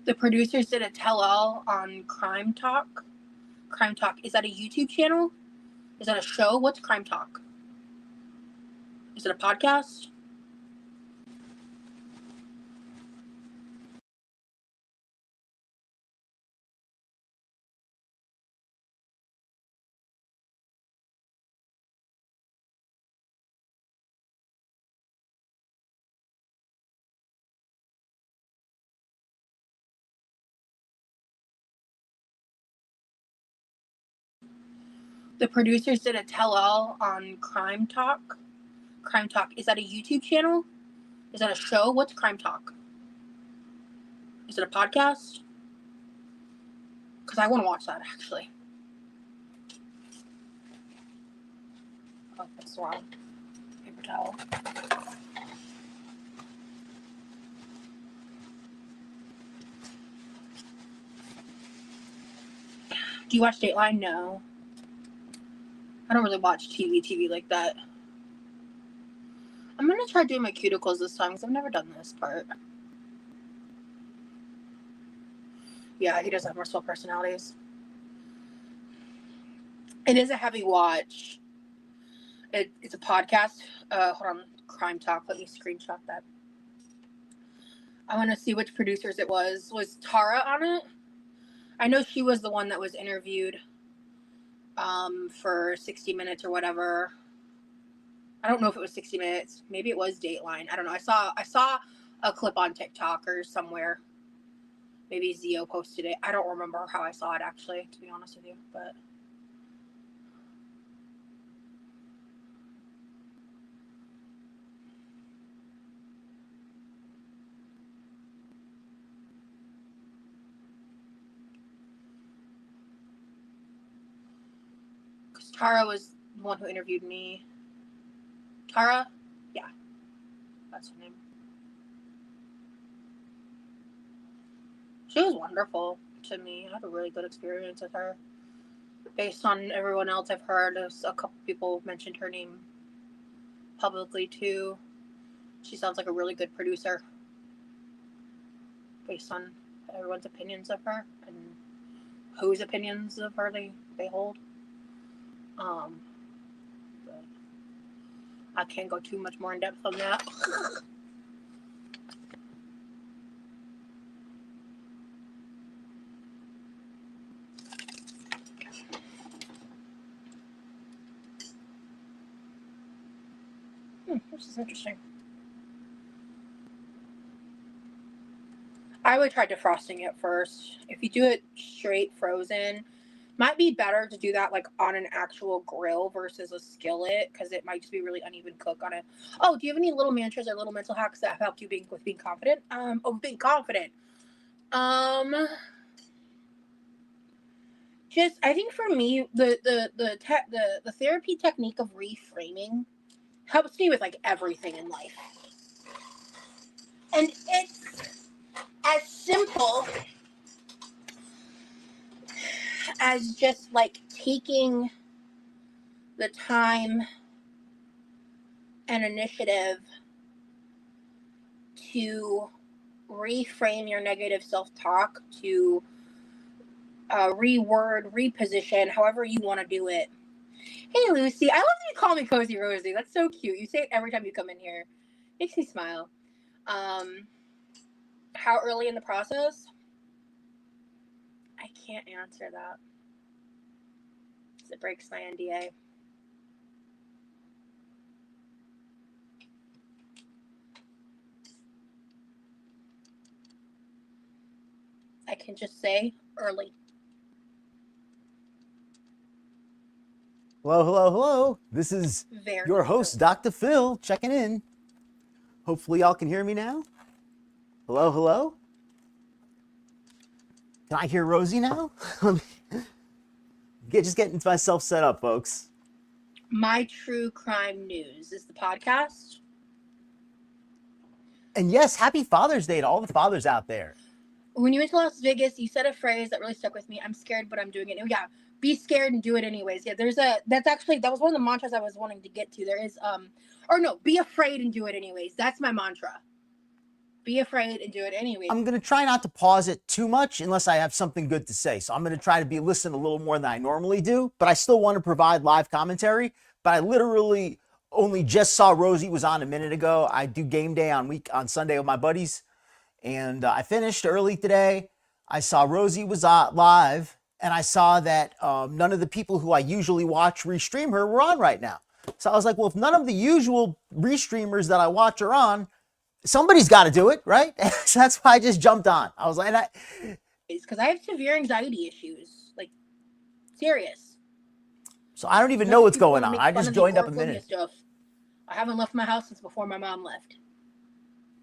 The producers did a tell-all on Crime Talk. Crime Talk, is that a YouTube channel? Is that a show? What's Crime Talk? Is it a podcast? The producers did a tell-all on Crime Talk. Crime Talk, is that a YouTube channel? Is that a show? What's Crime Talk? Is it a podcast? Because I want to watch that, actually. Oh, that's the wrong paper towel. Do you watch Dateline? No. I don't really watch TV like that. I'm going to try doing my cuticles this time because I've never done this part. Yeah, he does have multiple personalities. It is a heavy watch. It's a podcast. Hold on. Crime Talk. Let me screenshot that. I want to see which producers it was. Was Tara on it? I know she was the one that was interviewed for 60 Minutes or whatever. I don't know if it was 60 Minutes. Maybe it was Dateline. I don't know. I saw a clip on TikTok or somewhere. Maybe Zio posted it. I don't remember how I saw it, actually, to be honest with you. But because Tara was the one who interviewed me. Tara? Yeah. That's her name. She was wonderful to me. I had a really good experience with her. Based on everyone else I've heard, there's a couple people mentioned her name publicly too. She sounds like a really good producer. Based on everyone's opinions of her and whose opinions of her they hold. But I can't go too much more in depth on that. This is interesting. I would try defrosting it first. If you do it straight frozen, might be better to do that like on an actual grill versus a skillet because it might just be really uneven cook on it. Oh, do you have any little mantras or little mental hacks that have helped you being confident? Being confident. Just I think for me the therapy technique of reframing helps me with like everything in life. And it's as simple as just like taking the time and initiative to reframe your negative self-talk, to reword, reposition, however you want to do it. Hey, Lucy. I love that you call me Cozy Rosee. That's so cute. You say it every time you come in here. Makes me smile. How early in the process? I can't answer that. Because it breaks my NDA. I can just say early. Hello. This is your host, Dr. Phil, checking in. Hopefully y'all can hear me now. Hello. Can I hear Rosee now? Just getting myself set up, folks. My True Crime News is the podcast. And yes, happy Father's Day to all the fathers out there. When you went to Las Vegas, you said a phrase that really stuck with me. I'm scared, but I'm doing it. Yeah, be scared and do it anyways. Yeah, that was one of the mantras I was wanting to get to. There is, be afraid and do it anyways. That's my mantra. be afraid and do it anyway. I'm going to try not to pause it too much unless I have something good to say. So I'm going to try to listen a little more than I normally do, but I still want to provide live commentary. But I literally only just saw Rosee was on a minute ago. I do game day on Sunday with my buddies, and I finished early today. I saw Rosee was live, and I saw that none of the people who I usually watch restream her were on right now. So I was like, well, if none of the usual restreamers that I watch are on, somebody's got to do it, right? So that's why I just jumped on. I was like, because I have severe anxiety issues, like serious. So I don't even know what's going on. I just joined up a minute. Stuff. I haven't left my house since before my mom left.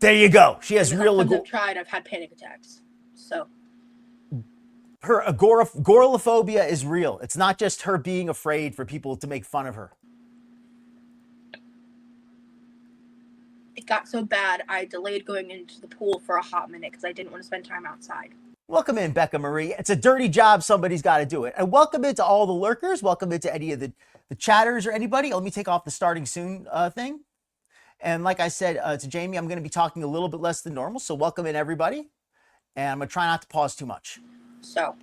There you go. She has real. I've had panic attacks. So her agoraphophobia is real. It's not just her being afraid for people to make fun of her. It got so bad, I delayed going into the pool for a hot minute because I didn't want to spend time outside. Welcome in, Becca Marie. It's a dirty job. Somebody's got to do it. And welcome into all the lurkers. Welcome into any of the chatters or anybody. Let me take off the starting soon thing. And like I said to Jamie, I'm going to be talking a little bit less than normal. So welcome in, everybody. And I'm going to try not to pause too much. So,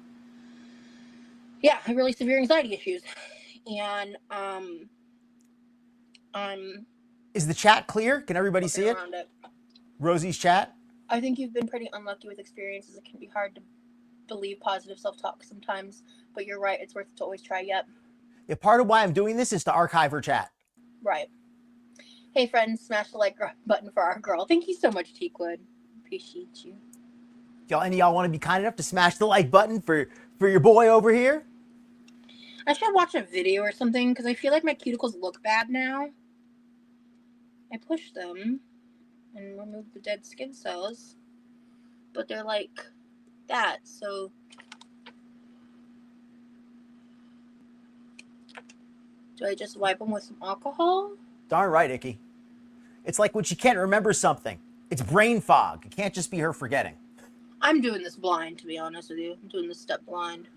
yeah, I have really severe anxiety issues. And, is the chat clear? Can everybody see it? Rosee's chat? I think you've been pretty unlucky with experiences. It can be hard to believe positive self-talk sometimes, but you're right. It's worth it to always try. Yep. Yeah, part of why I'm doing this is to archive her chat. Right. Hey, friends, smash the like button for our girl. Thank you so much, Teakwood. Appreciate you. Any of y'all want to be kind enough to smash the like button for your boy over here? I should watch a video or something because I feel like my cuticles look bad now. I pushed them and remove the dead skin cells, but they're like that, so do I just wipe them with some alcohol? Darn right, Icky. It's like when she can't remember something. It's brain fog. It can't just be her forgetting. I'm doing this blind, to be honest with you. I'm doing this step blind.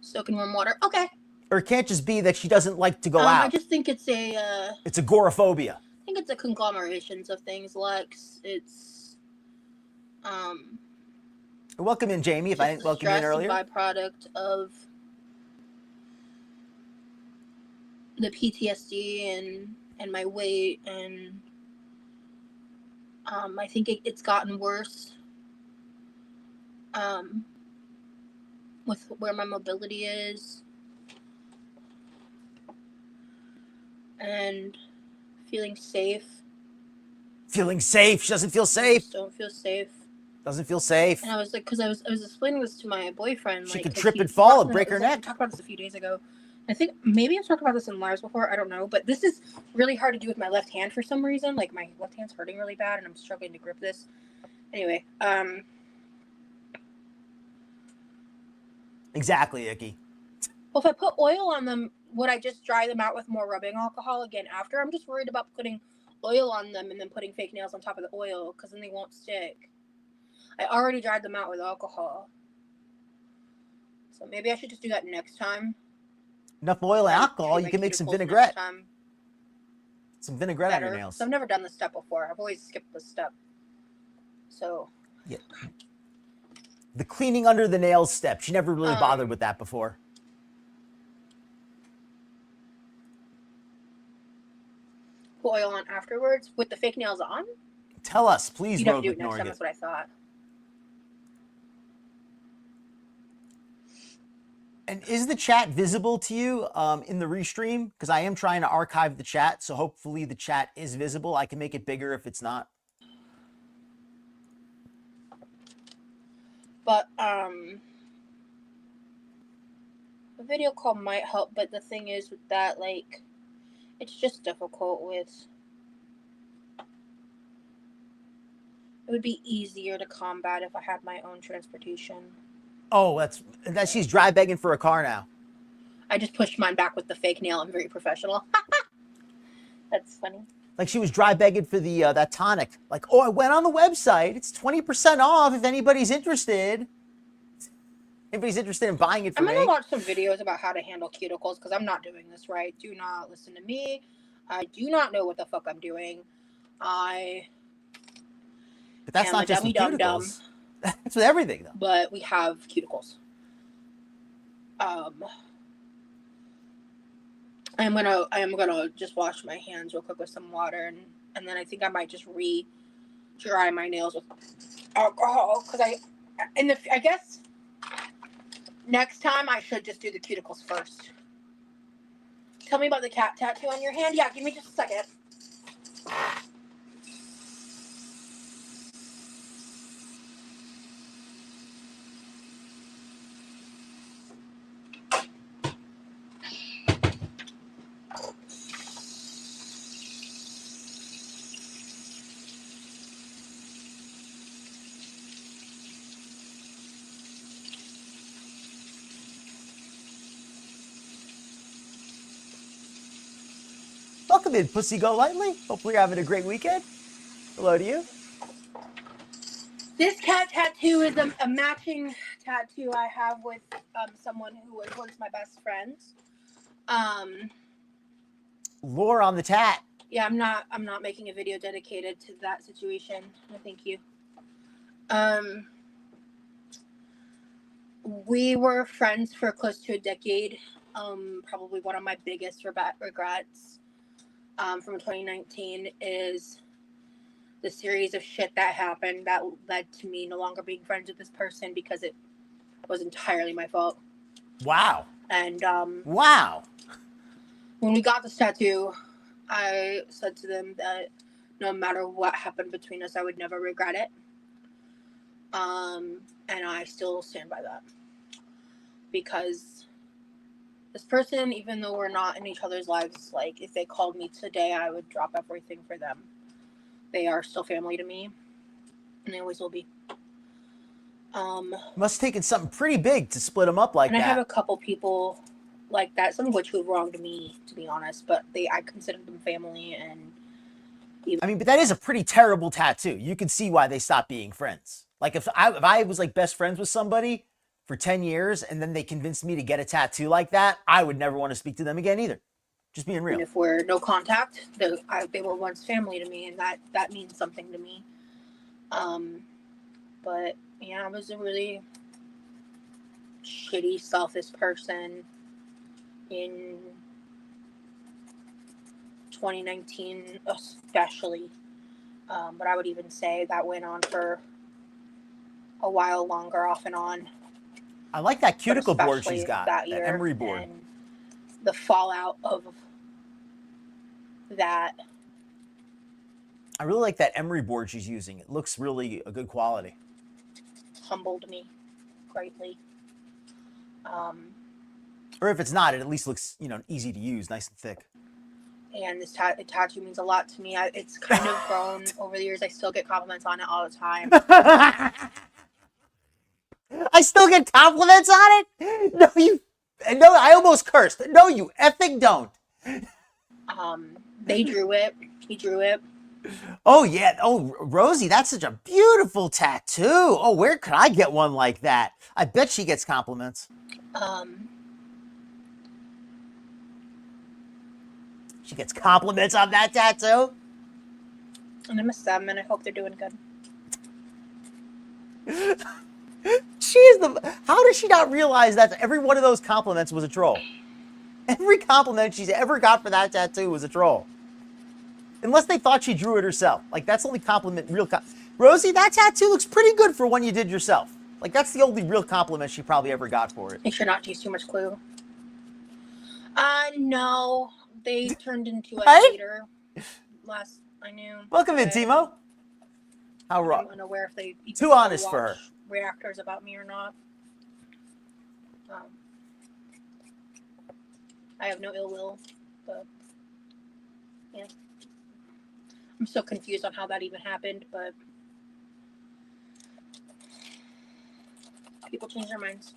Soak in warm water. Okay. Or it can't just be that she doesn't like to go out. I just think it's it's agoraphobia. I think it's a conglomeration of things, Lex. It's welcome in, Jamie, if I didn't welcome you in earlier. Byproduct of the PTSD and my weight, and I think it's gotten worse with where my mobility is and feeling safe. Feeling safe? She doesn't feel safe. I just don't feel safe. Doesn't feel safe. And I was like, because I was explaining this to my boyfriend. She could trip and fall and break her neck. We talked about this a few days ago. I think maybe I've talked about this in lives before. I don't know. But this is really hard to do with my left hand for some reason. Like, my left hand's hurting really bad, and I'm struggling to grip this. Anyway. Exactly, Icky. Well, if I put oil on them, would I just dry them out with more rubbing alcohol again after? I'm just worried about putting oil on them and then putting fake nails on top of the oil, because then they won't stick. I already dried them out with alcohol. So maybe I should just do that next time. Enough oil and alcohol, you can make some vinaigrette. Some vinaigrette on your nails. So I've never done this step before. I've always skipped this step. So. Yeah. The cleaning under the nails step. She never really bothered with that before. Put oil on afterwards with the fake nails on? Tell us, please. You don't do it next time. That's what I thought. And is the chat visible to you in the restream? Because I am trying to archive the chat, so hopefully the chat is visible. I can make it bigger if it's not. But a video call might help, but the thing is with that, like, it's just difficult with. It would be easier to combat if I had my own transportation. Oh, that's she's dry begging for a car now. I just pushed mine back with the fake nail. I'm very professional. That's funny. Like she was dry begging for the that tonic. Like, oh, I went on the website. It's 20% off if anybody's interested. Anybody's interested in buying it from me. I'm going to watch some videos about how to handle cuticles because I'm not doing this right. Do not listen to me. I do not know what the fuck I'm doing. I But that's not just with cuticles. That's with everything, though. But we have cuticles. I am gonna just wash my hands real quick with some water, and then I think I might just dry my nails with alcohol, because I guess next time I should just do the cuticles first. Tell me about the cat tattoo on your hand. Yeah, give me just a second. Welcome in, Pussy Go Lightly. Hopefully you're having a great weekend. Hello to you. This cat tattoo is a matching tattoo I have with someone who was once my best friends. Lore on the tat. Yeah, I'm not making a video dedicated to that situation. No, thank you. We were friends for close to a decade. Probably one of my biggest regrets from 2019 is the series of shit that happened that led to me no longer being friends with this person, because it was entirely my fault. Wow. And wow. When we got this tattoo, I said to them that no matter what happened between us, I would never regret it. And I still stand by that, because this person, even though we're not in each other's lives, like, if they called me today, I would drop everything for them. They are still family to me, and they always will be. Must have taken something pretty big to split them up like that. And I have a couple people like that, some of which who wronged me, to be honest, but I considered them family. And I mean, but that is a pretty terrible tattoo. You can see why they stopped being friends. Like, if I was like best friends with somebody for 10 years and then they convinced me to get a tattoo like that, I would never want to speak to them again either. Just being real. And if we're no contact, they were once family to me, and that means something to me. But yeah, I was a really shitty, selfish person in 2019, especially. But I would even say that went on for a while longer, off and on. I like that cuticle board she's got, that emery board. And the fallout of that. I really like that emery board she's using. It looks really a good quality. Humbled me greatly. Or if it's not, it at least looks, easy to use, nice and thick. And this tattoo means a lot to me. It's kind of grown over the years. I still get compliments on it all the time. I still get compliments on it? No, I almost cursed. No, you effing don't. They drew it. He drew it. Oh, yeah. Oh, Rosee, that's such a beautiful tattoo. Oh, where could I get one like that? I bet she gets compliments. She gets compliments on that tattoo? And I miss them, and I hope they're doing good. How does she not realize that every one of those compliments was a troll? Every compliment she's ever got for that tattoo was a troll. Unless they thought she drew it herself. Like, that's the only compliment, Rosee, that tattoo looks pretty good for one you did yourself. Like, that's the only real compliment she probably ever got for it. Make sure not to use too much glue. No. They turned into a hater last I knew. Welcome in, Timo. How wrong? I'm unaware if they too honest for her. Reactors about me or not. I have no ill will, but yeah. I'm so confused on how that even happened, but people change their minds.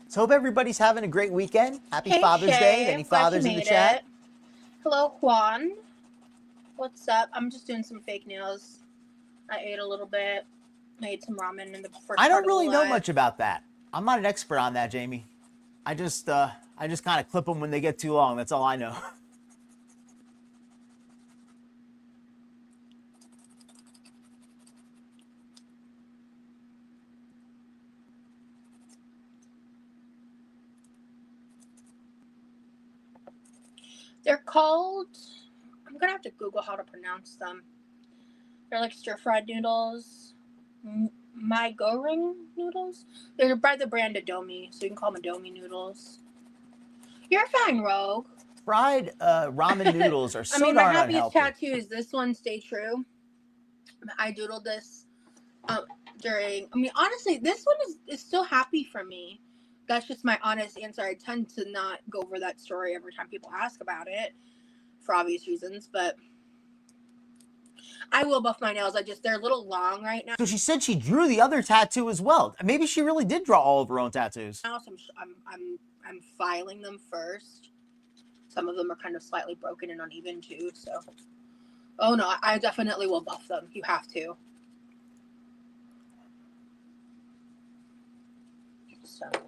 So hope everybody's having a great weekend. Happy Father's Day. Any fathers in the chat? Hello, Juan. What's up? I'm just doing some fake nails. I ate a little bit. I ate some ramen in the first I don't really know much about that. I'm not an expert on that, Jamie. I just kind of clip them when they get too long. That's all I know. They're called, I'm gonna have to Google how to pronounce them. They're like stir-fried noodles. My Goreng noodles? They're by the brand Adomi, so you can call them Adomi noodles. You're fine, Rogue. Fried ramen noodles are so I mean, my darn happiest unhealthy. tattoo is this one, Stay True. I doodled this during, I mean, honestly, this one is still happy for me. That's just my honest answer. I tend to not go over that story every time people ask about it for obvious reasons, but I will buff my nails. They're a little long right now. So she said she drew the other tattoo as well. Maybe she really did draw all of her own tattoos. So I'm filing them first. Some of them are kind of slightly broken and uneven too. So, oh no, I definitely will buff them. You have to. So, okay.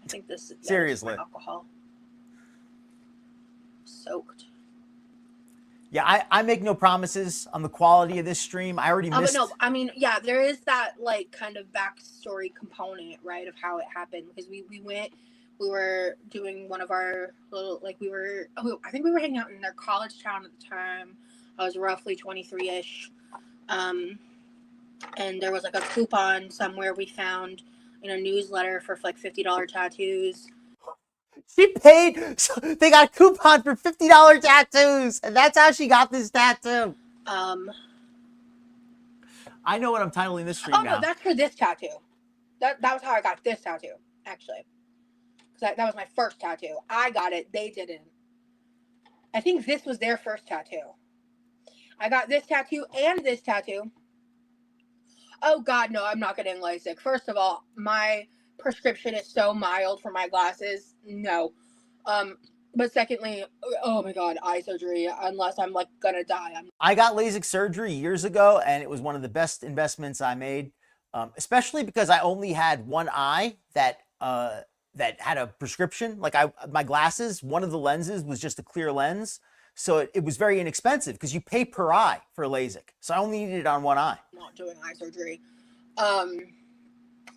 I think this is seriously alcohol soaked. Yeah, I make no promises on the quality of this stream. I already missed. But no, I mean, yeah, there is that like kind of backstory component, right, of how it happened, because we were doing one of our little, like, I think we were hanging out in their college town at the time. I was roughly 23-ish, and there was like a coupon somewhere we found in a newsletter for like $50 tattoos. She paid, so they got a coupon for $50 tattoos, and that's how she got this tattoo. I know what I'm titling this stream now. No, that's for this tattoo. That was how I got this tattoo, actually. Because that was my first tattoo. I got it. They didn't. I think this was their first tattoo. I got this tattoo and this tattoo. Oh, God, no, I'm not getting LASIK. First of all, my prescription is so mild for my glasses. No. But secondly, oh my God, eye surgery, unless I'm like gonna die. I got LASIK surgery years ago, and it was one of the best investments I made, especially because I only had one eye that had a prescription. Like my glasses, one of the lenses was just a clear lens. So it was very inexpensive because you pay per eye for LASIK. So I only needed it on one eye. I'm not doing eye surgery.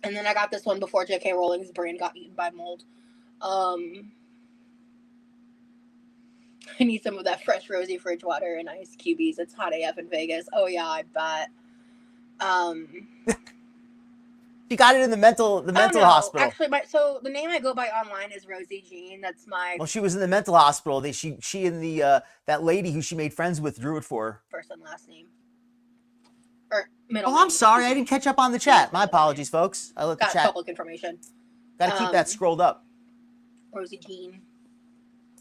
And then I got this one before J.K. Rowling's brain got eaten by mold. I need some of that fresh Rosee fridge water and ice cubies. It's hot AF in Vegas. Oh yeah, I bet. She got it in the mental hospital. Actually, so the name I go by online is Rosee Jean. That's my. Well, she was in the mental hospital. She and the that lady who she made friends with drew it for her. First and last name. Or middle. Oh, I'm sorry, I didn't catch up on the chat. My apologies, folks. I let the chat. Public information. Got to keep that scrolled up. Rosee Jean.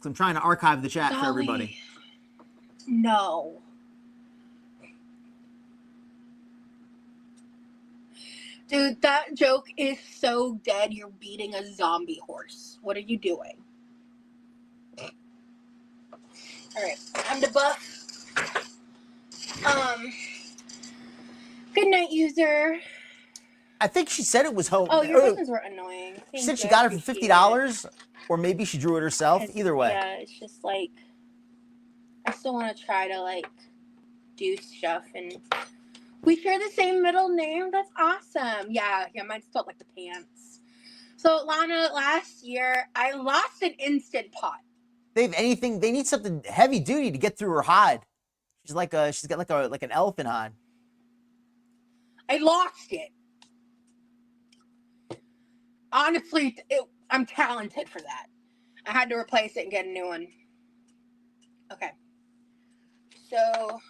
I'm trying to archive the chat for everybody. No. Dude, that joke is so dead. You're beating a zombie horse. What are you doing? Alright, time to buff. Good night, user. I think she said it was home. Oh, your buttons were annoying. She said she got it for $50, or maybe she drew it herself. Either way. Yeah, it's just like, I still want to try to like do stuff, and we share the same middle name. That's awesome. Yeah, mine's felt like the pants. So Lana, last year I lost an Instant Pot. They need something heavy duty to get through her hide. She's got like an elephant hide. I lost it. Honestly, I'm talented for that. I had to replace it and get a new one. Okay. So,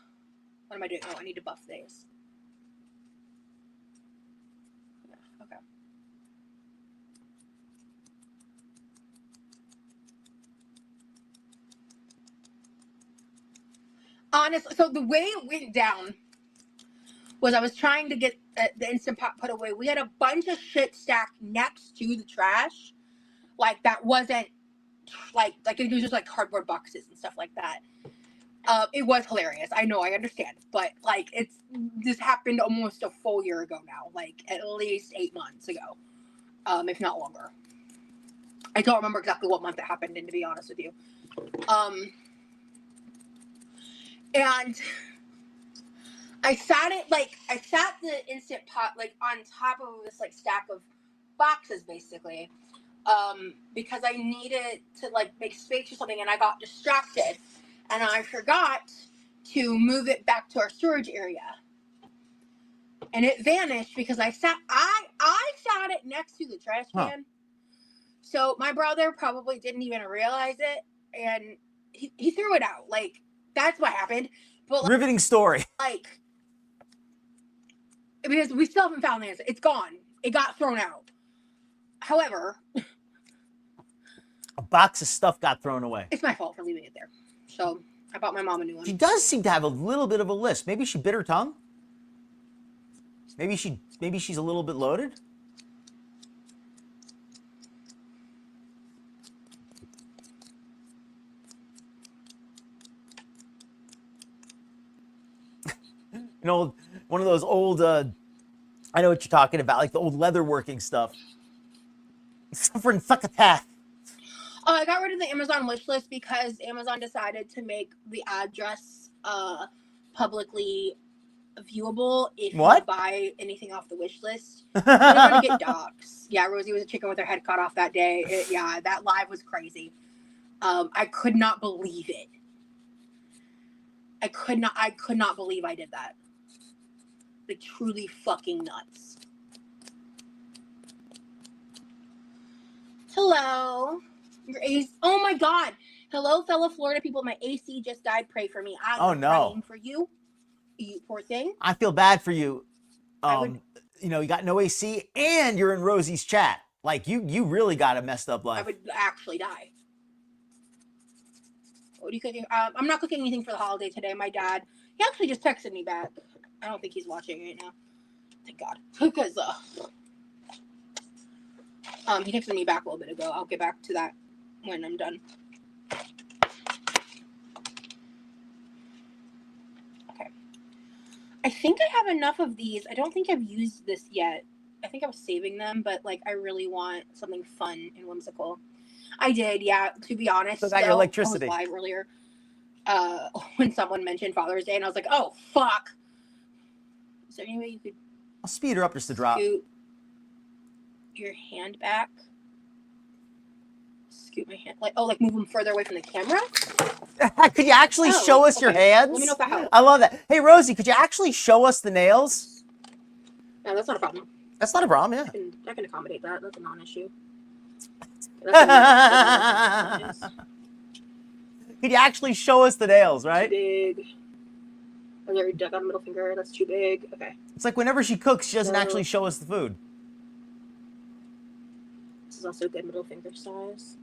what am I doing? Oh, I need to buff these. Yeah, okay. Honestly, so the way it went down was I was trying to get the Instant Pot put away. We had a bunch of shit stacked next to the trash. Like, that wasn't, like it was just like cardboard boxes and stuff like that. It was hilarious. I know, I understand. But, like, this happened almost a full year ago now. Like, at least 8 months ago. If not longer. I don't remember exactly what month it happened, and to be honest with you. And I sat the Instant Pot, like, on top of this, like, stack of boxes, basically. Because I needed to, like, make space or something, and I got distracted. And I forgot to move it back to our storage area. And it vanished because I sat it next to the trash can. So my brother probably didn't even realize it, and he threw it out. Like, that's what happened. But, like, riveting story. Like, because we still haven't found the answer. It's gone. It got thrown out. However, a box of stuff got thrown away. It's my fault for leaving it there. So I bought my mom a new one. She does seem to have a little bit of a lisp. Maybe she bit her tongue. Maybe she's a little bit loaded. You know, one of those old, I know what you're talking about, like the old leatherworking stuff. Suffering succotash. Oh, I got rid of the Amazon wish list because Amazon decided to make the address publicly viewable if you buy anything off the wish list. You're going to get docs. Yeah, Rosee was a chicken with her head cut off that day. That live was crazy. I could not believe it. I could not believe I did that. Like, truly fucking nuts. Hello. Your AC. Oh my God. Hello, fellow Florida people. My AC just died. Pray for me. I'm praying for you. You poor thing. I feel bad for you. You know, you got no AC and you're in Rosee's chat. Like, you really got a messed up life. I would actually die. What are you cooking? I'm not cooking anything for the holiday today. My dad, he actually just texted me back. I don't think he's watching right now. Thank God. Because, he texted me back a little bit ago. I'll get back to that when I'm done. Okay. I think I have enough of these. I don't think I've used this yet. I think I was saving them, but, like, I really want something fun and whimsical. I did, yeah, to be honest. So your electricity. I was live earlier when someone mentioned Father's Day, and I was like, oh, fuck. Is there any way you could... I'll speed her up just to drop. Scoot your hand back. Scoot my hand. Like move them further away from the camera? Could you actually show us your hands? Let me know if that helps. I love that. Hey, Rosee, could you actually show us the nails? No, that's not a problem. That's not a problem, yeah. I can accommodate that. That's a non-issue. Could you actually show us the nails, right? Too big. Oh, there, duck on the middle finger. That's too big. Okay. It's like whenever she cooks, she doesn't actually show us the food. This is also good middle finger size.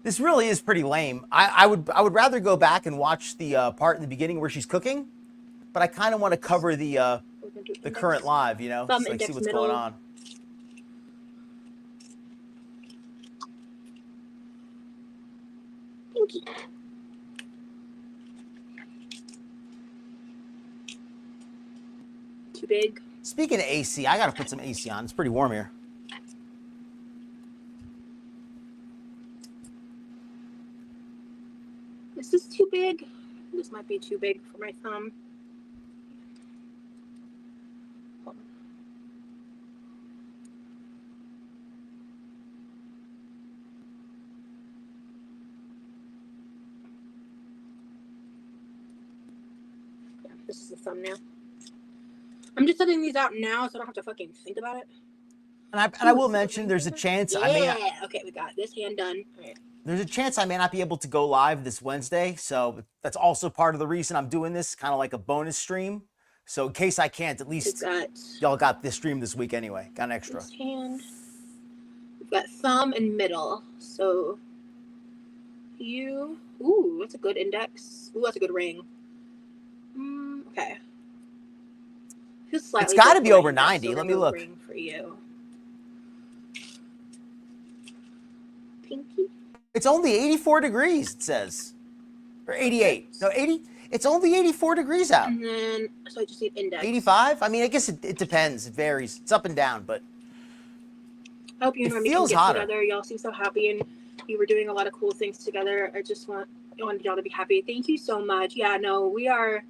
This really is pretty lame. I would rather go back and watch the part in the beginning where she's cooking, but I kind of want to cover the current live, you know, Thumb, just, like, see what's middle. going on. Pinky. Too big. Speaking of AC, I got to put some AC on. It's pretty warm here. This is too big. This might be too big for my thumb. Yeah, this is the thumbnail. I'm just setting these out now so I don't have to fucking think about it. And I will mention there's a chance I may not... Okay, we got this hand done. All right. There's a chance I may not be able to go live this Wednesday, so that's also part of the reason I'm doing this, kind of like a bonus stream. So in case I can't, at least y'all got this stream this week anyway. Got an extra. This hand. We've got thumb and middle. So ooh, that's a good index. Ooh, that's a good ring. Okay. It's got to be over 90. Let me look. Ring for you. Pinky. It's only 84 degrees, it says. Or 88. No, 80. It's only 84 degrees out. And then, so I just need index. 85? I mean, I guess it depends. It varies. It's up and down, but I hope you and Remy can get together. Y'all seem so happy, and you were doing a lot of cool things together. I wanted y'all to be happy. Thank you so much. Yeah, no, we are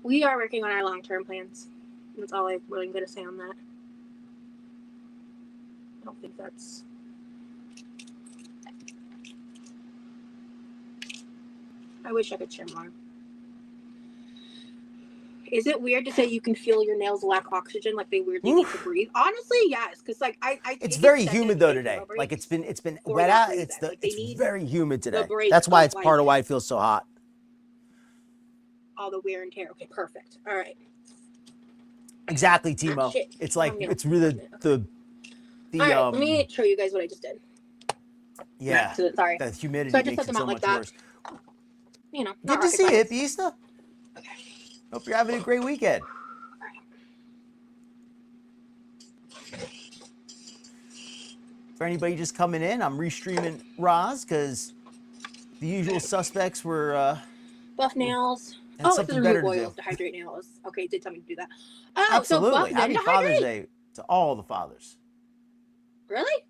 working on our long-term plans. That's all I'm really going to say on that. I don't think that's... I wish I could share more. Is it weird to say you can feel your nails lack oxygen, like they weirdly need to breathe? Honestly, yes, because like I it's very humid though today. Like it's been wet out. It's very humid today. That's why it's part of why it feels so hot. All the wear and tear. Okay, perfect. All right. Exactly, Timo. It's like it's really the. All right, let me show you guys what I just did. Yeah. Sorry. The humidity so I just makes set them it out so like much that. worse. You know. Good to see you, Hippieista. Okay. Hope you're having a great weekend. For anybody just coming in, I'm restreaming Roz because the usual suspects were buff nails. Oh, it's the remove oils to hydrate nails. Okay, it did tell me to do that. Oh, absolutely. So Happy Father's Day to all the fathers. Really?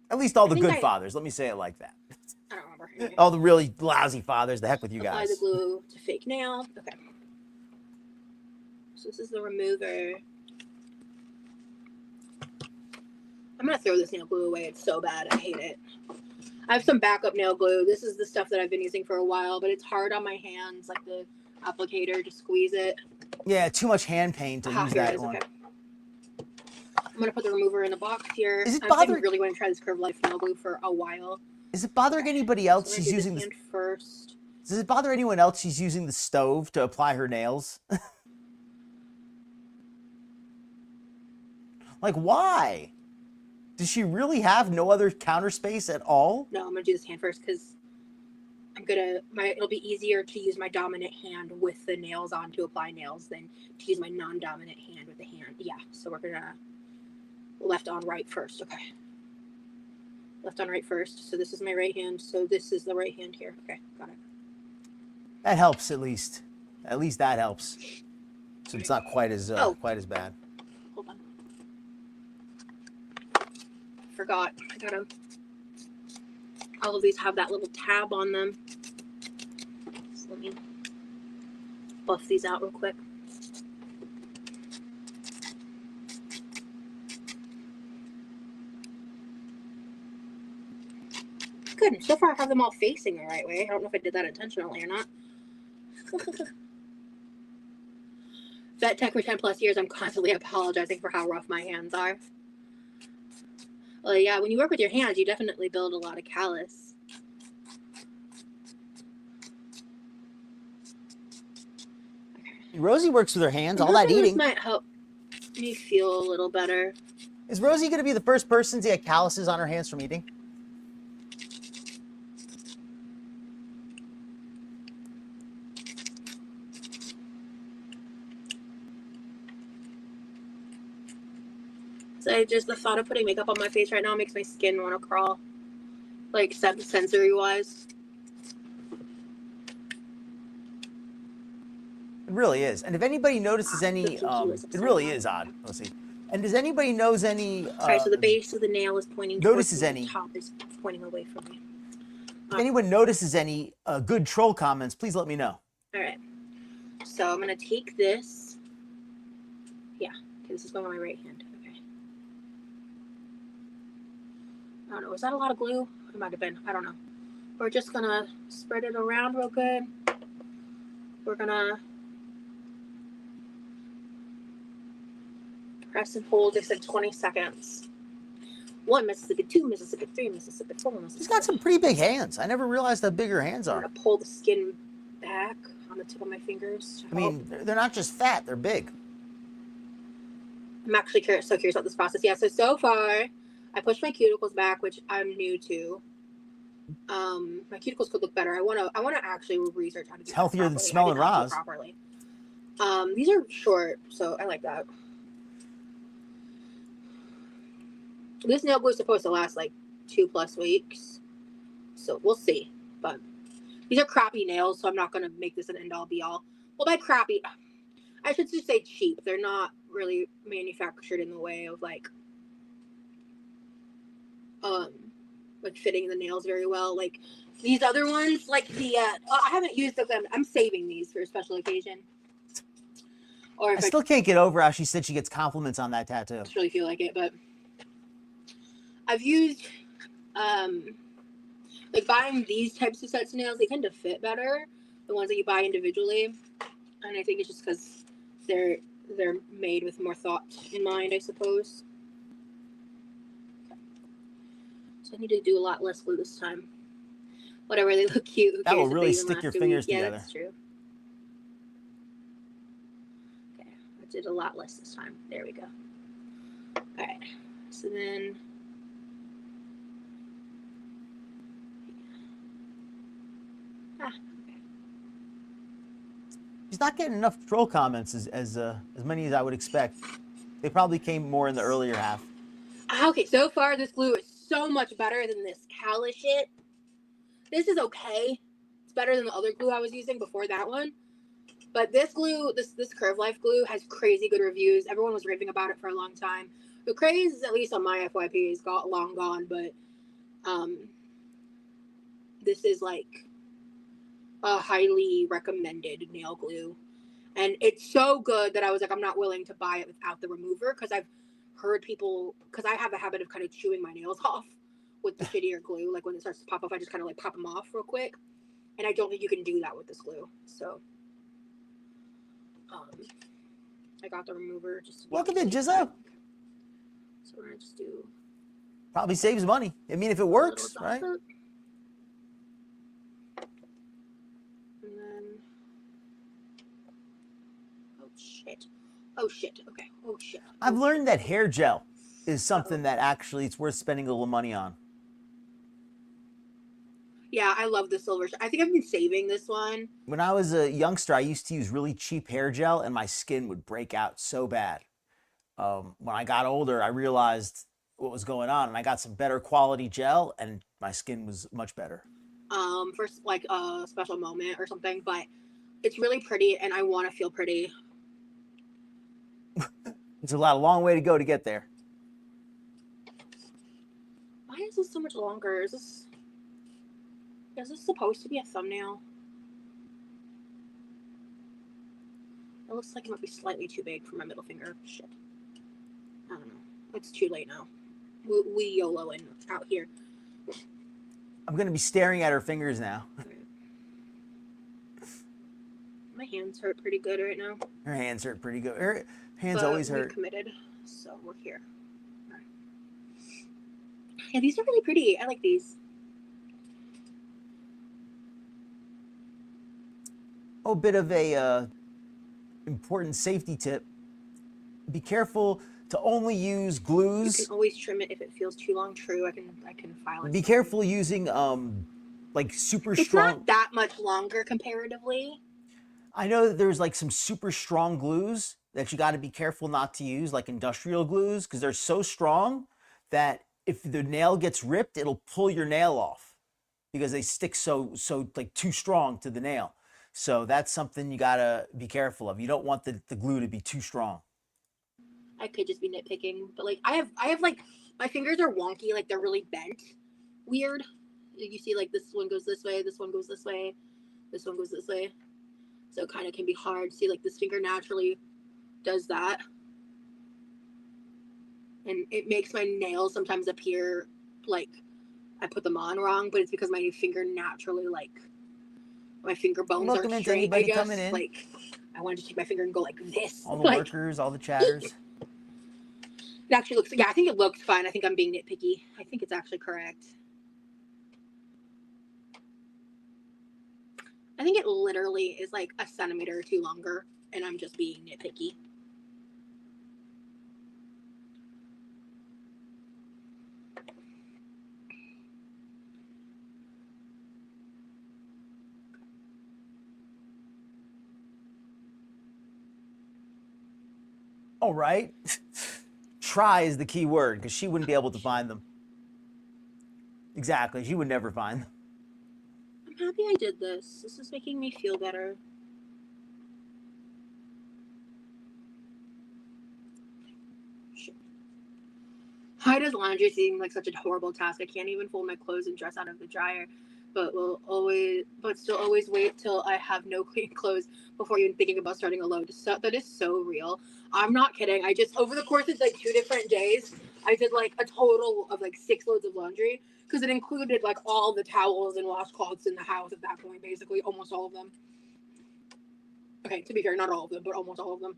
At least all the good fathers. Let me say it like that. I don't remember. Anyway. All the really lousy fathers. The heck with you guys. Apply the glue to fake nail. Okay. So this is the remover. I'm going to throw this nail glue away. It's so bad. I hate it. I have some backup nail glue. This is the stuff that I've been using for a while, but it's hard on my hands, like the applicator to squeeze it. Yeah, too much hand pain to use that one. Okay. I'm going to put the remover in the box here. I've been really going to try this Curve Life nail glue for a while. Is it bothering anybody else? She's using this first. Does it bother anyone else she's using the stove to apply her nails? Like, why? Does she really have no other counter space at all? No, I'm going to do this hand first because it'll be easier to use my dominant hand with the nails on to apply nails than to use my non-dominant hand with the hand. Yeah, so we're going to left on right first. Okay. Left on right first. So this is my right hand. So this is the right hand here. Okay, got it. That helps at least. At least that helps. So it's not quite as bad. Hold on. Forgot. I gotta. All of these have that little tab on them. So let me buff these out real quick. Good. So far, I have them all facing the right way. I don't know if I did that intentionally or not. Vet tech for 10 plus years, I'm constantly apologizing for how rough my hands are. Well, yeah, when you work with your hands, you definitely build a lot of callus. Okay. Rosee works with her hands. All that eating. This might help me feel a little better. Is Rosee going to be the first person to get calluses on her hands from eating? So just the thought of putting makeup on my face right now makes my skin want to crawl, like sensory-wise. It really is. And if anybody notices any, it really is odd. Let's see. And does anybody knows any? Sorry, so the base of the nail is pointing. Notices any? The top is pointing away from me. If anyone notices any good troll comments, please let me know. All right. So I'm gonna take this. Yeah, this is going on my right hand. I don't know. Was that a lot of glue? It might have been. I don't know. We're just going to spread it around real good. We're going to press and hold. They said 20 seconds. 1 Mississippi, 2 Mississippi, 3 Mississippi, 4 Mississippi. She's got some pretty big hands. I never realized how big her hands are. I'm going to pull the skin back on the tip of my fingers. I mean, they're not just fat. They're big. I'm actually curious about this process. Yeah, so far... I pushed my cuticles back, which I'm new to. My cuticles could look better. I want to actually research how to do. It's healthier than smelling Roz. Properly. These are short, so I like that. This nail glue is supposed to last like 2+ weeks. So we'll see. But these are crappy nails, so I'm not going to make this an end-all be-all. Well, by crappy, I should just say cheap. They're not really manufactured in the way of like fitting the nails very well. Like these other ones, like the I haven't used them. I'm saving these for a special occasion. Or if I still can't get over how she said she gets compliments on that tattoo. I just really feel like it, but I've used like buying these types of sets of nails. They tend to fit better, the ones that you buy individually, and I think it's just because they're made with more thought in mind, I suppose. So I need to do a lot less glue this time. Whatever, they look cute. That will really stick your fingers together. Yeah, that's true. Okay, I did a lot less this time. There we go. All right, so then. Okay. She's not getting enough troll comments as many as I would expect. They probably came more in the earlier half. Okay, so far this glue is so much better than this Cali shit. This is okay. It's better than the other glue I was using before that one. But this glue, this Curve Life glue has crazy good reviews. Everyone was raving about it for a long time. The craze, at least on my FYP, is long gone, but this is like a highly recommended nail glue. And it's so good that I was like, I'm not willing to buy it without the remover, because I've heard people, because I have a habit of kind of chewing my nails off with the shittier glue. Like when it starts to pop off, I just kind of like pop them off real quick. And I don't think you can do that with this glue. So I got the remover. Just welcome in, Jizzo. So we're gonna just do. Probably saves money. I mean, if it works, right? And then, oh shit. Okay. Oh shit. I've learned that hair gel is something that actually it's worth spending a little money on. Yeah, I love the silver. I think I've been saving this one. When I was a youngster, I used to use really cheap hair gel, and my skin would break out so bad. When I got older, I realized what was going on, and I got some better quality gel, and my skin was much better. For like a special moment or something, but it's really pretty, and I want to feel pretty. It's a long way to go to get there. Why is this so much longer? Is this supposed to be a thumbnail? It looks like it might be slightly too big for my middle finger. Shit. I don't know. It's too late now. We YOLOing out here. I'm going to be staring at her fingers now. My hands hurt pretty good right now. Her hands hurt pretty good. Her hands always hurt. We're committed, so we're here. Right. Yeah, these are really pretty. I like these. Oh, a bit of a important safety tip. Be careful to only use glues. You can always trim it if it feels too long. True, I can file it. Be careful using like super strong. It's not that much longer comparatively. I know that there's like some super strong glues that you got to be careful not to use, like industrial glues, because they're so strong that if the nail gets ripped, it'll pull your nail off because they stick so like too strong to the nail. So that's something you got to be careful of. You don't want the glue to be too strong. I could just be nitpicking, but like I have like my fingers are wonky, like they're really bent, weird. You see, like this one goes this way, this one goes this way, this one goes this way. So it kind of can be hard. See, like this finger naturally does that, and it makes my nails sometimes appear like I put them on wrong, but it's because my finger naturally, like my finger bones are straight. I guess. Coming in. Like I wanted to take my finger and go like this. All the like, workers, all the chatters. It actually looks, yeah, I think it looks fine. I think I'm being nitpicky. I think it's actually correct. I think it literally is like a centimeter or two longer, and I'm just being nitpicky. All right. Try is the key word because she wouldn't be able to find them. Exactly. She would never find them. I'm happy I did this. This is making me feel better. Why does laundry seem like such a horrible task? I can't even fold my clothes and dress out of the dryer, but still always wait till I have no clean clothes before even thinking about starting a load. So that is so real. I'm not kidding. I just, over the course of like 2 different days, I did like a total of like 6 loads of laundry because it included like all the towels and washcloths in the house at that point, basically almost all of them. Okay, to be fair, not all of them, but almost all of them.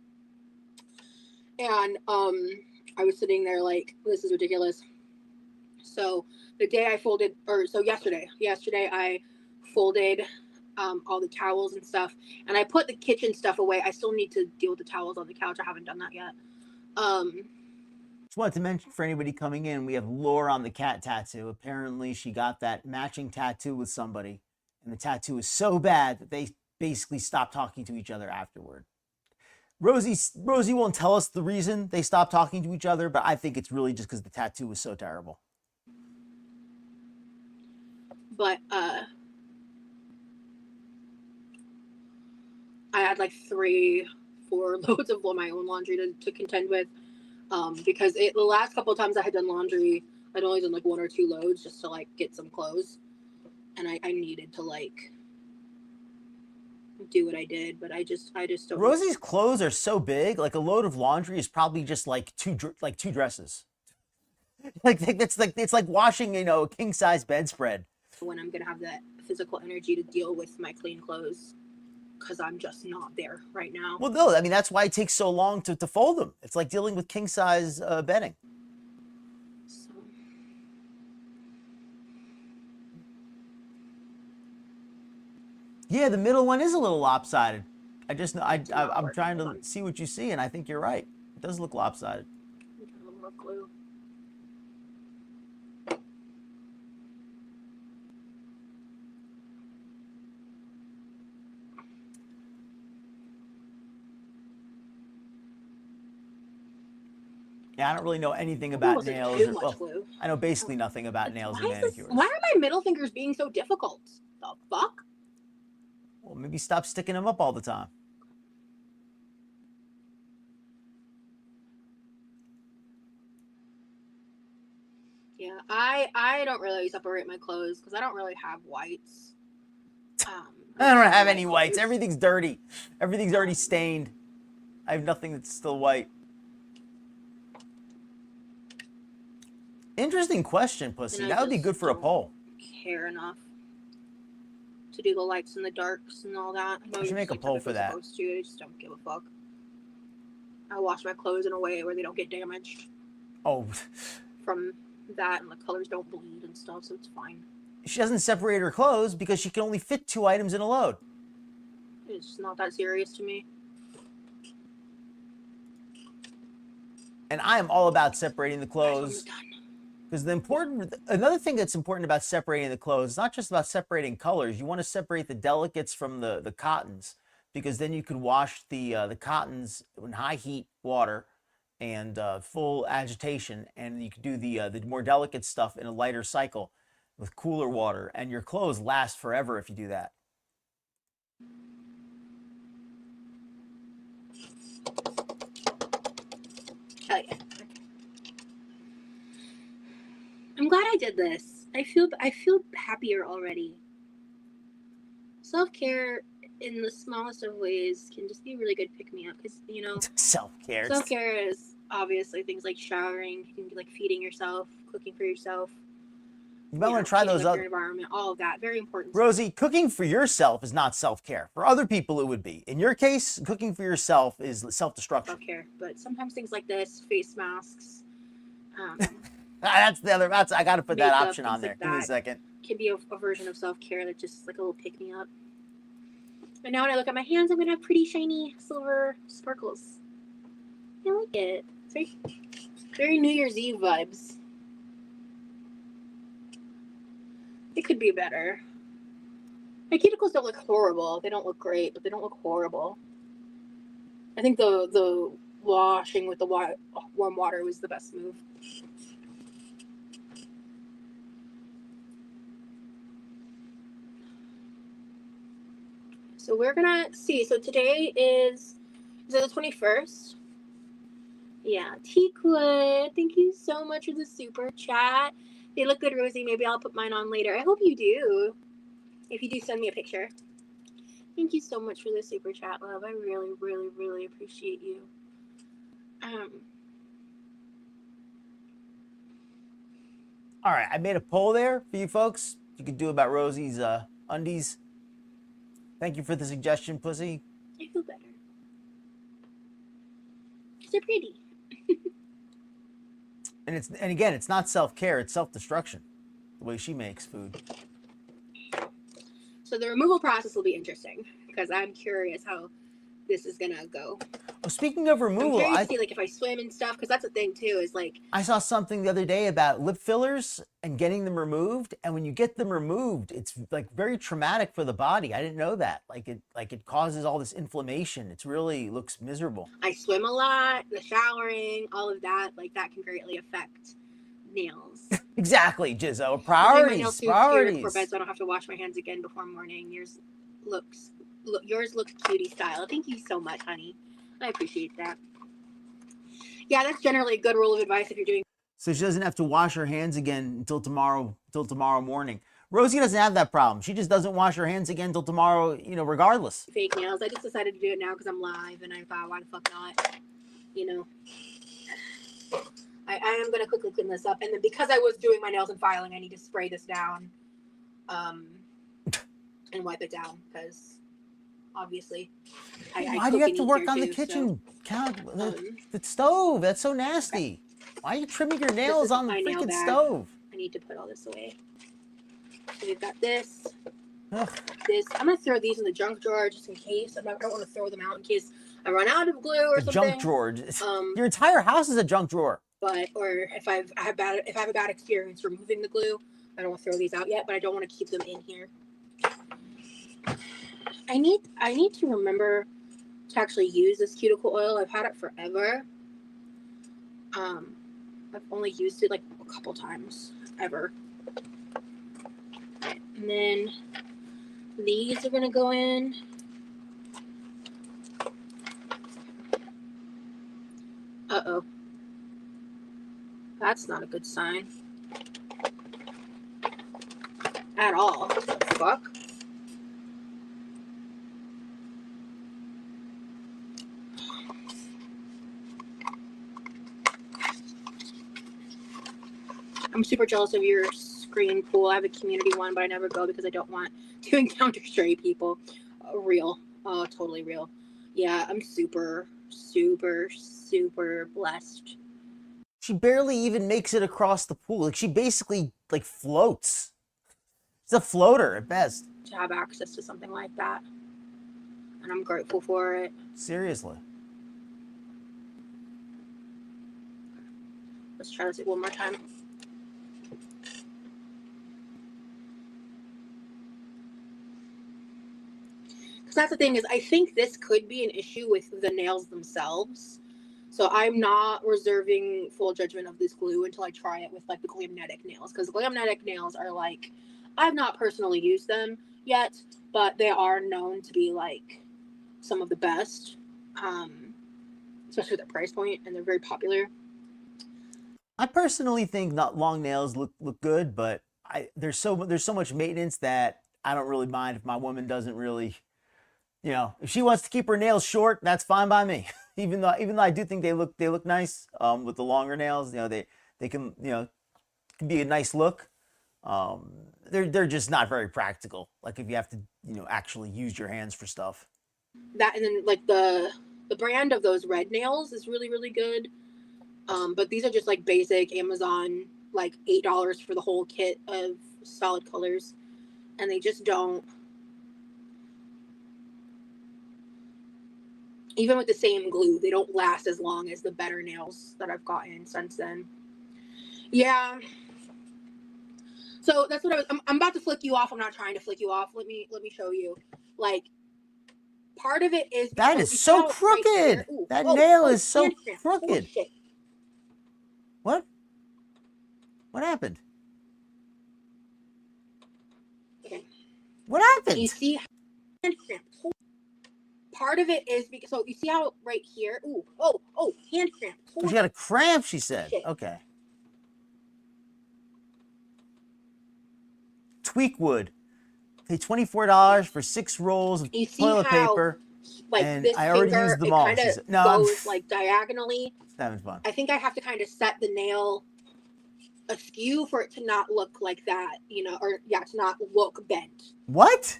And I was sitting there like, this is ridiculous. So the day I folded, yesterday I folded all the towels and stuff, and I put the kitchen stuff away. I still need to deal with the towels on the couch. I haven't done that yet. Just wanted to mention for anybody coming in, we have Lore on the cat tattoo. Apparently, she got that matching tattoo with somebody, and the tattoo is so bad that they basically stopped talking to each other afterward. Rosee won't tell us the reason they stopped talking to each other, but I think it's really just because the tattoo was so terrible. But I had like 3-4 loads of my own laundry to contend with, because the last couple of times I had done laundry, I'd only done like 1 or 2 loads just to like get some clothes, and I needed to like do what I did, but I just don't. Rosee's clothes are so big, like a load of laundry is probably just like two dresses. It's like washing, a king size bedspread. When I'm gonna have that physical energy to deal with my clean clothes, because I'm just not there right now. Well, no, I mean that's why it takes so long to fold them. It's like dealing with king size bedding. So. Yeah, the middle one is a little lopsided. I'm trying to see what you see, and I think you're right. It does look lopsided. A little more glue. Yeah, I don't really know anything about nails. I know basically nothing about nails and manicures. Why are my middle fingers being so difficult? The fuck? Well, maybe stop sticking them up all the time. Yeah, I don't really separate my clothes because I don't really have whites. I don't have any whites. Everything's dirty. Everything's already stained. I have nothing that's still white. Interesting question, Pussy. That would be good for a poll. Care enough to do the lights and the darks and all that. I should make a poll for that. I just don't give a fuck. I wash my clothes in a way where they don't get damaged. Oh. From that, and the colors don't bleed and stuff, so it's fine. She doesn't separate her clothes because she can only fit 2 items in a load. It's not that serious to me. And I am all about separating the clothes. Because another thing that's important about separating the clothes is not just about separating colors. You want to separate the delicates from the cottons, because then you can wash the cottons in high heat water and full agitation, and you can do the more delicate stuff in a lighter cycle with cooler water, and your clothes last forever if you do that. Oh yeah. I'm glad I did this. I feel happier already. Self-care in the smallest of ways can just be a really good pick-me-up, because self-care is obviously things like showering, like feeding yourself, cooking for yourself. You might want to try those other environment, all of that, very important. Rosee, cooking for yourself is not self-care. For other people, it would be. In your case, cooking for yourself is self-destruction. Self-care, but sometimes things like this, face masks. That's the other. I got to put that option on there. Give me a second. Can be a version of self-care that just like a little pick-me-up. And now when I look at my hands, I'm gonna have pretty shiny silver sparkles. I like it. It's very New Year's Eve vibes. It could be better. My cuticles don't look horrible. They don't look great, but they don't look horrible. I think the washing with the warm water was the best move. So we're gonna see. So today is it the 21st? Yeah, Teakwood, thank you so much for the super chat. They look good, Rosie. Maybe I'll put mine on later. I hope you do. If you do, send me a picture. Thank you so much for the super chat, love. I really, really, really appreciate you. All right, I made a poll there for you folks. You could do about Rosie's undies. Thank you for the suggestion, Pussy. I feel better. They're pretty. And again, it's not self-care, it's self-destruction. The way she makes food. So the removal process will be interesting because I'm curious how this is gonna go. Well, speaking of removal, I'm curious to see like if I swim and stuff, because that's the thing too. Is like I saw something the other day about lip fillers and getting them removed, and when you get them removed, it's like very traumatic for the body. I didn't know that. Like it causes all this inflammation. It really looks miserable. I swim a lot, the showering, all of that, like that can greatly affect nails. Exactly, Jizzo. Priorities. Priorities. Before bed, so I don't have to wash my hands again before morning. Yours looks cutie style. Thank you so much, honey. I appreciate that. Yeah, that's generally a good rule of advice if you're doing. So she doesn't have to wash her hands again until tomorrow morning. Rosie doesn't have that problem. She just doesn't wash her hands again until tomorrow, regardless. Fake nails. I just decided to do it now because I'm live, and I thought, why the fuck not? I am going to quickly clean this up. And then because I was doing my nails and filing, I need to spray this down and wipe it down because obviously why do you have to work on the kitchen? The stove. That's so nasty. Why are you trimming your nails on the freaking stove? I need to put all this away. So we've got this. This. I'm going to throw these in the junk drawer just in case. I don't want to throw them out in case I run out of glue or something. Junk drawer. Your entire house is a junk drawer. Or if I have a bad experience removing the glue, I don't want to throw these out yet, but I don't want to keep them in here. I need to remember to actually use this cuticle oil. I've had it forever. I've only used it like a couple times ever. And then these are gonna go in. Uh-oh. That's not a good sign. At all. What the fuck? I'm super jealous of your screen pool. I have a community one, but I never go because I don't want to encounter stray people. Real. Oh, totally real. Yeah, I'm super, super, super blessed. She barely even makes it across the pool. Like she basically floats. It's a floater at best. To have access to something like that. And I'm grateful for it. Seriously. Let's try this one more time. Because that's the thing is, I think this could be an issue with the nails themselves. So I'm not reserving full judgment of this glue until I try it with like the Glamnetic nails. Because Glamnetic nails are like, I've not personally used them yet, but they are known to be like some of the best, especially at their price point, and they're very popular. I personally think not long nails look good, but there's so much maintenance that I don't really mind if my woman doesn't really, if she wants to keep her nails short, that's fine by me. even though I do think they look nice with the longer nails. They can can be a nice look. They're just not very practical. Like if you have to actually use your hands for stuff. That and then like the brand of those red nails is really, really good. But these are just like basic Amazon, like $8 for the whole kit of solid colors, and they just don't. Even with the same glue, they don't last as long as the better nails that I've gotten since then. Yeah. So that's what I'm about to flick you off. I'm not trying to flick you off. Let me show you. Like, part of it is that is so crooked. Right that nail is so crooked. What? What happened? Okay. What happened? You see? part of it is because, so you see how right here, hand cramp. She got a cramp, she said. Shit. Okay. Tweakwood. Pay $24 for 6 rolls of toilet paper. Like and this I already finger, used them it all. kind She of said, no, goes like diagonally. It's having fun. I think I have to kind of set the nail askew for it to not look like that, you know, or to not look bent. What?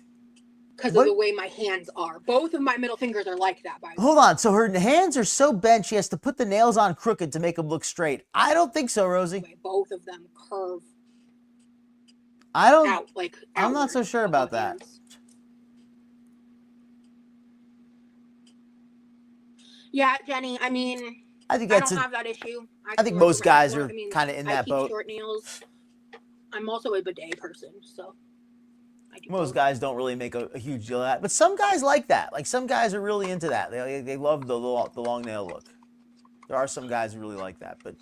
Because of the way my hands are. Both of my middle fingers are like that, by the way. Hold on. So her hands are so bent, she has to put the nails on crooked to make them look straight. I don't think so, Rosee. Both of them curve out, I'm not so sure about that. Yeah, Jenny, I mean, I think I don't have that issue. I think most guys are kind of in that boat. I keep short nails. I'm also a bidet person, so. Most guys don't really make a huge deal of that, but some guys like that. Like some guys are really into that. They love the long nail look. There are some guys who really like that, but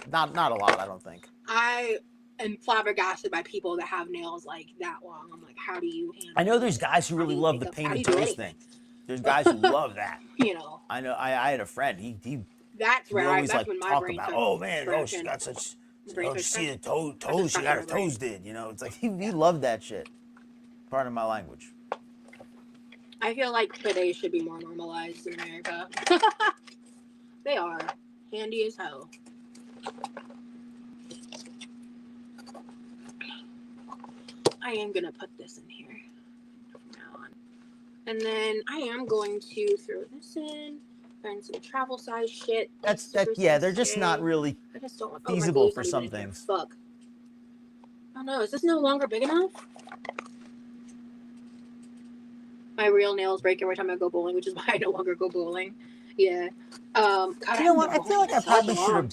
not a lot, I don't think. I am flabbergasted by people that have nails like that long. I'm like, how do you handle I know there's guys who really love the painted toes thing. There's guys who love that. You know. I know. I had a friend. He that's where always that's like when my talk brain about. Oh man, she got such. See the toes. She got her toes did. You know, it's like he loved that shit. Pardon my language. I feel like bidets should be more normalized in America. They are handy as hell. I am gonna put this in here from now on, and then I am going to throw this in. Find some travel size shit. Yeah, they're just not really feasible for some things. Fuck. Oh no, is this no longer big enough? My real nails break every time I go bowling, which is why I no longer go bowling. Yeah. God, you know what? I feel like I probably should have.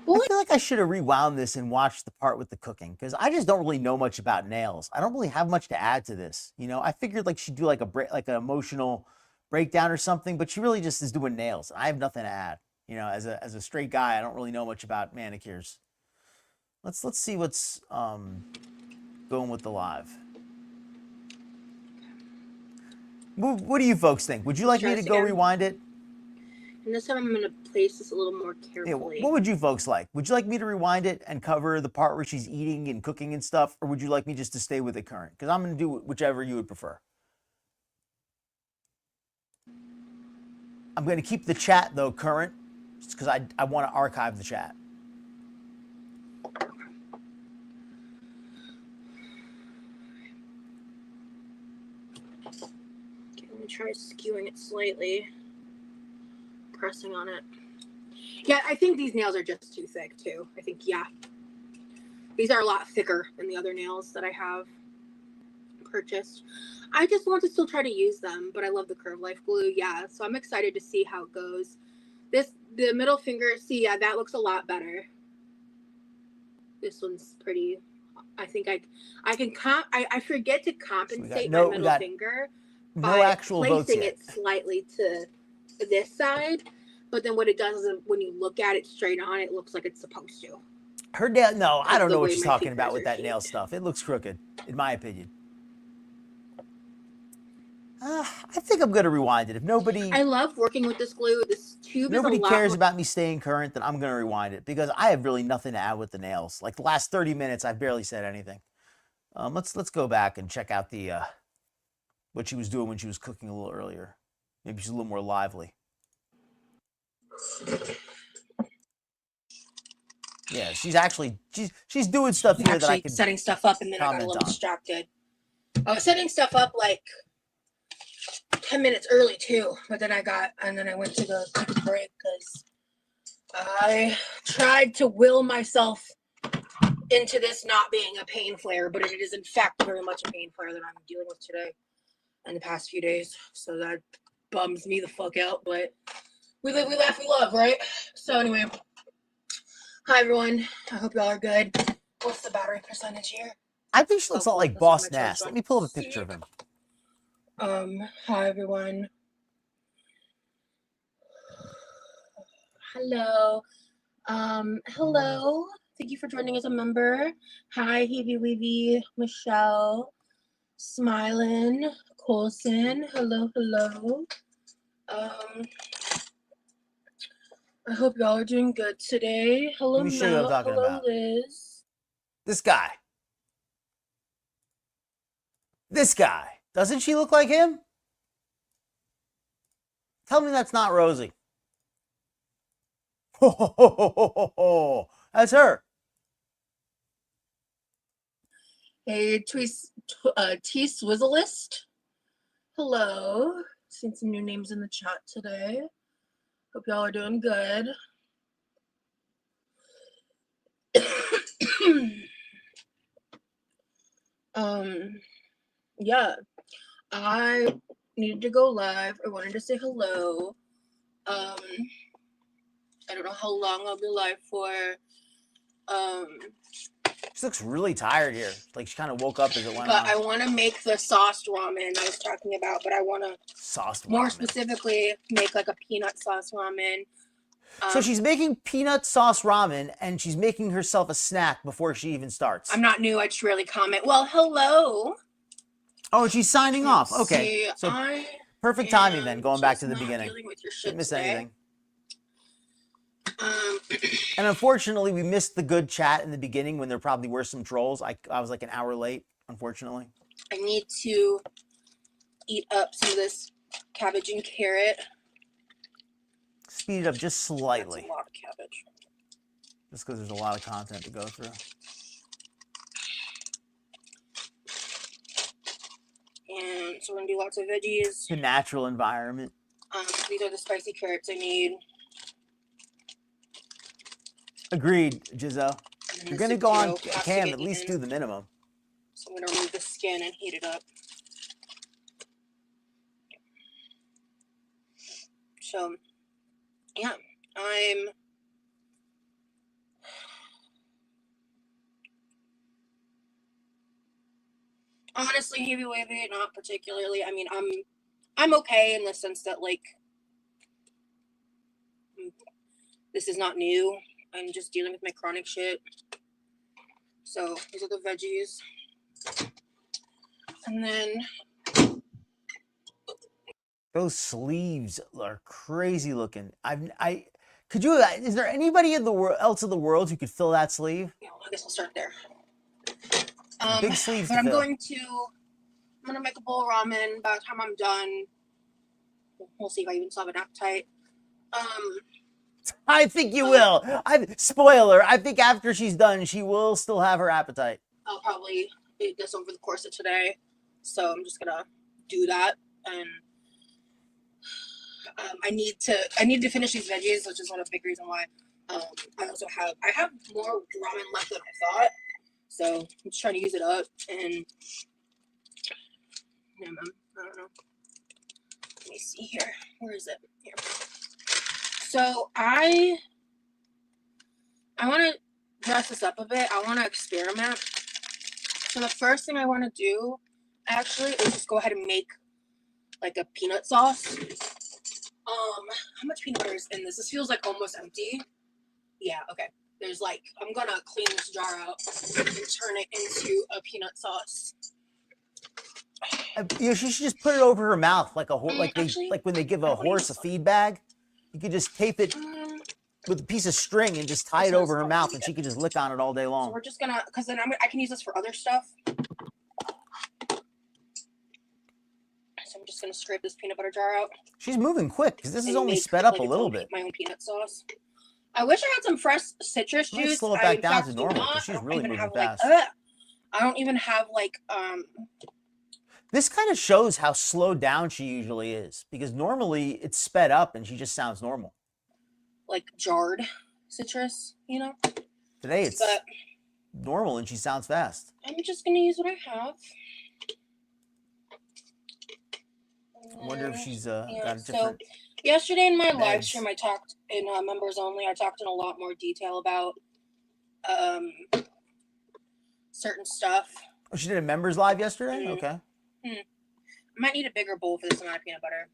I feel like I should have rewound this and watched the part with the cooking because I just don't really know much about nails. I don't really have much to add to this. You know, I figured like she'd do like an emotional breakdown or something, but she really just is doing nails. I have nothing to add. You know, as a straight guy, I don't really know much about manicures. Let's see what's going with the live. What do you folks think? Would you like me to go rewind it? And this time I'm going to place this a little more carefully. Yeah, what would you folks like? Would you like me to rewind it and cover the part where she's eating and cooking and stuff? Or would you like me just to stay with it current? Because I'm going to do whichever you would prefer. I'm going to keep the chat, though, current. Just because I want to archive the chat. Okay, let me try skewing it slightly. Pressing on it. Yeah, I think these nails are just too thick too. I think, yeah. These are a lot thicker than the other nails that I have purchased. I just want to still try to use them, but I love the Curve Life glue. Yeah, so I'm excited to see how it goes. The middle finger, see, yeah, that looks a lot better. This one's pretty. I think I forget to compensate my middle finger by placing it slightly to this side, but then what it does is when you look at it straight on, it looks like it's supposed to. Her nail, no, I don't know what she's talking about with that nail stuff. It looks crooked, in my opinion. I think I'm going to rewind it. If nobody... I love working with this glue. This tube nobody cares about me staying current, then I'm going to rewind it because I have really nothing to add with the nails. Like the last 30 minutes, I've barely said anything. Let's go back and check out the what she was doing when she was cooking a little earlier. Maybe she's a little more lively. Yeah, she's doing stuff here that I can setting stuff up, and then I got a little distracted. I was setting stuff up like 10 minutes early too, but then I went to go take a break because I tried to will myself into this not being a pain flare, but it is in fact very much a pain flare that I'm dealing with today and the past few days. So that bums me the fuck out, but we live, we laugh, we love, right? So anyway, hi everyone. I hope y'all are good. What's the battery percentage here? I think she looks a lot like Boss Nass. Let me pull up a picture of him. Hi everyone. Hello. Hello. Thank you for joining as a member. Hi, Heavy Weavy, Michelle. Smiling Colson, hello, hello. I hope y'all are doing good today. Hello, Let me show you what I'm Mel. talking Hello, about. Liz. This guy. This guy. Doesn't she look like him? Tell me that's not Rosee. Ho, ho, ho, ho, ho, ho. That's her. Hey, T-Swizzleist. Hello. Seen some new names in the chat today. Hope y'all are doing good. Yeah, I needed to go live. I wanted to say hello. I don't know how long I'll be live for. She looks really tired here. Like she kind of woke up as it went But on. I want to make the sauced ramen I was talking about, but I want to more specifically make like a peanut sauce ramen. So she's making peanut sauce ramen, and she's making herself a snack before she even starts. I'm not new. I just really comment. Well, hello. Oh, and she's signing off. Okay. See, so perfect timing then, going back to the beginning. With your shit Didn't miss today. anything. And unfortunately, we missed the good chat in the beginning when there probably were some trolls. I was like an hour late, unfortunately. I need to eat up some of this cabbage and carrot. Speed it up just slightly. That's a lot of cabbage. Just because there's a lot of content to go through. And so we're going to do lots of veggies. The natural environment. These are the spicy carrots I need. Agreed, Giselle. You're going to go on cam, at least do the minimum. So I'm going to remove the skin and heat it up. So, yeah, I'm honestly heavy wavy, not particularly. I mean, I'm okay in the sense that like this is not new. I'm just dealing with my chronic shit. So these are the veggies, and then those sleeves are crazy looking. Is there anybody in the else in the world who could fill that sleeve? Yeah, well, I guess I'll start there. Big sleeves. But I'm going to make a bowl of ramen. By the time I'm done, we'll see if I even still have an appetite. I think you will. Spoiler, I think after she's done, she will still have her appetite. I'll probably eat this over the course of today. So I'm just gonna do that, and I need to finish these veggies, which is one of the big reasons why. I have more ramen left than I thought, so I'm just trying to use it up. And I don't know. Let me see here. Where is it? Here. So I want to dress this up a bit. I want to experiment. So the first thing I want to do, actually, is just go ahead and make like a peanut sauce. How much peanut butter is in this? This feels like almost empty. Yeah, okay. There's like, I'm gonna clean this jar out and turn it into a peanut sauce. She should just put it over her mouth like when they give a horse a feed bag. You could just tape it with a piece of string and just tie it over her mouth, and she could just lick on it all day long. So we're just gonna, because then I can use this for other stuff. So I'm just gonna scrape this peanut butter jar out. She's moving quick because this is only sped up a little bit. My own peanut sauce. I wish I had some fresh citrus juice. Slow it back down to normal because she's really moving fast. I don't even have like This kind of shows how slowed down she usually is, because normally it's sped up and she just sounds normal. Like jarred citrus, you know? Today it's normal and she sounds fast. I'm just going to use what I have. I wonder if she's got a different... So yesterday in my live stream, I talked in members only. I talked in a lot more detail about certain stuff. Oh, she did a members live yesterday? Okay. I might need a bigger bowl for this amount of peanut butter.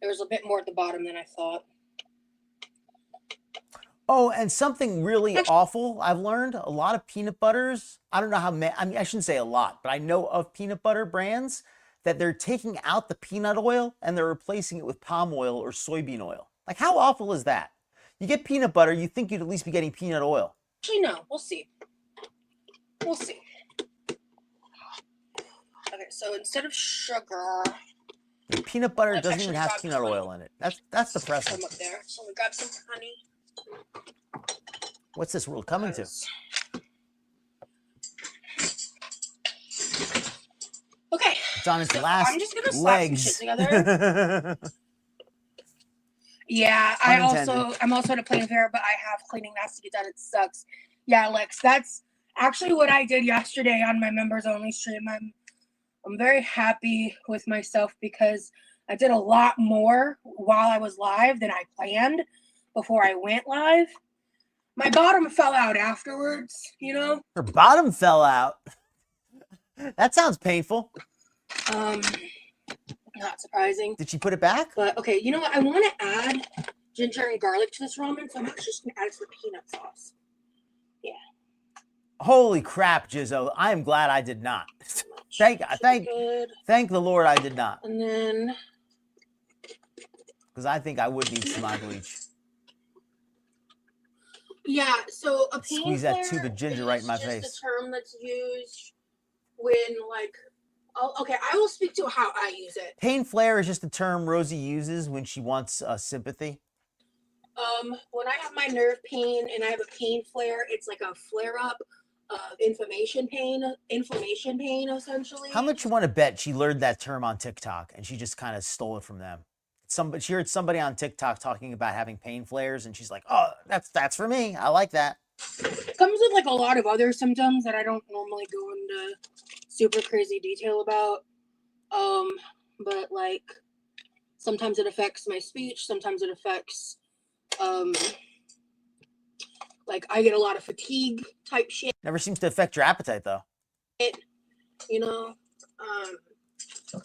There was a bit more at the bottom than I thought. Oh, and something really awful I've learned, a lot of peanut butters, I don't know how many, I mean, I shouldn't say a lot, but I know of peanut butter brands that they're taking out the peanut oil and they're replacing it with palm oil or soybean oil. Like, how awful is that? You get peanut butter, you think you'd at least be getting peanut oil. Actually, no. We'll see. We'll see. Okay, so instead of sugar... Peanut butter doesn't even have peanut oil in it. That's depressing. Up there. So we got some honey. What's this world coming to? Okay. It's on its so last I'm just gonna slap legs. some shit together. Yeah, I'm also at a cleaning fair, but I have cleaning that has to get done. It sucks. Yeah, Lex, that's actually what I did yesterday on my members only stream. I'm very happy with myself because I did a lot more while I was live than I planned before I went live. My bottom fell out afterwards, you know? Her bottom fell out. That sounds painful. Not surprising. Did she put it back? But okay, you know what? I want to add ginger and garlic to this ramen, so I'm actually just gonna add some peanut sauce. Yeah. Holy crap, Jizzo. I am glad I did not. Thank the Lord I did not. And then because I think I would need some eye bleach. Yeah, so a pain squeeze that tube of ginger right in my face. It's a term that's used when okay, I will speak to how I use it. Pain flare is just a term Rosee uses when she wants sympathy. When I have my nerve pain and I have a pain flare, it's like a flare up of inflammation pain essentially. How much you want to bet she learned that term on TikTok and she just kind of stole it from them? She heard somebody on TikTok talking about having pain flares and she's like, oh, that's for me. I like that. It comes with like a lot of other symptoms that I don't normally go into super crazy detail about. But like sometimes it affects my speech, sometimes it affects like I get a lot of fatigue type shit. Never seems to affect your appetite though. You know, okay,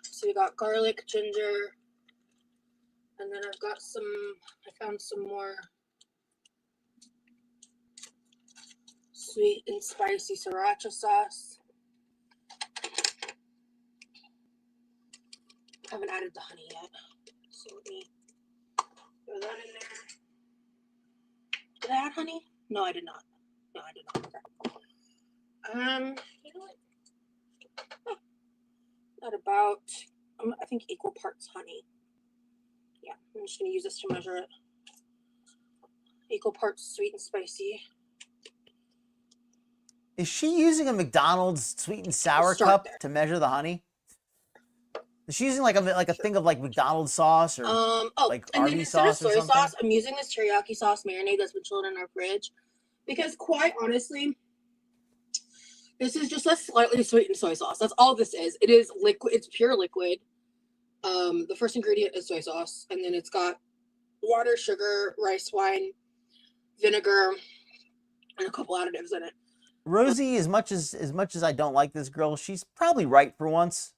so we got garlic, ginger, and then I found some more sweet and spicy sriracha sauce. I haven't added the honey yet, so let me throw that in there. Did I add honey? No, I did not. No, I did not. Okay. You know what? Oh, not about, I think equal parts honey. Yeah, I'm just gonna use this to measure it. Equal parts sweet and spicy. Is she using a McDonald's sweet and sour cup to measure the honey? Is she using like a thing of like McDonald's sauce or like Arby's sauce or something? Sauce, I'm using this teriyaki sauce marinade that's been chilling in our fridge because quite honestly, this is just a slightly sweetened soy sauce. That's all this is. It is liquid. It's pure liquid. The first ingredient is soy sauce, and then it's got water, sugar, rice wine, vinegar, and a couple additives in it. Rosee, as much as I don't like this girl, she's probably right for once.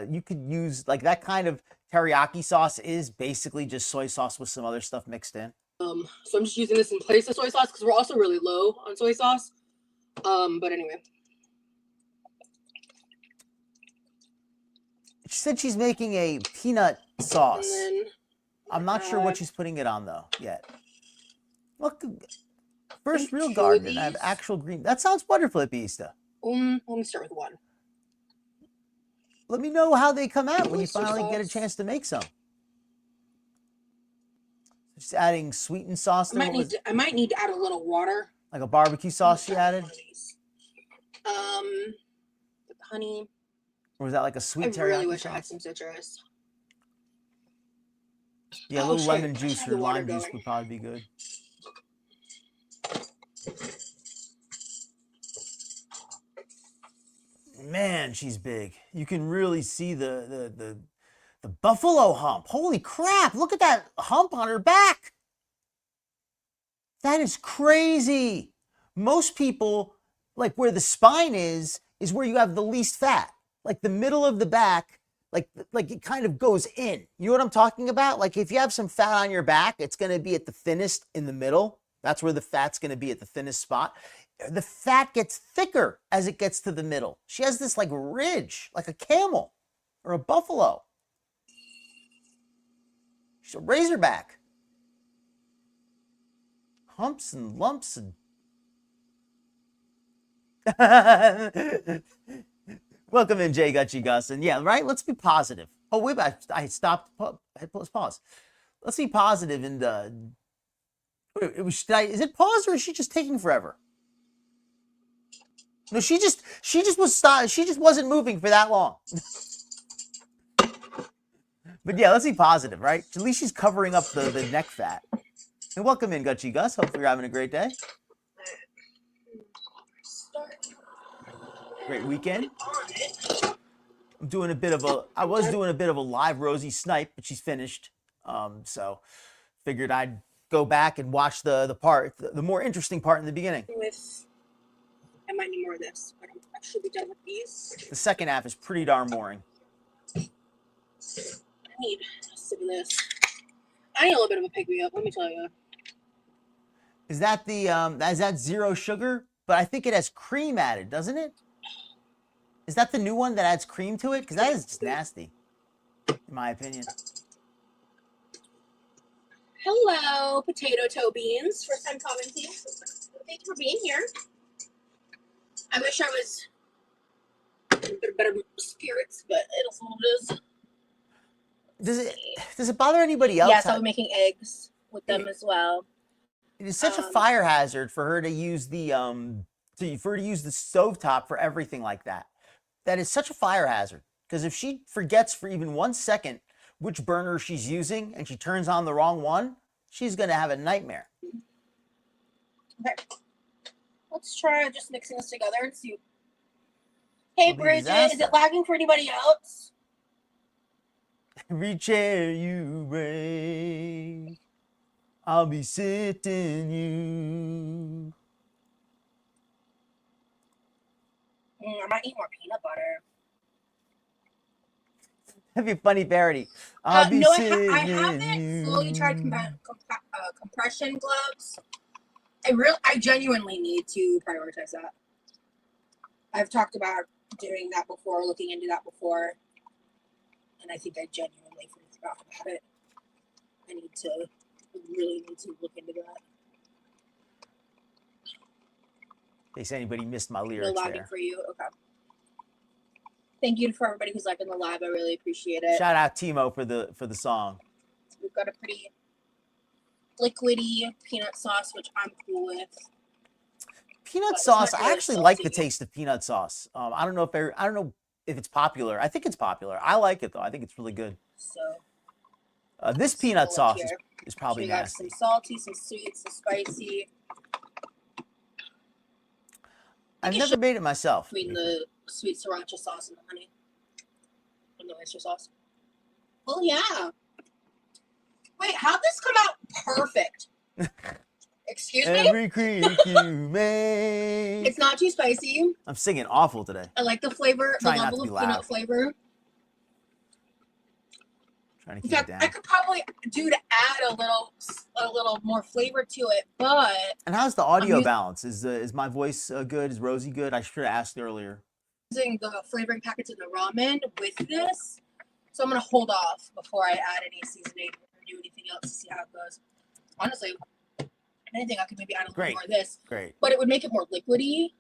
You could use like that kind of teriyaki sauce is basically just soy sauce with some other stuff mixed in. So I'm just using this in place of soy sauce because we're also really low on soy sauce. But anyway. She said she's making a peanut sauce. I'm not sure what she's putting it on though yet. Look, first real garden. I have actual green. That sounds wonderful, Epiista. Let me start with one. Let me know how they come out when you finally get a chance to make some. Just adding sweetened sauce. I might need to add a little water. Like a barbecue sauce she added? Honey. Or was that like a sweet teriyaki sauce? I really wish I had some citrus. Yeah, a little lemon juice or lime juice would probably be good. Man, she's big. You can really see the buffalo hump. Holy crap, look at that hump on her back. That is crazy. Most people, like where the spine is where you have the least fat. Like the middle of the back, like it kind of goes in. You know what I'm talking about? Like if you have some fat on your back, it's going to be at the thinnest in the middle. That's where the fat's going to be, at the thinnest spot. The fat gets thicker as it gets to the middle. She has this like ridge, like a camel or a buffalo. She's a razorback. Humps and lumps and welcome in, Jay Gutchy Gus. And yeah, right. Let's be positive. Oh wait, I stopped. Let's pause. Let's be positive. And is it pause or is she just taking forever? No, she just was stopped. She just wasn't moving for that long. But yeah, let's be positive, right? At least she's covering up the neck fat. And welcome in, Gutchy Gus. Hopefully you're having a great day. Great weekend. I was doing a bit of a live Rosee snipe, but she's finished. So figured I'd go back and watch the more interesting part in the beginning. I might need more of this, but I should be done with these. The second half is pretty darn boring. I need some of this. I need a little bit of a pick-me-up, let me tell you. Is that is that zero sugar? But I think it has cream added, doesn't it? Is that the new one that adds cream to it? Because that is just nasty, in my opinion. Hello, potato toe beans. First time commenting. Thank you for being here. I wish I was in better spirits, but it is what it is. Does it bother anybody else? Yes, I'll be making eggs with them as well. It is such a fire hazard for her to use the stovetop for everything like that. That is such a fire hazard, because if she forgets for even 1 second which burner she's using and she turns on the wrong one, she's going to have a nightmare. Okay. Let's try just mixing this together and see. Hey, Bridget, is it lagging for anybody else? Every chair you break, I'll be sitting you. I might eat more peanut butter. That'd be a funny parody. I haven't fully tried compression gloves. I genuinely need to prioritize that. I've talked about doing that before, looking into that before, and I think I genuinely forgot about it. I really need to look into that. In case anybody missed my lyrics no lagging for you. Okay. Thank you for everybody who's like in the live. I really appreciate it. Shout out Timo for the song. We've got a pretty liquidy peanut sauce, which I'm cool with. Peanut sauce. I actually like the taste of peanut sauce. I don't know if it's popular. I think it's popular. I like it though. I think it's really good. So this peanut sauce is probably nasty. Some salty, some sweet, some spicy. I've never made it myself. Between the sweet sriracha sauce and the honey and the oyster sauce. Oh yeah. Wait, how'd this come out perfect? Excuse me? Every creek you make. It's not too spicy. I'm singing awful today. I like the flavor, the level of peanut flavor. Trying to keep in fact, it down. I could probably do to add a little more flavor to it, but. And how's the audio balance? Is my voice good? Is Rosee good? I should have asked earlier. Using the flavoring packets in the ramen with this, so I'm gonna hold off before I add any seasoning or do anything else to see how it goes. Honestly, anything I could maybe add a little more of this. Great. But it would make it more liquidy.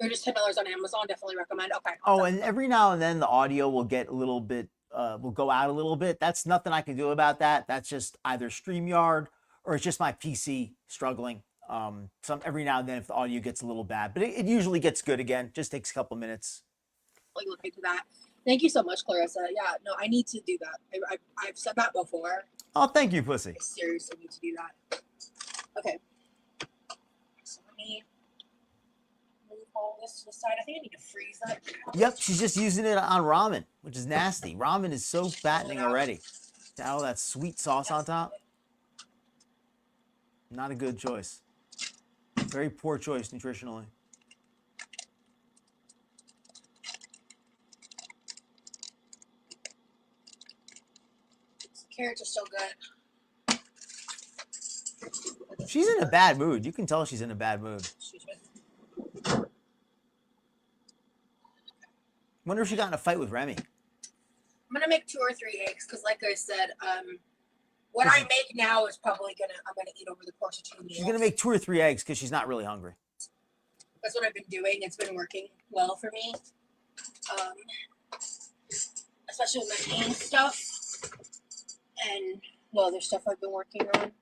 They're just $10 on Amazon. Definitely recommend. Okay. Oh, and every now and then the audio will get a little bit. Will go out a little bit. That's nothing I can do about that. That's just either StreamYard or it's just my PC struggling. Every now and then if the audio gets a little bad, but it usually gets good again. Just takes a couple minutes. Like look into that. Thank you so much, Clarissa. Yeah, no, I need to do that. I've said that before. Oh, thank you, pussy. I seriously need to do that. Okay. So let me move all this to the side. I think I need to freeze that. Yep, she's just using it on ramen, which is nasty. Ramen is so fattening already. To all that sweet sauce on top. Not a good choice. Very poor choice nutritionally. I Carrots are still good. She's in a bad mood. You can tell she's in a bad mood. Excuse me. Wonder if she got in a fight with Remy. I'm gonna make 2 or 3 eggs because, like I said, what I make now is probably I'm gonna eat over the course of 2 meals. She's gonna make 2 or 3 eggs because she's not really hungry. That's what I've been doing. It's been working well for me, especially with my pain stuff and other stuff I've been working on.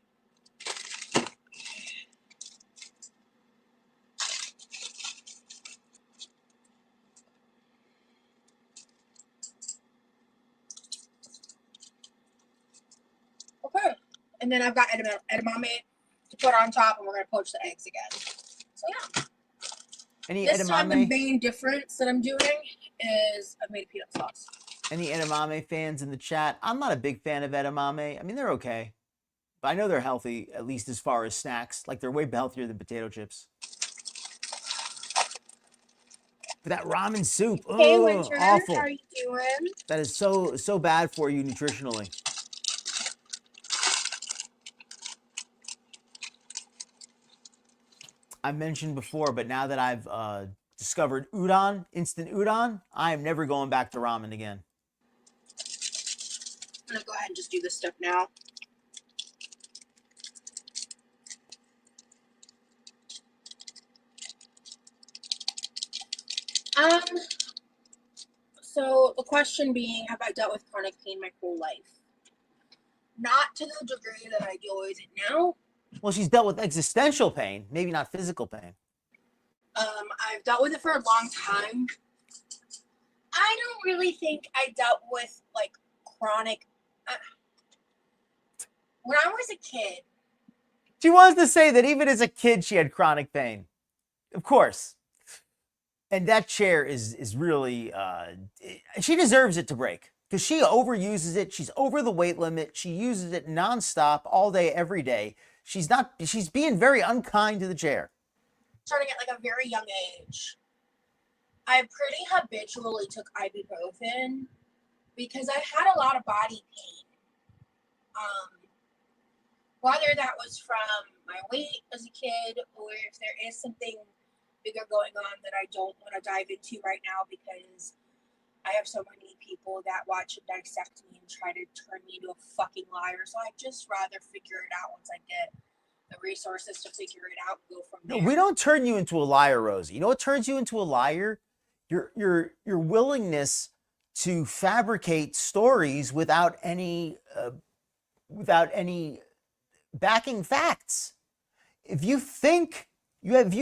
Okay, and then I've got edamame to put on top, and we're gonna poach the eggs again. So yeah. Any This time the edamame? main difference that I'm doing is I've made peanut sauce. Any edamame fans in the chat? I'm not a big fan of edamame. I mean, they're okay, but I know they're healthy, at least as far as snacks. Like, they're way healthier than potato chips. But that ramen soup, Hey, oh, Winter, awful. how are you doing? That is so bad for you nutritionally. I mentioned before, but now that I've discovered udon, instant udon, I am never going back to ramen again. I'm gonna go ahead and just do this stuff now. So the question being, have I dealt with chronic pain my whole life? Not to the degree that I deal with it now. Well, she's dealt with existential pain, maybe not physical pain. I've dealt with it for a long time. I don't really think I dealt with like chronic. When I was a kid. She wants to say that even as a kid, she had chronic pain. Of course. And that chair is really, she deserves it to break because she overuses it. She's over the weight limit. She uses it nonstop all day, every day. She's being very unkind to the chair. Starting at like a very young age, I pretty habitually took ibuprofen because I had a lot of body pain. Whether that was from my weight as a kid or if there is something bigger going on that I don't want to dive into right now because I have so many people that watch and dissect me and try to turn me into a fucking liar. So I'd just rather figure it out once I get the resources to figure it out and go from there. No, we don't turn you into a liar, Rosee. You know what turns you into a liar? Your willingness to fabricate stories without any backing facts. If you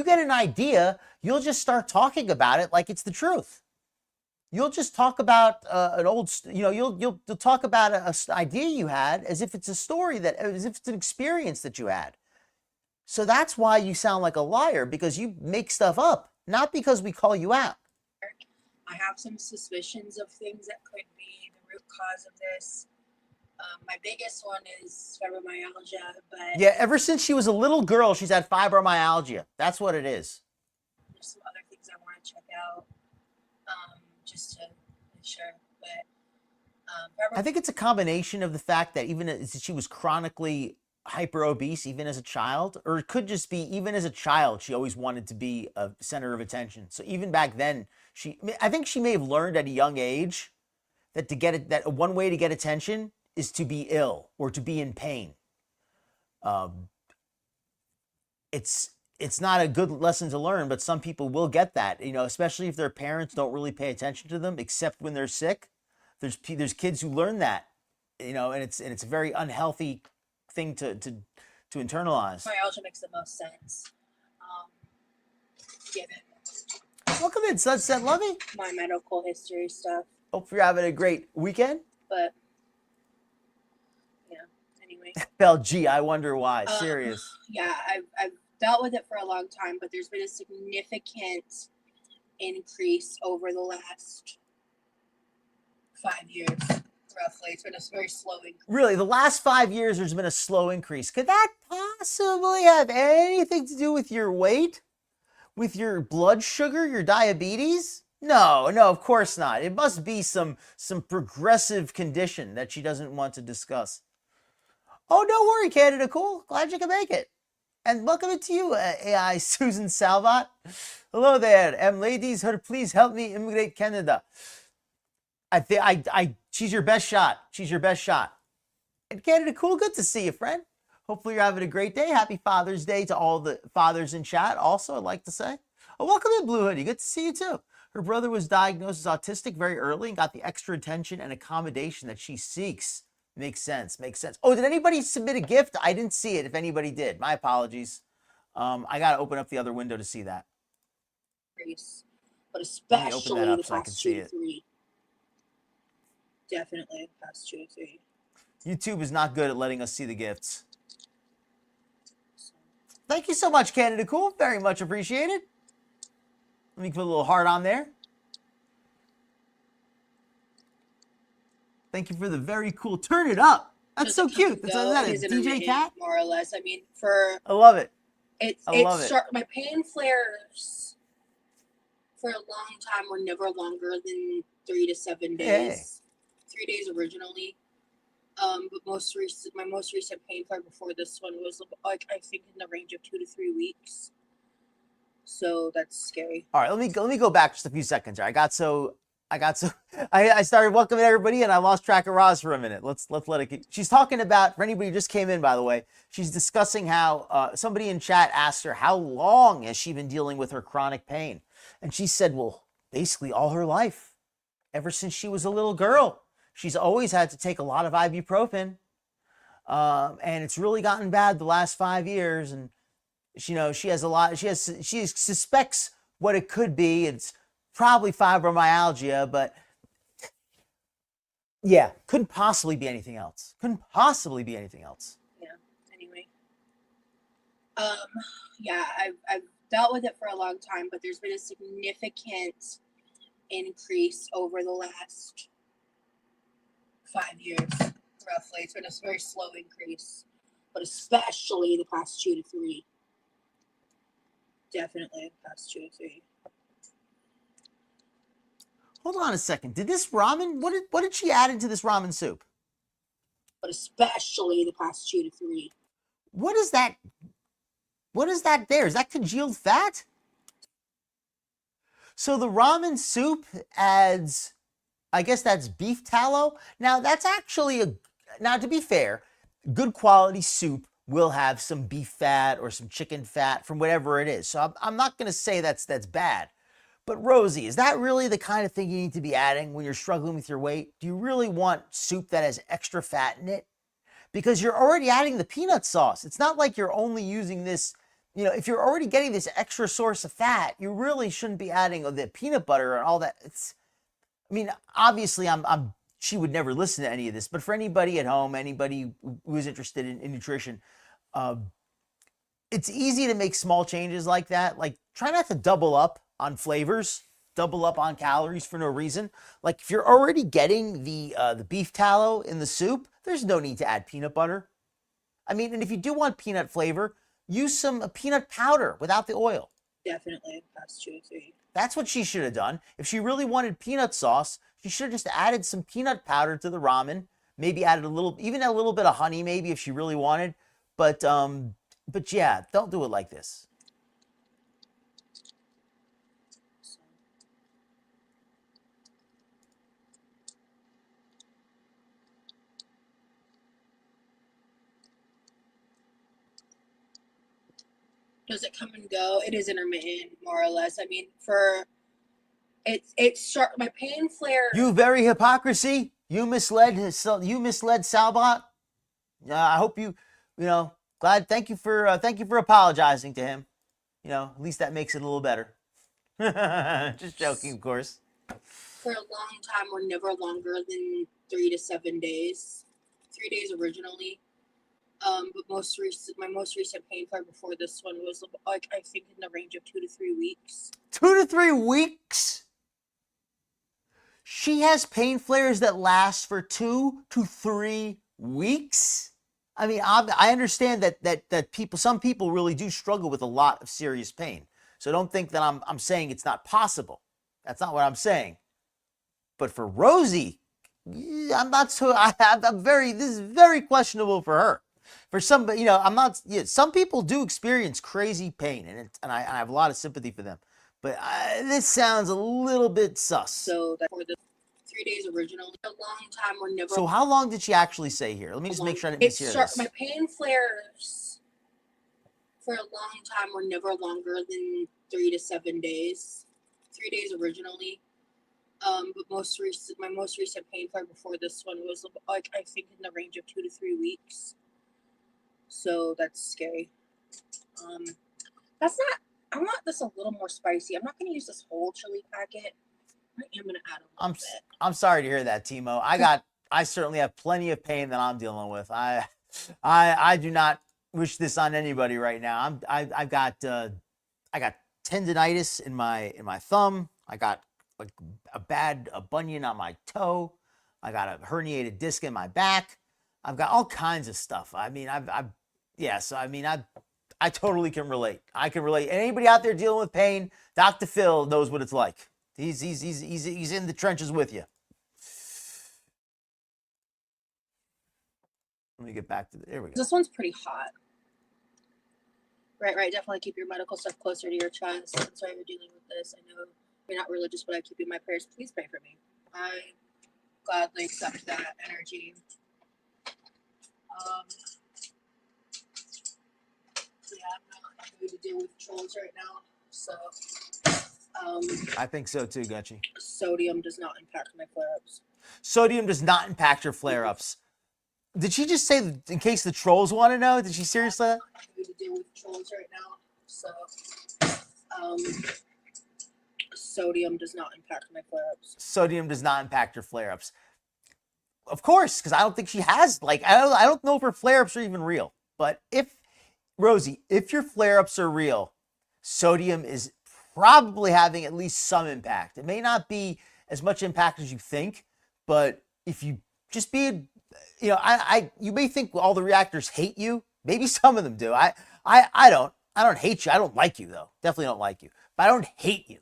get an idea, you'll just start talking about it like it's the truth. You'll just talk about you'll talk about an idea you had as if it's a story as if it's an experience that you had. So that's why you sound like a liar, because you make stuff up, not because we call you out. I have some suspicions of things that could be the root cause of this. My biggest one is fibromyalgia, but yeah, ever since she was a little girl, she's had fibromyalgia. That's what it is. There's some other things I want to check out, just to make sure. But I think it's a combination of the fact that even as she was chronically hyper obese, even as a child, or it could just be even as a child, she always wanted to be a center of attention. So even back then, I think she may have learned at a young age that one way to get attention is to be ill or to be in pain. It's not a good lesson to learn, but some people will get that, especially if their parents don't really pay attention to them, except when they're sick. There's kids who learn that, and it's a very unhealthy thing to internalize. Myalgia makes the most sense. Given Welcome in, Sunset Lovey. my medical history stuff, Hope you're having a great weekend. but yeah. Anyway. Well, gee, I wonder why. Serious. Yeah, I've dealt with it for a long time, but there's been a significant increase over the last 5 years, roughly. It's been a very slow increase. Really, the last 5 years, there's been a slow increase. Could that possibly have anything to do with your weight? With your blood sugar, your diabetes? No, no, of course not. It must be some progressive condition that she doesn't want to discuss. Oh, don't worry, Canada Cool. Glad you can make it. And welcome to you, AI Susan Salvat. Hello there, ladies. Please help me immigrate Canada. She's your best shot. She's your best shot. And Canada Cool, good to see you, friend. Hopefully you're having a great day. Happy Father's Day to all the fathers in chat. Also, I'd like to say, oh, welcome in, Blue Hoodie. Good to see you too. Her brother was diagnosed as autistic very early and got the extra attention and accommodation that she seeks. Makes sense. Makes sense. Oh, did anybody submit a gift? I didn't see it. If anybody did, my apologies. I got to open up the other window to see that. But especially open that up the so I can past see 2 to it. 3. Definitely the past 2 to 3. YouTube is not good at letting us see the gifts. Thank you so much, Canada Cool. Very much appreciated. Let me put a little heart on there. Thank you for the very cool. Turn it up. That's so cute. That's that is DJ Cat. More or less. I mean, I love it. I love it. My pain flares for a long time were never longer than 3 to 7 days. 3 days originally. But my most recent pain flare before this one was like I think in the range of 2 to 3 weeks. So that's scary. All right, let me go back just a few seconds. I started welcoming everybody and I lost track of Roz for a minute. Let's let it keep. She's talking about, for anybody who just came in, by the way, she's discussing how somebody in chat asked her how long has she been dealing with her chronic pain, and she said, well, basically all her life, ever since she was a little girl. She's always had to take a lot of ibuprofen, and it's really gotten bad the last 5 years. And she suspects what it could be. It's probably fibromyalgia, but yeah, couldn't possibly be anything else. Yeah. Anyway, yeah, I've dealt with it for a long time, but there's been a significant increase over the last 5 years, roughly. It's been a very slow increase, but especially the past 2 to 3. Definitely the past 2 to 3. Hold on a second. Did this ramen? What did she add into this ramen soup? But especially the past 2 to 3. What is that? What is that there? Is that congealed fat? So the ramen soup adds, I guess that's beef tallow. Now that's actually now to be fair, good quality soup will have some beef fat or some chicken fat from whatever it is. So I'm not going to say that's bad. But Rosee, is that really the kind of thing you need to be adding when you're struggling with your weight? Do you really want soup that has extra fat in it? Because you're already adding the peanut sauce. It's not like you're only using this, if you're already getting this extra source of fat, you really shouldn't be adding the peanut butter and all that. Obviously she would never listen to any of this, but for anybody at home, anybody who is interested in nutrition, it's easy to make small changes like that. Like, try not to double up on flavors, double up on calories for no reason. Like, if you're already getting the beef tallow in the soup, there's no need to add peanut butter. And if you do want peanut flavor, use some peanut powder without the oil. Definitely past 2 to 3. That's what she should have done. If she really wanted peanut sauce, she should have just added some peanut powder to the ramen. Maybe added a little bit of honey, maybe, if she really wanted. But yeah, don't do it like this. Does it come and go? It is intermittent, more or less. My pain flare. You very hypocrisy. You misled Salbot. I hope glad. Thank you for apologizing to him. At least that makes it a little better. Just joking, of course. For a long time, were never longer than 3 to 7 days. 3 days originally. But my most recent pain flare before this one was like I think in the range of 2 to 3 weeks. 2 to 3 weeks? She has pain flares that last for 2 to 3 weeks? I understand that some people really do struggle with a lot of serious pain. So don't think that I'm saying it's not possible. That's not what I'm saying. But for Rosee, I'm not so. This is very questionable for her. For somebody, you know, I'm not. Yeah, some people do experience crazy pain, and I have a lot of sympathy for them. But this sounds a little bit sus. So that for the 3 days originally, a long time were never. So how long did she actually say here? Let me just make sure I didn't mishear this. My pain flares for a long time were never longer than 3 to 7 days. 3 days originally. But my most recent pain flare before this one was like, I think, in the range of 2 to 3 weeks. So that's scary. That's not. I want this a little more spicy. I'm not going to use this whole chili packet. I am going to add a little bit. I'm sorry to hear that, Timo. I certainly have plenty of pain that I'm dealing with. I do not wish this on anybody right now. I got tendinitis in my thumb. I got like a bunion on my toe. I got a herniated disc in my back. I've got all kinds of stuff. I mean, I totally can relate. I can relate. And anybody out there dealing with pain, Dr. Phil knows what it's like. He's in the trenches with you. Let me get back to there we go. This one's pretty hot. Right. Definitely keep your medical stuff closer to your chest. I'm sorry you're dealing with this. I know you're not religious, but I keep you in my prayers. Please pray for me. I gladly accept that energy. Yeah, I'm not going to deal with trolls right now. So, I think so too, Gucci. Sodium does not impact my flare-ups. Sodium does not impact your flare-ups. Did she just say, in case the trolls want to know? Did she seriously? I'm not going to deal with trolls right now. So, sodium does not impact my flare-ups. Sodium does not impact your flare-ups. Of course, because I don't think she has, like, I don't know if her flare-ups are even real. But Rosee, if your flare-ups are real, sodium is probably having at least some impact. It may not be as much impact as you think, but if you just be, you know, you may think all the reactors hate you. Maybe some of them do. I don't hate you. I don't like you though. Definitely don't like you. But I don't hate you.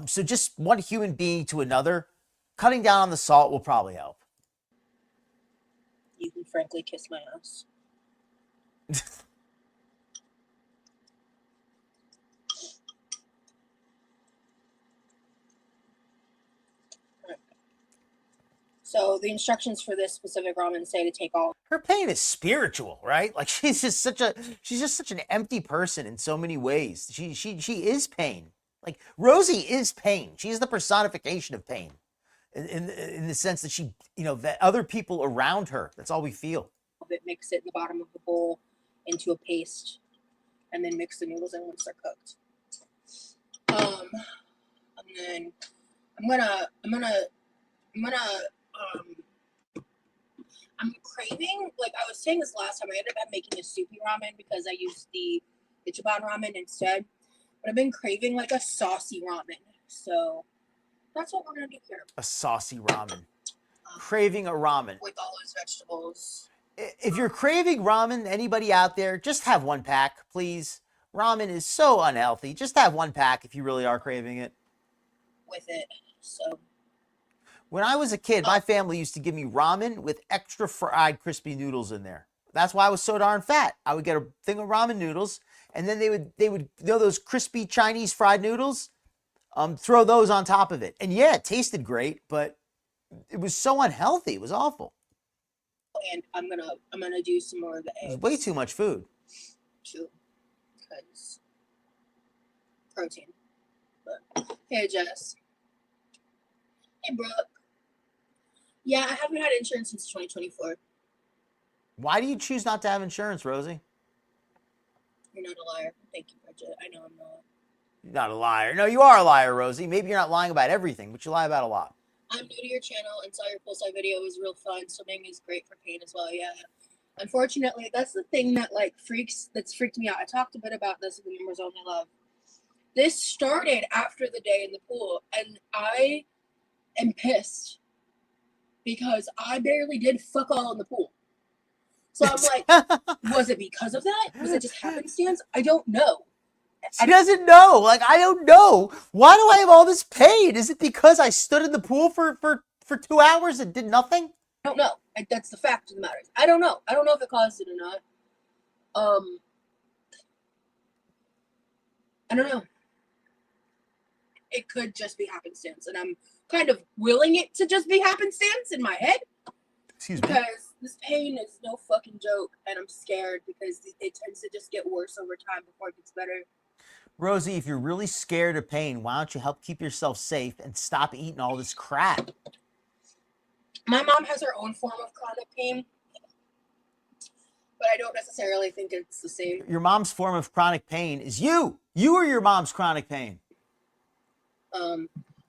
So just one human being to another, cutting down on the salt will probably help. You can frankly kiss my ass. So the instructions for this specific ramen say to take all. Her pain is spiritual, right? Like she's just such an empty person in so many ways. She is pain. Like Rosee is pain. She is the personification of pain, in the sense that she, you know, that other people around her. That's all we feel. Mix it in the bottom of the bowl into a paste, and then mix the noodles in once they're cooked. And then I'm craving, like I was saying this last time, I ended up making a soupy ramen because I used the Ichiban ramen instead. But I've been craving like a saucy ramen. So that's what we're going to do here. A saucy ramen. Craving a ramen. With all those vegetables. If you're craving ramen, anybody out there, just have one pack, please. Ramen is so unhealthy. Just have one pack if you really are craving it. With it. So. When I was a kid, my family used to give me ramen with extra fried crispy noodles in there. That's why I was so darn fat. I would get a thing of ramen noodles, and then they would you know those crispy Chinese fried noodles? Throw those on top of it. And yeah, it tasted great, but it was so unhealthy. It was awful. And I'm gonna do some more of the eggs. It was way too much food. Too. Because protein. But hey Jess. Hey Brooke. Yeah, I haven't had insurance since 2024. Why do you choose not to have insurance, Rosee? You're not a liar. Thank you, Bridget. I know I'm not. You're not a liar. No, you are a liar, Rosee. Maybe you're not lying about everything, but you lie about a lot. I'm new to your channel and saw your poolside video. It was real fun. Swimming is great for pain as well. Yeah. Unfortunately, that's the thing that that's freaked me out. I talked a bit about this in the Members Only Love. This started after the day in the pool, and I am pissed because I barely did fuck all in the pool. So I'm like, was it because of that? Was it just happenstance? I don't know. She doesn't know. Like, I don't know. Why do I have all this pain? Is it because I stood in the pool for 2 hours and did nothing? I don't know. That's the fact of the matter. I don't know. I don't know if it caused it or not. I don't know. It could just be happenstance, and I'm kind of willing it to just be happenstance in my head. Excuse me. Because this pain is no fucking joke, and I'm scared because it tends to just get worse over time before it gets better. Rosee, if you're really scared of pain, why don't you help keep yourself safe and stop eating all this crap? My mom has her own form of chronic pain, but I don't necessarily think it's the same. Your mom's form of chronic pain is you. You are your mom's chronic pain.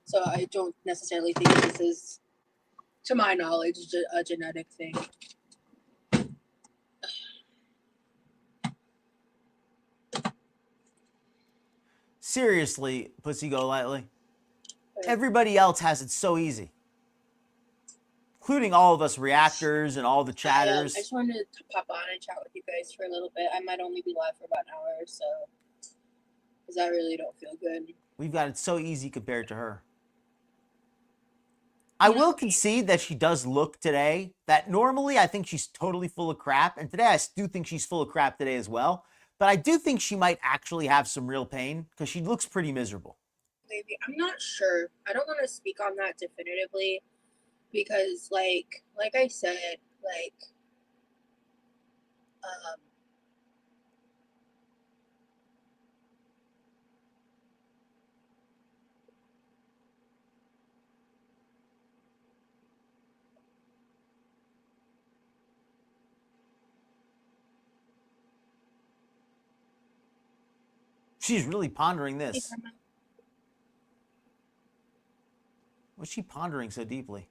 So I don't necessarily think this is, to my knowledge, a genetic thing. Seriously, Pussy Go Lightly. Everybody else has it so easy. Including all of us reactors and all the chatters. I just wanted to pop on and chat with you guys for a little bit. I might only be live for about an hour or so. Because I really don't feel good. We've got it so easy compared to her. I will concede that she does look today, that normally I think she's totally full of crap. And today I do think she's full of crap today as well. But I do think she might actually have some real pain because she looks pretty miserable. Maybe. I'm not sure. I don't want to speak on that definitively because, like I said, She's really pondering this. What's she pondering so deeply?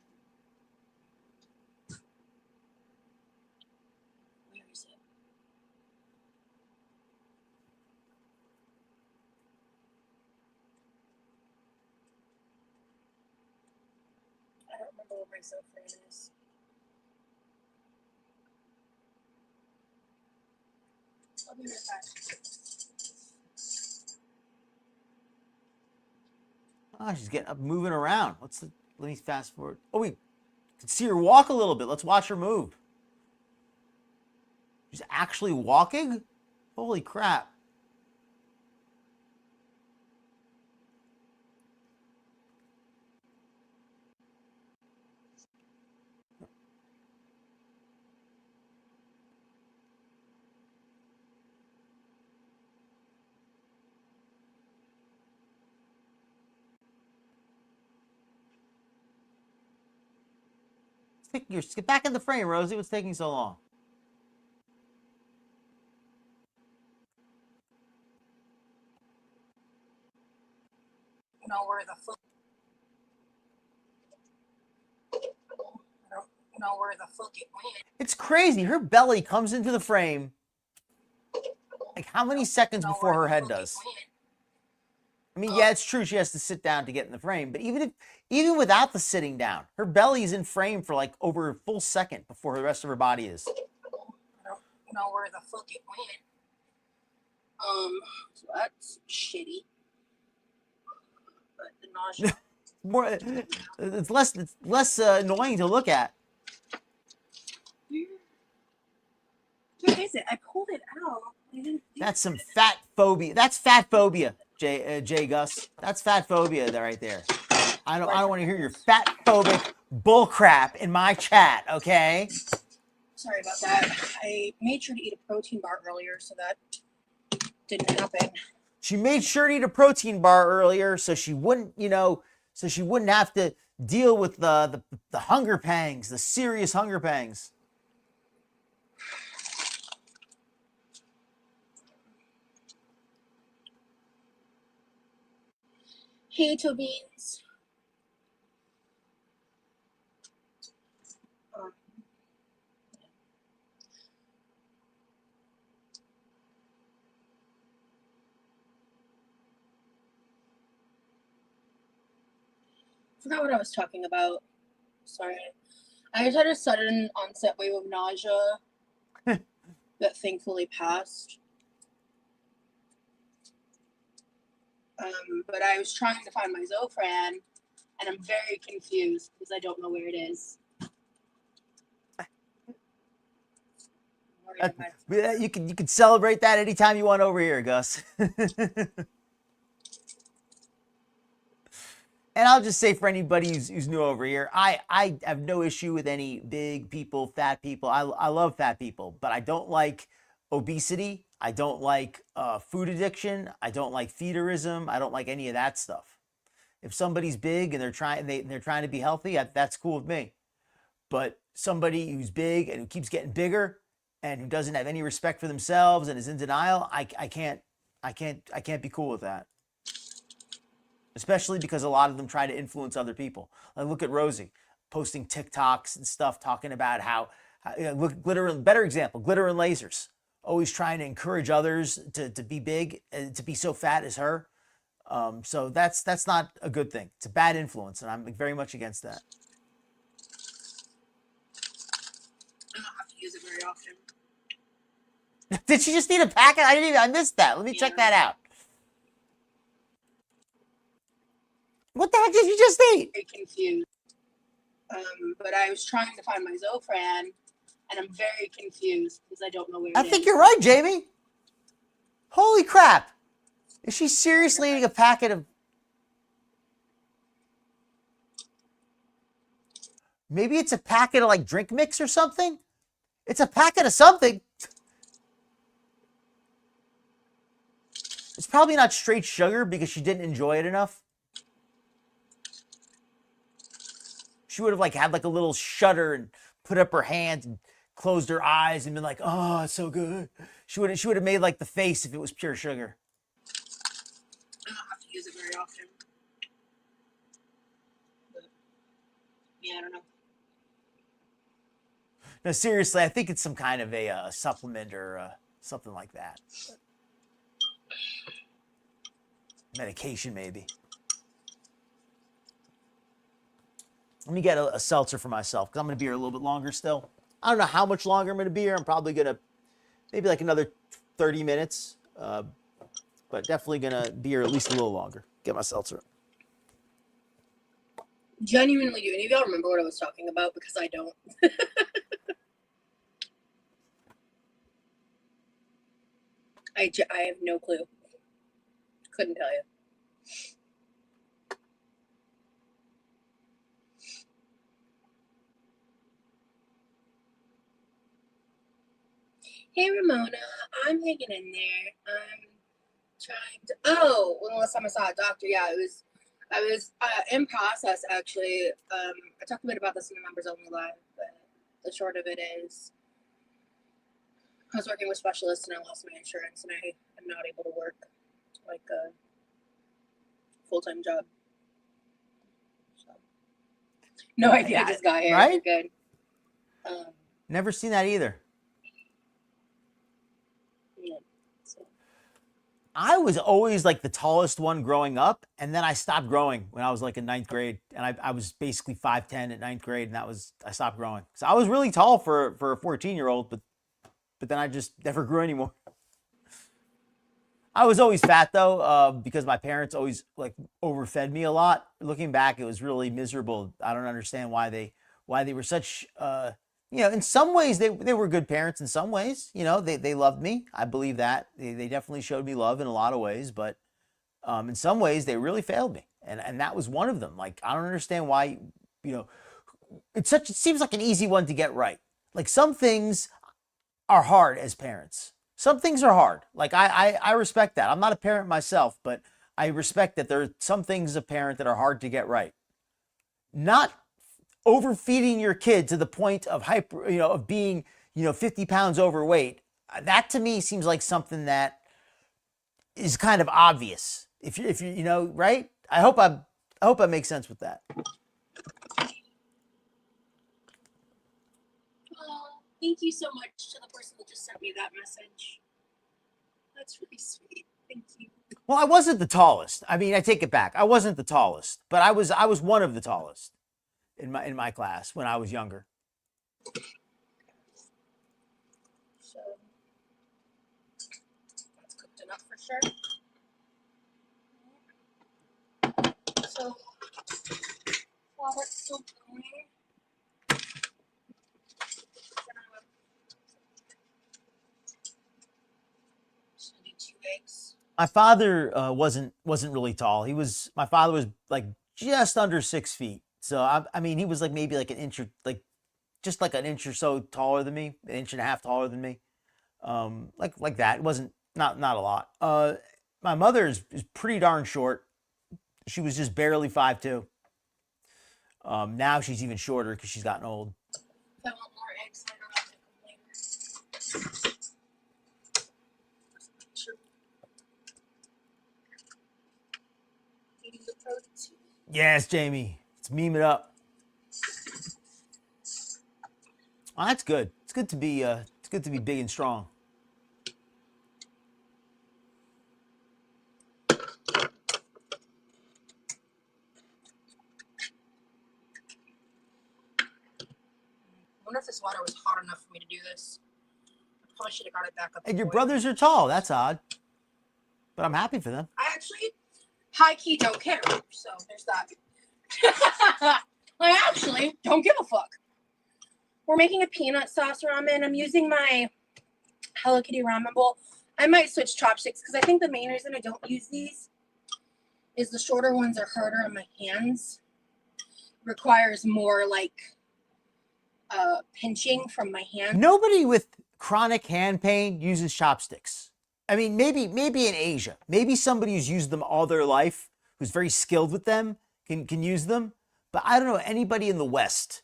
Where is it? I don't remember what my cell phone is. I'll be right back. Oh, she's getting up, moving around. Let me fast forward. Oh, we can see her walk a little bit. Let's watch her move. She's actually walking? Holy crap. Get back in the frame, Rosee. What's taking so long? Know where the fuck? I don't know where the fuck it went. It's crazy. Her belly comes into the frame like how many seconds before her head does? I mean, yeah, it's true she has to sit down to get in the frame, but even without the sitting down, her belly's in frame for like over a full second before the rest of her body is. I don't know where the fuck it went. So that's shitty. But the nausea. It's less annoying to look at. Where is it? I pulled it out. That's some fat phobia. That's fat phobia, J Gus. That's fat phobia right there. I don't want to hear your fat phobic bull crap in my chat, okay? Sorry about that. I made sure to eat a protein bar earlier, so that didn't happen. She made sure to eat a protein bar earlier so she wouldn't, so she wouldn't have to deal with the hunger pangs, the serious hunger pangs. Hey, Tobeans. Forgot what I was talking about. Sorry. I just had a sudden onset wave of nausea that thankfully passed. But I was trying to find my Zofran, and I'm very confused because I don't know where it is. You can celebrate that anytime you want over here, Gus. And I'll just say for anybody who's new over here, I have no issue with any big people, fat people. I love fat people, but I don't like obesity. I don't like food addiction. I don't like feederism. I don't like any of that stuff. If somebody's big and they're trying to be healthy, that's cool with me. But somebody who's big and who keeps getting bigger and who doesn't have any respect for themselves and is in denial, I can't be cool with that. Especially because a lot of them try to influence other people. Like look at Rosee posting TikToks and stuff talking about how look, better example, glitter and lasers. Always trying to encourage others to be big, to be so fat as her. So that's not a good thing. It's a bad influence, and I'm very much against that. I don't have to use it very often. Did she just need a packet? I missed that. Let me check that out. What the heck did you just eat? Very confused. But I was trying to find my Zofran, and I'm very confused because I don't know where it is. I think you're right, Jamie. Holy crap. Is she seriously eating a packet of... Maybe it's a packet of like drink mix or something? It's a packet of something. It's probably not straight sugar because she didn't enjoy it enough. She would have like had like a little shudder and put up her hands and closed her eyes and been like, "Oh, it's so good." She would have made like the face if it was pure sugar. I don't have to use it very often. But, yeah, I don't know. No, seriously, I think it's some kind of a supplement or something like that. Medication, maybe. Let me get a seltzer for myself because I'm going to be here a little bit longer still. I don't know how much longer I'm going to be here. I'm probably going to maybe like another 30 minutes, but definitely going to be here at least a little longer. Get my seltzer. Genuinely, do any of y'all remember what I was talking about? Because I don't. I have no clue. Couldn't tell you. Hey Ramona, I'm hanging in there. I'm trying to. Oh, when the last time I saw a doctor, yeah, I was in process actually. I talked a bit about this in the members only live, but the short of it is, I was working with specialists and I lost my insurance and I am not able to work like a full-time job. So, no idea. I just got here. Right? Good. Never seen that either. Yeah. So. I was always like the tallest one growing up, and then I stopped growing when I was like in 9th grade, and I was basically 5'10" at 9th grade, and I stopped growing. So I was really tall for a 14-year-old, but then I just never grew anymore. I was always fat though, because my parents always like overfed me a lot. Looking back, it was really miserable. I don't understand why they were such, in some ways they were good parents. In some ways, they loved me. I believe that they definitely showed me love in a lot of ways, but in some ways they really failed me, and that was one of them. Like I don't understand why, it seems like an easy one to get right. Like some things are hard as parents. Some things are hard. Like I respect that. I'm not a parent myself, but I respect that there are some things as a parent that are hard to get right. Not overfeeding your kid to the point of of being, 50 pounds overweight. That to me seems like something that is kind of obvious. If you right? I hope I make sense with that. Thank you so much to the person that just sent me that message. That's really sweet. Thank you. Well, I wasn't the tallest. I mean, I take it back. I wasn't the tallest, but I was one of the tallest in my class when I was younger. So that's cooked enough for sure. So while that's still going, just gonna do 2 eggs. My father wasn't really tall. My father was like just under 6 feet. So I mean, he was like maybe like an inch or just like an inch or so taller than me, an inch and a half taller than me. Like that. It wasn't not a lot. My mother is pretty darn short. She was just barely 5'2". Now she's even shorter because she's gotten old. If I want more eggs, I don't have to come later. Eating the protein. Yes, Jamie. Let's meme it up. Oh, that's good. It's good to be big and strong. I wonder if this water was hot enough for me to do this. I probably should have got it back up. And your brothers are tall. That's odd. But I'm happy for them. I actually high key don't care. So there's that. I actually don't give a fuck. We're making a peanut sauce ramen. I'm using my Hello Kitty ramen bowl. I might switch chopsticks because I think the main reason I don't use these is the shorter ones are harder on my hands. Requires more like pinching from my hand. Nobody with chronic hand pain uses chopsticks. I mean, maybe in Asia, maybe somebody who's used them all their life, who's very skilled with them, can use them. But I don't know anybody in the West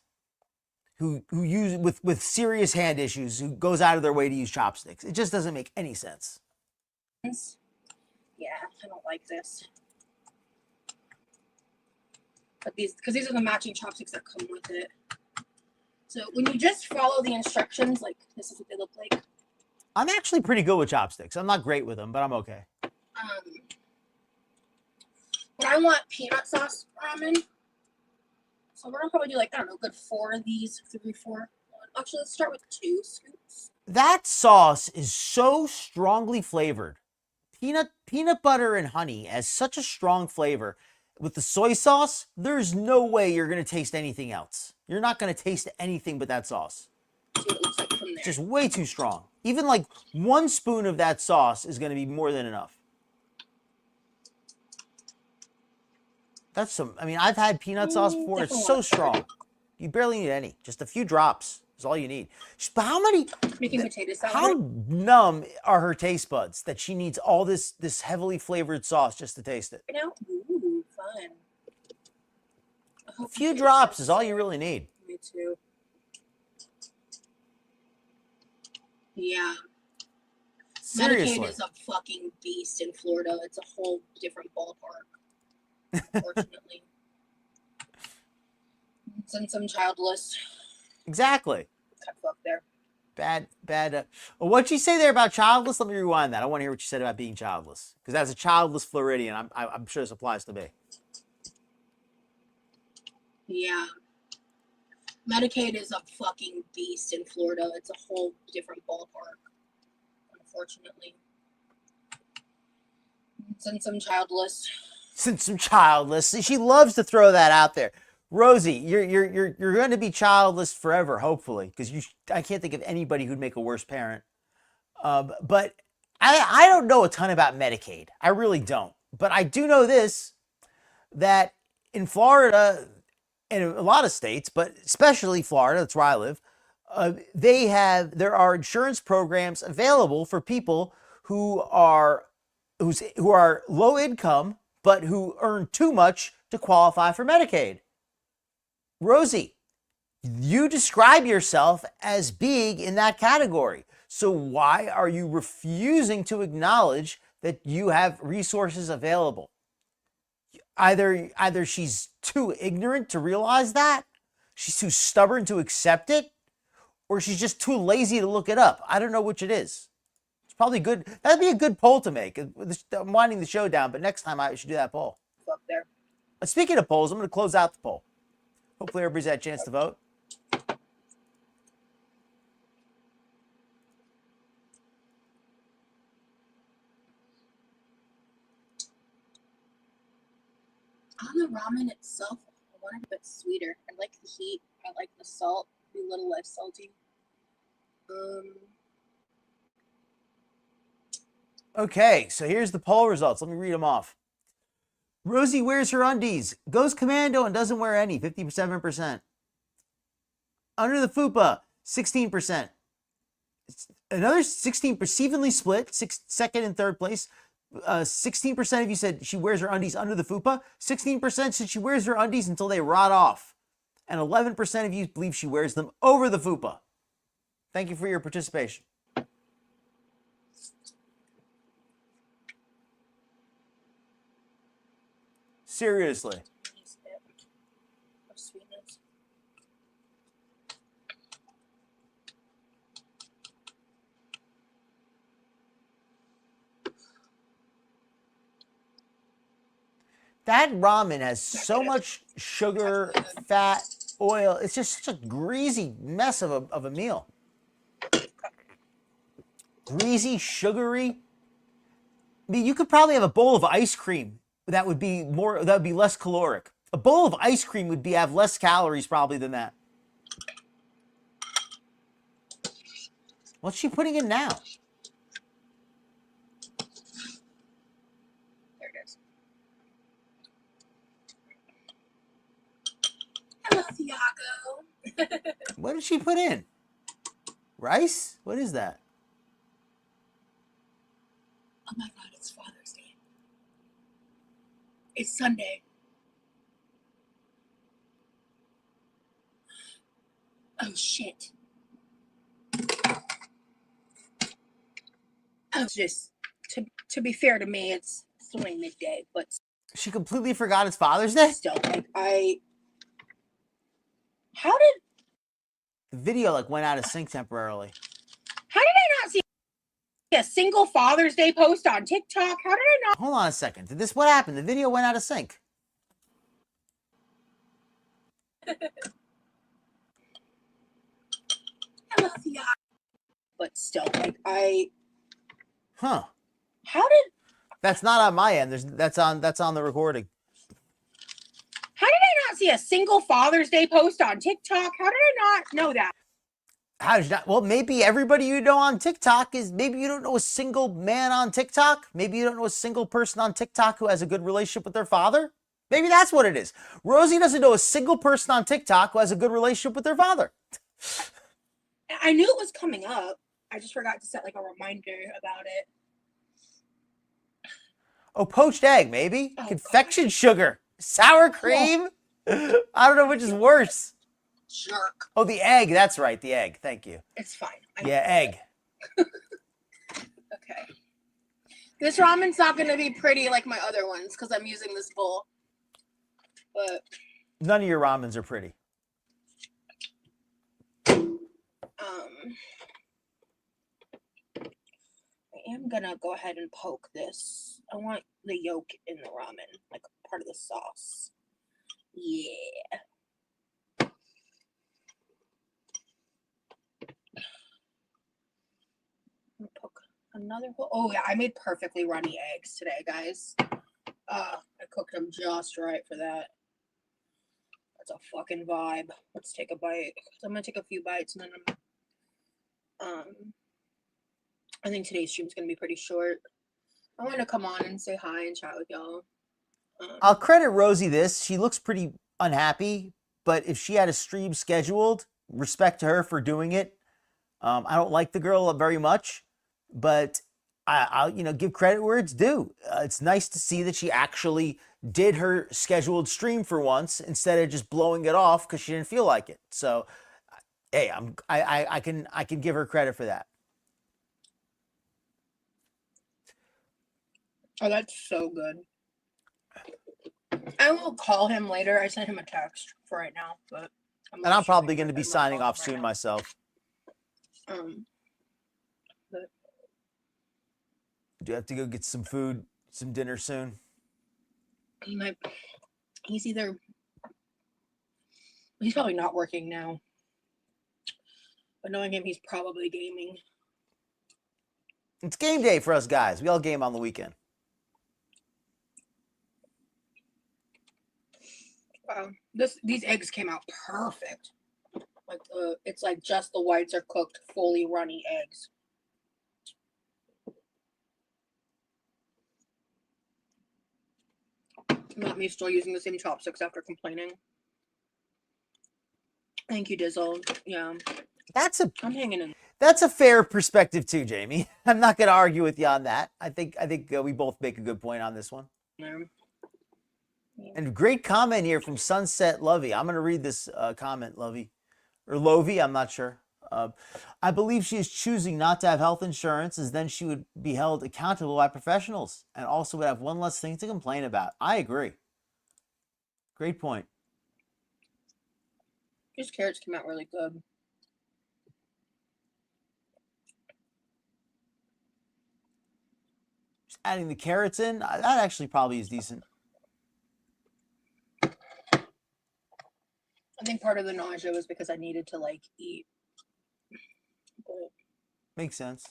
who use with serious hand issues who goes out of their way to use chopsticks. It just doesn't make any sense. Yeah, I don't like this. But these are the matching chopsticks that come with it. So when you just follow the instructions, like this is what they look like. I'm actually pretty good with chopsticks. I'm not great with them, but I'm okay. But I want peanut sauce ramen. So we're gonna probably do like, I don't know, good 4 of these, 3, 4. Actually, let's start with 2 scoops. That sauce is so strongly flavored. Peanut butter and honey has such a strong flavor. With the soy sauce, there's no way you're going to taste anything else. You're not going to taste anything but that sauce. See what it looks like from there. It's just way too strong. Even like 1 spoon of that sauce is going to be more than enough. That's I mean, I've had peanut sauce before. It's so strong. You barely need any. Just a few drops is all you need. But how many? Making potato salad. How numb are her taste buds that she needs all this heavily flavored sauce just to taste it? You know? Ooh, fun. A few drops is all you really need. Me too. Yeah. Seriously. Medicaid is a fucking beast in Florida. It's a whole different ballpark. Unfortunately. Since I'm childless. Exactly. Cut fuck there. Bad. What'd you say there about childless? Let me rewind that. I want to hear what you said about being childless. Because as a childless Floridian, I'm sure this applies to me. Yeah. Medicaid is a fucking beast in Florida. It's a whole different ballpark. Unfortunately. Since I'm childless. She loves to throw that out there. Rosee, you're going to be childless forever, hopefully, because I can't think of anybody who'd make a worse parent. But I don't know a ton about Medicaid. I really don't. But I do know this, that in Florida and a lot of states, but especially Florida, that's where I live, there are insurance programs available for people who are low income, but who earn too much to qualify for Medicaid. Rosee, you describe yourself as being in that category. So why are you refusing to acknowledge that you have resources available? Either she's too ignorant to realize that, she's too stubborn to accept it, or she's just too lazy to look it up. I don't know which it is. It's probably good. That'd be a good poll to make. I'm winding the show down, but next time I should do that poll. Fuck there. Speaking of polls, I'm going to close out the poll. Hopefully everybody's had a chance to vote. I don't know ramen itself, I want it a bit sweeter. I like the heat. I like the salt. Be a little less salty. Okay, so here's the poll results. Let me read them off. Rosee wears her undies, goes commando, and doesn't wear any, 57%. Under the fupa, 16%. Another 16%, evenly split, second and third place. 16% of you said she wears her undies under the fupa. 16% said she wears her undies until they rot off. And 11% of you believe she wears them over the fupa. Thank you for your participation. Seriously. That ramen has so much sugar, fat, oil. It's just such a greasy mess of a meal. Greasy, sugary. I mean, you could probably have a bowl of ice cream that would be less caloric. A bowl of ice cream would have less calories probably than that. What's she putting in now? There it is. Hello, Thiago. What did she put in? Rice? What is that? Oh my God, it's Father's Day. It's Sunday. Oh shit. Oh, just to be fair to me, it's only midday, but She completely forgot it's Father's Day? still, how did The video went out of sync temporarily. I not see a single Father's Day post on TikTok? How did I not? Hold on a second. What happened? The video went out of sync. Hello, Thiago. But still, Huh. how did That's not on my end. That's on the recording. How did I not see a single Father's Day post on TikTok? How did I not know that? How did you not? Well, maybe everybody you know on TikTok maybe you don't know a single man on TikTok. Maybe you don't know a single person on TikTok who has a good relationship with their father. Maybe that's what it is. Rosee doesn't know a single person on TikTok who has a good relationship with their father. I knew it was coming up. I just forgot to set a reminder about it. Oh, poached egg, maybe. Oh, confection sugar. Sour cream. I don't know which is worse. Jerk. Oh, the egg. That's right. The egg. Thank you. It's fine. Yeah, egg. Okay. This ramen's not going to be pretty like my other ones because I'm using this bowl. But none of your ramens are pretty. I am going to go ahead and poke this. I want the yolk in the ramen, part of the sauce. Yeah. Poke another hole. Oh yeah, I made perfectly runny eggs today, guys. I cooked them just right for that. That's a fucking vibe. Let's take a bite. I'm gonna take a few bites and then I think today's stream's gonna be pretty short. I want to come on and say hi and chat with y'all. I'll credit Rosee this. She looks pretty unhappy, but if she had a stream scheduled, respect to her for doing it. I don't like the girl very much, but I'll give credit where it's due. It's nice to see that she actually did her scheduled stream for once instead of just blowing it off because she didn't feel like it. So, hey, I can give her credit for that. Oh, that's so good. I will call him later. I sent him a text for right now, but I'm probably going to be signing off soon myself. But do you have to go get some food, some dinner soon? He's probably not working now. But knowing him, he's probably gaming. It's game day for us guys. We all game on the weekend. Wow, these eggs came out perfect. Like it's like just the whites are cooked, fully runny eggs. Not me still using the same chopsticks after complaining. Thank you, Dizzle. Yeah. I'm hanging in. That's a fair perspective too, Jamie. I'm not going to argue with you on that. I think we both make a good point on this one. Yeah. And great comment here from Sunset Lovey. I'm going to read this comment, Lovey. Or Lovey, I'm not sure. I believe she is choosing not to have health insurance, as then she would be held accountable by professionals and also would have one less thing to complain about. I agree. Great point. These carrots came out really good. Just adding the carrots in, that actually probably is decent. I think part of the nausea was because I needed to like eat. But makes sense.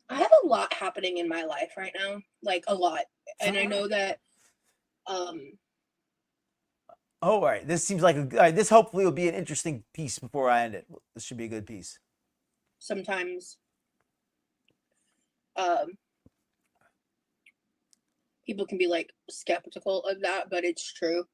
I have a lot happening in my life right now, like a lot, and I know that. Oh, all right. This seems like this hopefully will be an interesting piece before I end it. This should be a good piece. Sometimes, people can be like skeptical of that, but it's true.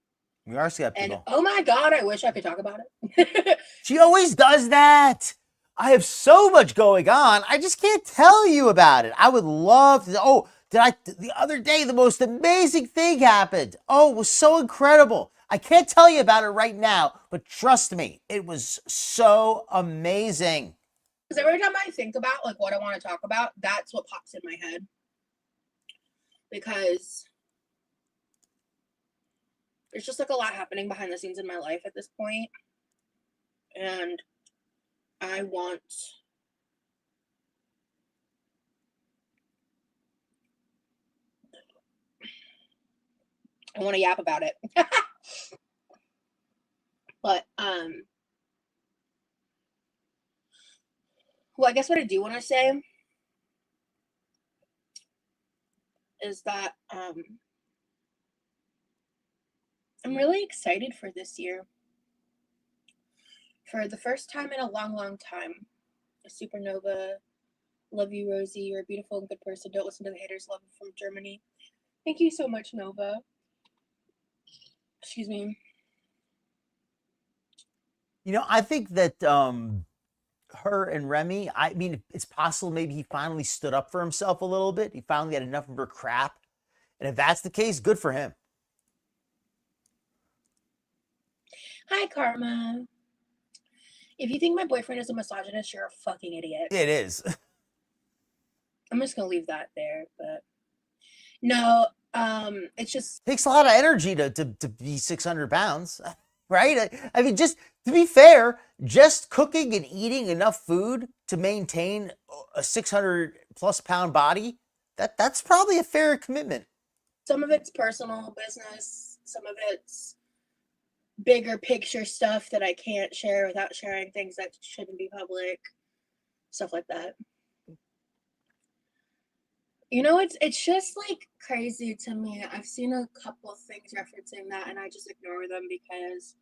We are skeptical. And oh my God, I wish I could talk about it. She always does that. I have so much going on. I just can't tell you about it. I would love to. Oh, the other day, the most amazing thing happened. Oh, it was so incredible. I can't tell you about it right now, but trust me, it was so amazing. Because every time I think about like what I want to talk about, that's what pops in my head. Because there's just like a lot happening behind the scenes in my life at this point. And I want to yap about it. But well, I guess what I do want to say is that I'm really excited for this year. For the first time in a long, long time, a supernova. Love you, Rosee. You're a beautiful and good person. Don't listen to the haters. Love you from Germany. Thank you so much, Nova. Excuse me. You know, I think that her and Remy, I mean, it's possible maybe he finally stood up for himself a little bit. He finally had enough of her crap. And if that's the case, good for him. Hi, Karma. If you think my boyfriend is a misogynist, you're a fucking idiot. It is. I'm just going to leave that there, but no, it's just. It takes a lot of energy to be 600 pounds, right? I mean, just to be fair, just cooking and eating enough food to maintain a 600 plus pound body, that's probably a fair commitment. Some of it's personal business. Some of it's bigger picture stuff that I can't share without sharing things that shouldn't be public. Stuff like that. You know, it's just like crazy to me. I've seen a couple of things referencing that and I just ignore them because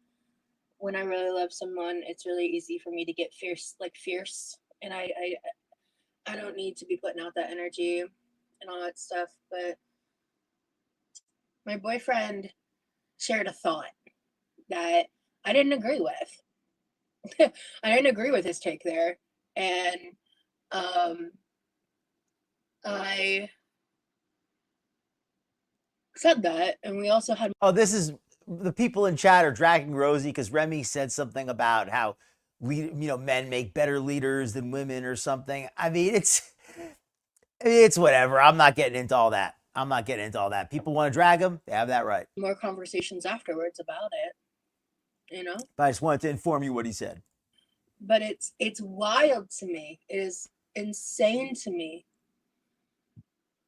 when I really love someone, it's really easy for me to get fierce, and I don't need to be putting out that energy and all that stuff. But my boyfriend shared a thought that I didn't agree with. I didn't agree with his take there. And I said that, and we also had. Oh, this is the people in chat are dragging Rosee because Remy said something about how men make better leaders than women or something. I mean, it's whatever. I'm not getting into all that. People want to drag them. They have that right. More conversations afterwards about it, you know? But I just wanted to inform you what he said. But it's wild to me. It is insane to me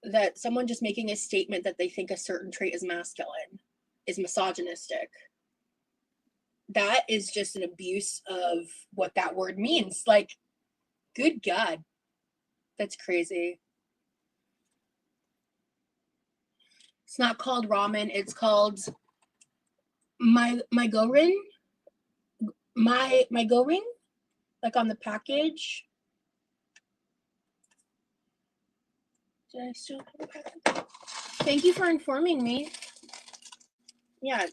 that someone just making a statement that they think a certain trait is masculine is misogynistic. that is just an abuse of what that word means. Like, good God. That's crazy. It's not called ramen. It's called my goring. My goring, like on the package. Did I still have a package? Thank you for informing me. Yeah,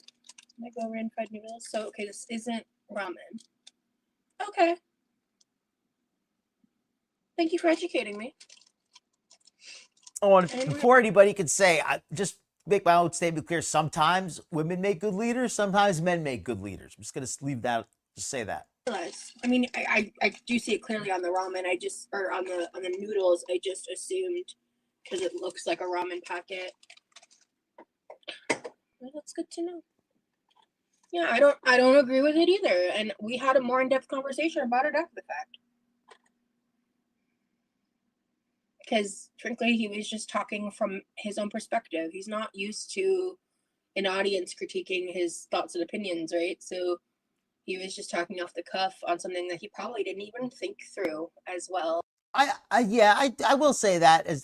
my goring fried noodles. So okay, this isn't ramen. Okay. Thank you for educating me. Oh, before anybody can say, I just make my own statement clear. Sometimes women make good leaders. Sometimes men make good leaders. I'm just going to leave that. Just say that. I mean, I do see it clearly on the ramen. Or on the noodles. I just assumed because it looks like a ramen packet. Well, that's good to know. Yeah, I don't agree with it either. And we had a more in-depth conversation about it after the fact. Because frankly, he was just talking from his own perspective. He's not used to an audience critiquing his thoughts and opinions, right? So he was just talking off the cuff on something that he probably didn't even think through as well. I will say that as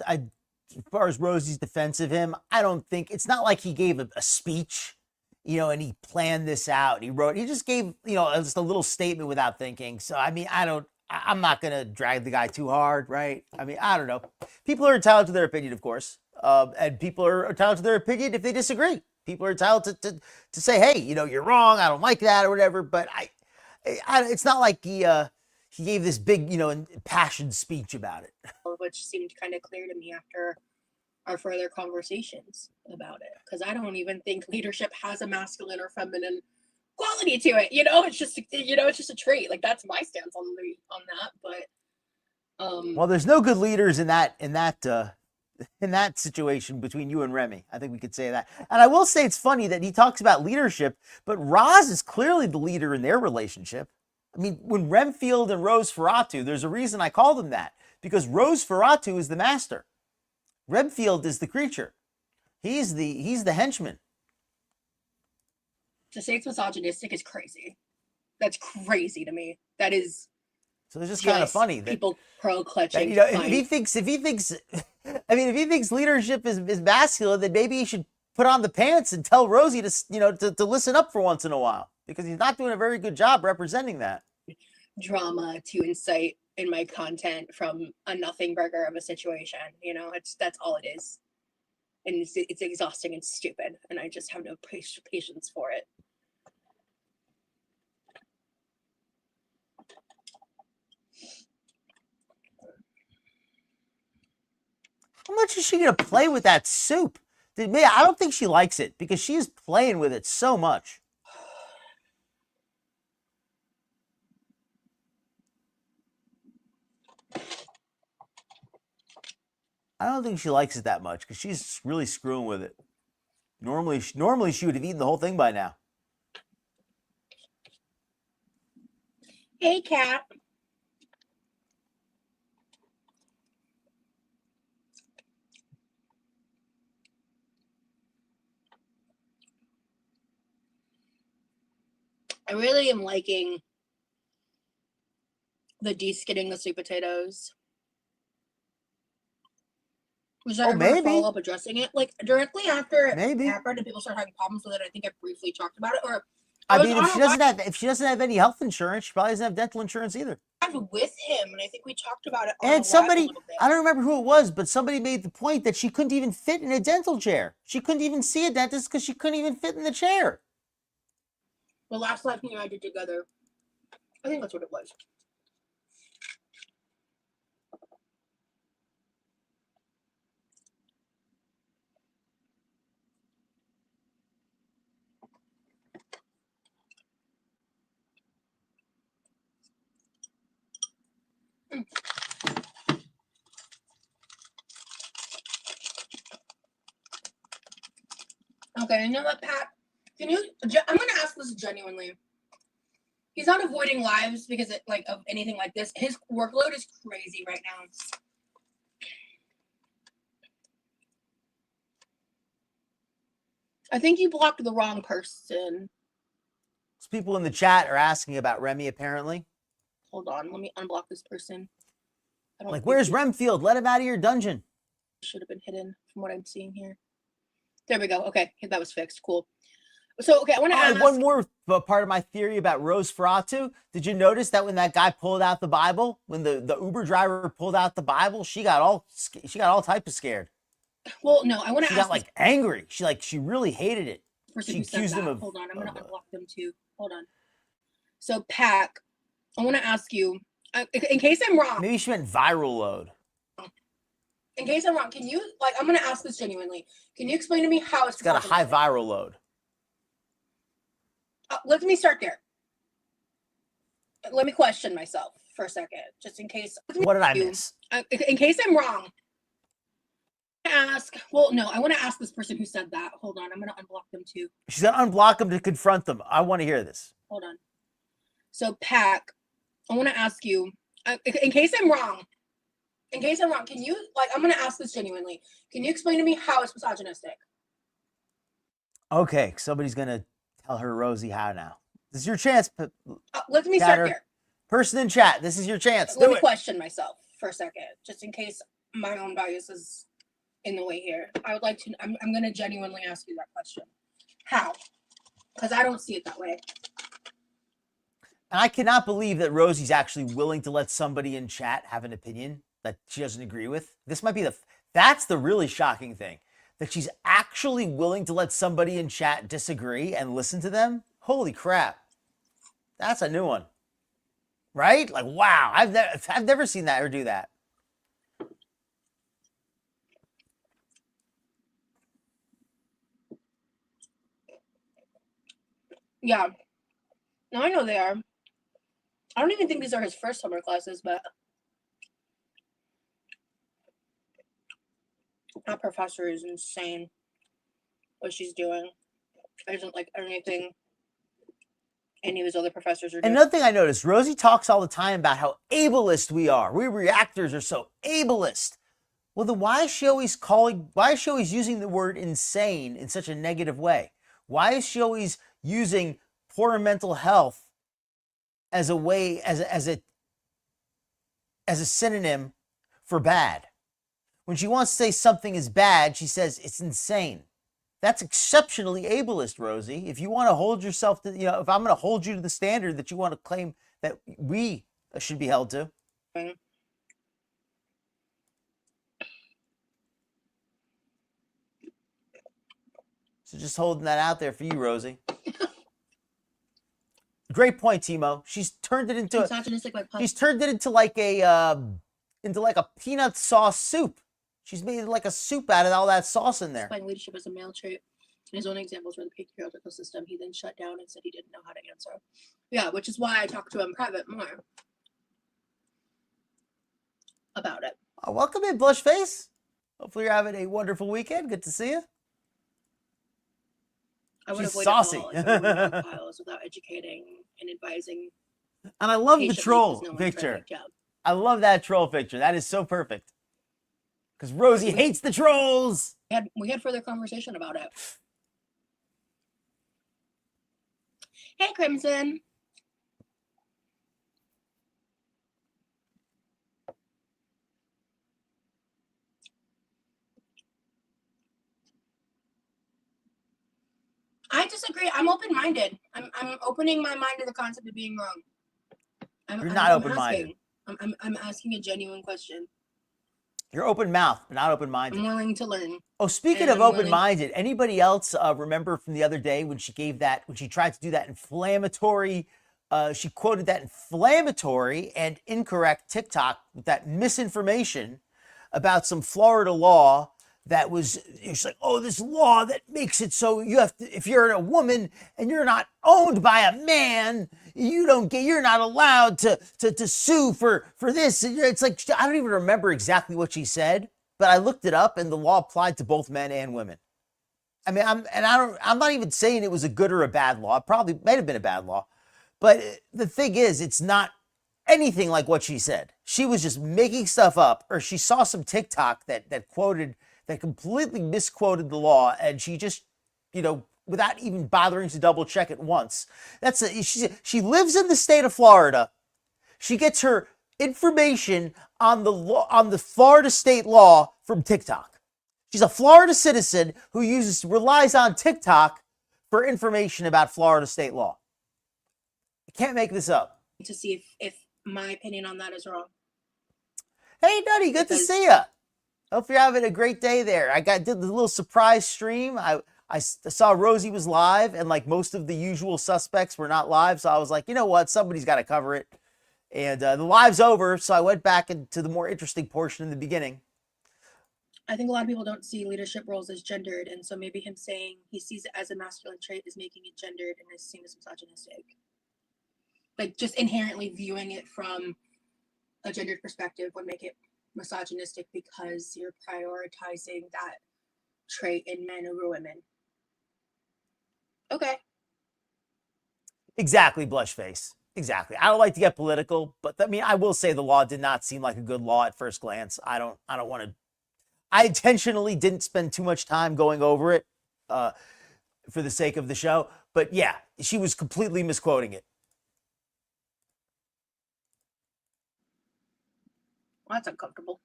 far as Rosee's defense of him, I don't think it's not like he gave a speech, and he planned this out. He just gave, just a little statement without thinking. So, I mean, I'm not going to drag the guy too hard, right? I mean, I don't know. People are entitled to their opinion, of course. And people are entitled to their opinion if they disagree. People are entitled to say, hey, you're wrong. I don't like that or whatever. But it's not like he gave this big, impassioned speech about it. Which seemed kind of clear to me after our further conversations about it. Because I don't even think leadership has a masculine or feminine quality to it. It's just a trait. Like, that's my stance on that. But well, there's no good leaders in that situation between you and Remy. I think we could say that. And I will say it's funny that he talks about leadership, but Roz is clearly the leader in their relationship. I mean, when Remfield and Rose Ferratu, there's a reason I call them that, because Rose Ferratu is the master. Remfield is the creature. He's the henchman. To say it's misogynistic is crazy. That's crazy to me. That is. So it's just kind of funny that people clutching. If he thinks, I mean, if he thinks leadership is masculine, then maybe he should put on the pants and tell Rosee to listen up for once in a while, because he's not doing a very good job representing that. Drama to incite in my content from a nothing burger of a situation. That's all it is. And it's exhausting and stupid. And I just have no patience for it. How much is she going to play with that soup? I don't think she likes it, because she's playing with it so much. I don't think she likes it that much, because she's really screwing with it. Normally she would have eaten the whole thing by now. Hey, Cat. I really am liking the de-skidding the sweet potatoes. Was that ever follow up addressing it? Like, directly after it happened and people started having problems with it, I think I briefly talked about it. Or I mean, if she doesn't have any health insurance, she probably doesn't have dental insurance either. With him, and I think we talked about it. And somebody, I don't remember who it was, but somebody made the point that she couldn't even fit in a dental chair. She couldn't even see a dentist because she couldn't even fit in the chair. The last live meeting I did together, I think that's what it was. Okay, you know what, Pat? I'm going to ask this genuinely. He's not avoiding lives because of anything like this. His workload is crazy right now. I think you blocked the wrong person. People in the chat are asking about Remy, apparently. Hold on, let me unblock this person. I don't Like, where's Remfield? Let him out of your dungeon. Should have been hidden from what I'm seeing here. There we go. Okay, that was fixed. Cool. So, okay, I want to ask one more part of my theory about Rose Ferratu. Did you notice that when that guy pulled out the Bible, when the Uber driver pulled out the Bible, she got all type of scared. Well, no, I want to ask. She got like angry. She really hated it. She accused him of. Hold on, I'm going to unblock them too. Hold on. So, Pack, I want to ask you, in case I'm wrong. Maybe she meant viral load. In case I'm wrong, can you, like, I'm going to ask this genuinely. Can you explain to me how it's got a high viral load? Let me start there. Let me question myself for a second, just in case. What did I miss? In case I'm wrong. Well, no, I want to ask this person who said that. Hold on, I'm going to unblock them too. She's going to unblock them to confront them. I want to hear this. Hold on. So, Pack, I want to ask you, in case I'm wrong, can you, like, I'm going to ask this genuinely. Can you explain to me how it's misogynistic? Okay, somebody's going to tell her Rosee how now. This is your chance. Let me start there. Person in chat, this is your chance. Let me question myself for a second, just in case my own bias is in the way here. I would like to, I'm going to genuinely ask you that question. How? Because I don't see it that way. And I cannot believe that Rosee's actually willing to let somebody in chat have an opinion that she doesn't agree with. This might be that's the really shocking thing. That she's actually willing to let somebody in chat disagree and listen to them. Holy crap. That's a new one. Right? Like, wow. I've never seen that or do that. Yeah. No, I know they are. I don't even think these are his first summer classes, but that professor is insane. What she's doing isn't like anything any of his other professors are doing. Another thing I noticed, Rosee talks all the time about how ableist we are. We reactors are so ableist. Well, then why is she always using the word insane in such a negative way? Why is she always using poor mental health as a way, as a synonym for bad? When she wants to say something is bad, she says it's insane. That's exceptionally ableist, Rosee. If you want to hold yourself to, if I'm going to hold you to the standard that you want to claim that we should be held to. So just holding that out there for you, Rosee. Great point, Timo. She's turned it into like a peanut sauce soup. She's made like a soup out of all that sauce in there. Explain leadership as a male trait. In his own examples were the patriarchal system, he then shut down and said he didn't know how to answer. Yeah, which is why I talked to him private more about it. Welcome in, Blushface. Hopefully you're having a wonderful weekend. Good to see you. I would She's saucy. Without educating and advising. And I love the troll picture. I love that troll picture. That is so perfect. Because Rosee hates the trolls. We had further conversation about it. Hey, Crimson. I disagree. I'm open-minded. I'm opening my mind to the concept of being wrong. You're not open-minded. I'm asking a genuine question. You're open-mouthed, but not open-minded. I'm willing to learn. Oh, speaking of open-minded, anybody else remember from the other day when she tried to do that inflammatory, she quoted that inflammatory and incorrect TikTok with that misinformation about some Florida law that was, it's like, oh, this law that makes it so you have to, if you're a woman and you're not owned by a man, you're not allowed to sue for this. It's like, I don't even remember exactly what she said, but I looked it up and the law applied to both men and women. I mean, I'm not even saying it was a good or a bad law. It probably might have been a bad law, but the thing is, it's not anything like what she said. She was just making stuff up, or she saw some TikTok that completely misquoted the law, and she just, without even bothering to double check it once. She lives in the state of Florida. She gets her information on the Florida state law from TikTok. She's a Florida citizen who relies on TikTok for information about Florida state law. I can't make this up. To see if my opinion on that is wrong. Hey, Nutty, good to see you. Hope you're having a great day there. Did the little surprise stream. I saw Rosee was live, and like most of the usual suspects were not live, so I was like, you know what, somebody's got to cover it. And the live's over, so I went back into the more interesting portion in the beginning. I think a lot of people don't see leadership roles as gendered, and so maybe him saying he sees it as a masculine trait is making it gendered and is seen as misogynistic. Like, just inherently viewing it from a gendered perspective would make it misogynistic because you're prioritizing that trait in men over women. Okay. Exactly, Blushface. Exactly. I don't like to get political, but I mean, I will say the law did not seem like a good law at first glance. I don't want to. I intentionally didn't spend too much time going over it for the sake of the show. But yeah, she was completely misquoting it. Well, that's uncomfortable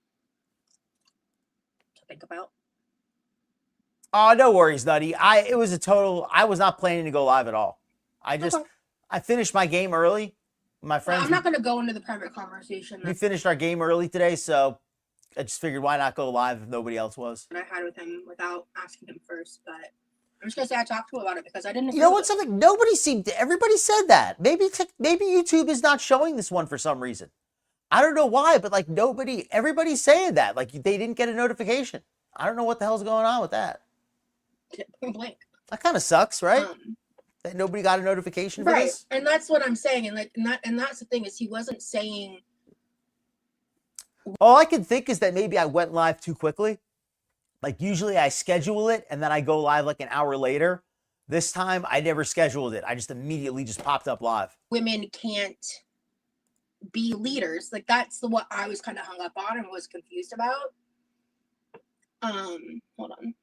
to think about. Oh, no worries, Nutty. I was not planning to go live at all. I finished my game early. My friends. I'm not going to go into the private conversation. We finished our game early today, so I just figured why not go live if nobody else was. And I had with him without asking him first, but I'm just going to say I talked to him about it because I didn't. You know what? Everybody said that. Maybe YouTube is not showing this one for some reason. I don't know why, but like everybody's saying that. Like they didn't get a notification. I don't know what the hell's going on with that. Blank. That kind of sucks, right? That nobody got a notification for this. And that's what I'm saying. And that's the thing is he wasn't saying. All I can think is that maybe I went live too quickly. Like usually I schedule it and then I go live like an hour later. This time I never scheduled it. I just immediately just popped up live. Women can't be leaders. Like that's what I was kind of hung up on and was confused about. Hold on.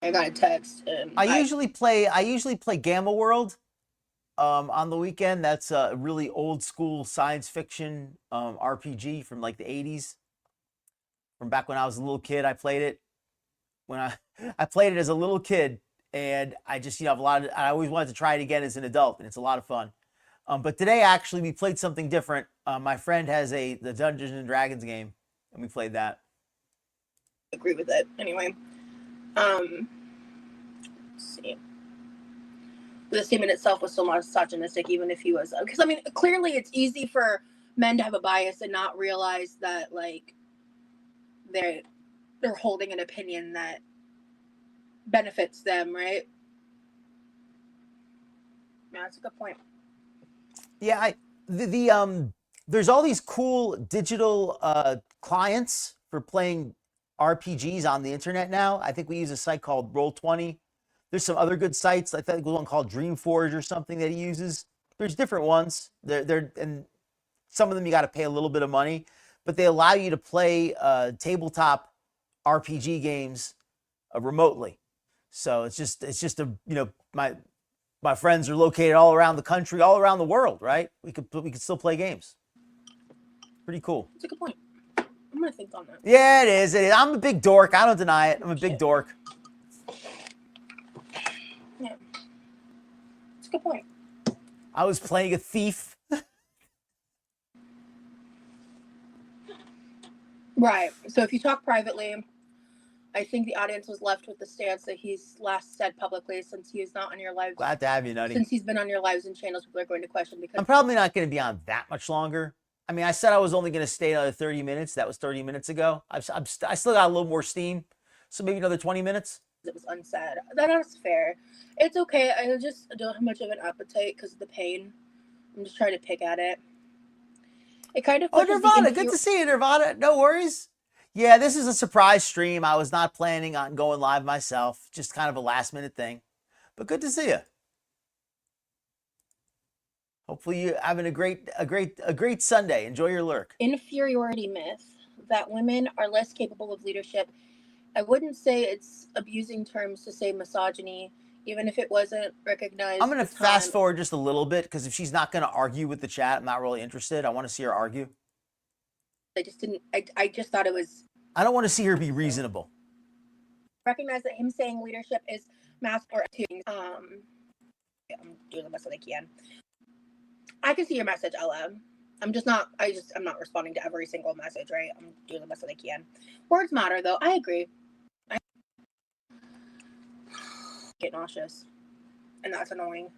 I got a text. I usually play Gamma World on the weekend. That's a really old school science fiction RPG from like the 80s. From back when I was a little kid, I played it. When I played it as a little kid, and I just have I always wanted to try it again as an adult, and it's a lot of fun. But today actually we played something different. My friend has the Dungeons and Dragons game, and we played that. Agree with it. Anyway. Let's see. The statement itself was so misogynistic, even if he was, because I mean, clearly it's easy for men to have a bias and not realize that like they're holding an opinion that benefits them, right? Yeah, that's a good point. Yeah, there's all these cool digital clients for playing RPGs on the internet now. I think we use a site called Roll20. There's some other good sites. I think one called Dreamforge or something that he uses. There's different ones. And some of them you got to pay a little bit of money, but they allow you to play tabletop RPG games remotely. So it's just my friends are located all around the country, all around the world, right? We could still play games. Pretty cool. That's a good point. I'm gonna think on that. Yeah, it is. I'm a big dork. I don't deny it. I'm a big dork. Yeah. That's a good point. I was playing a thief. Right. So if you talk privately, I think the audience was left with the stance that he's last said publicly since he is not on your lives. Glad to have you, Nutty. Since he's been on your lives and channels, people are going to question because I'm probably not going to be on that much longer. I mean, I said I was only going to stay another 30 minutes. That was 30 minutes ago. I still got a little more steam. So maybe another 20 minutes. It was unsaid. That's fair. It's okay. I just don't have much of an appetite because of the pain. I'm just trying to pick at it. It kind of. Oh, Nirvana. Good to see you, Nirvana. No worries. Yeah, this is a surprise stream. I was not planning on going live myself. Just kind of a last minute thing. But good to see you. Hopefully you're having a great Sunday. Enjoy your lurk. Inferiority myth that women are less capable of leadership I wouldn't say it's abusing terms to say misogyny, even if it wasn't recognized. I'm going to fast forward just a little bit because if she's not going to argue with the chat, I'm not really interested. I want to see her argue. I just didn't. I just thought it was. I don't want to see her be reasonable. Recognize that him saying leadership is mask or I'm doing the best that I can. I can see your message, Ella. I'm not responding to every single message, right? I'm doing the best that I can. Words matter, though. I agree. I get nauseous, and that's annoying.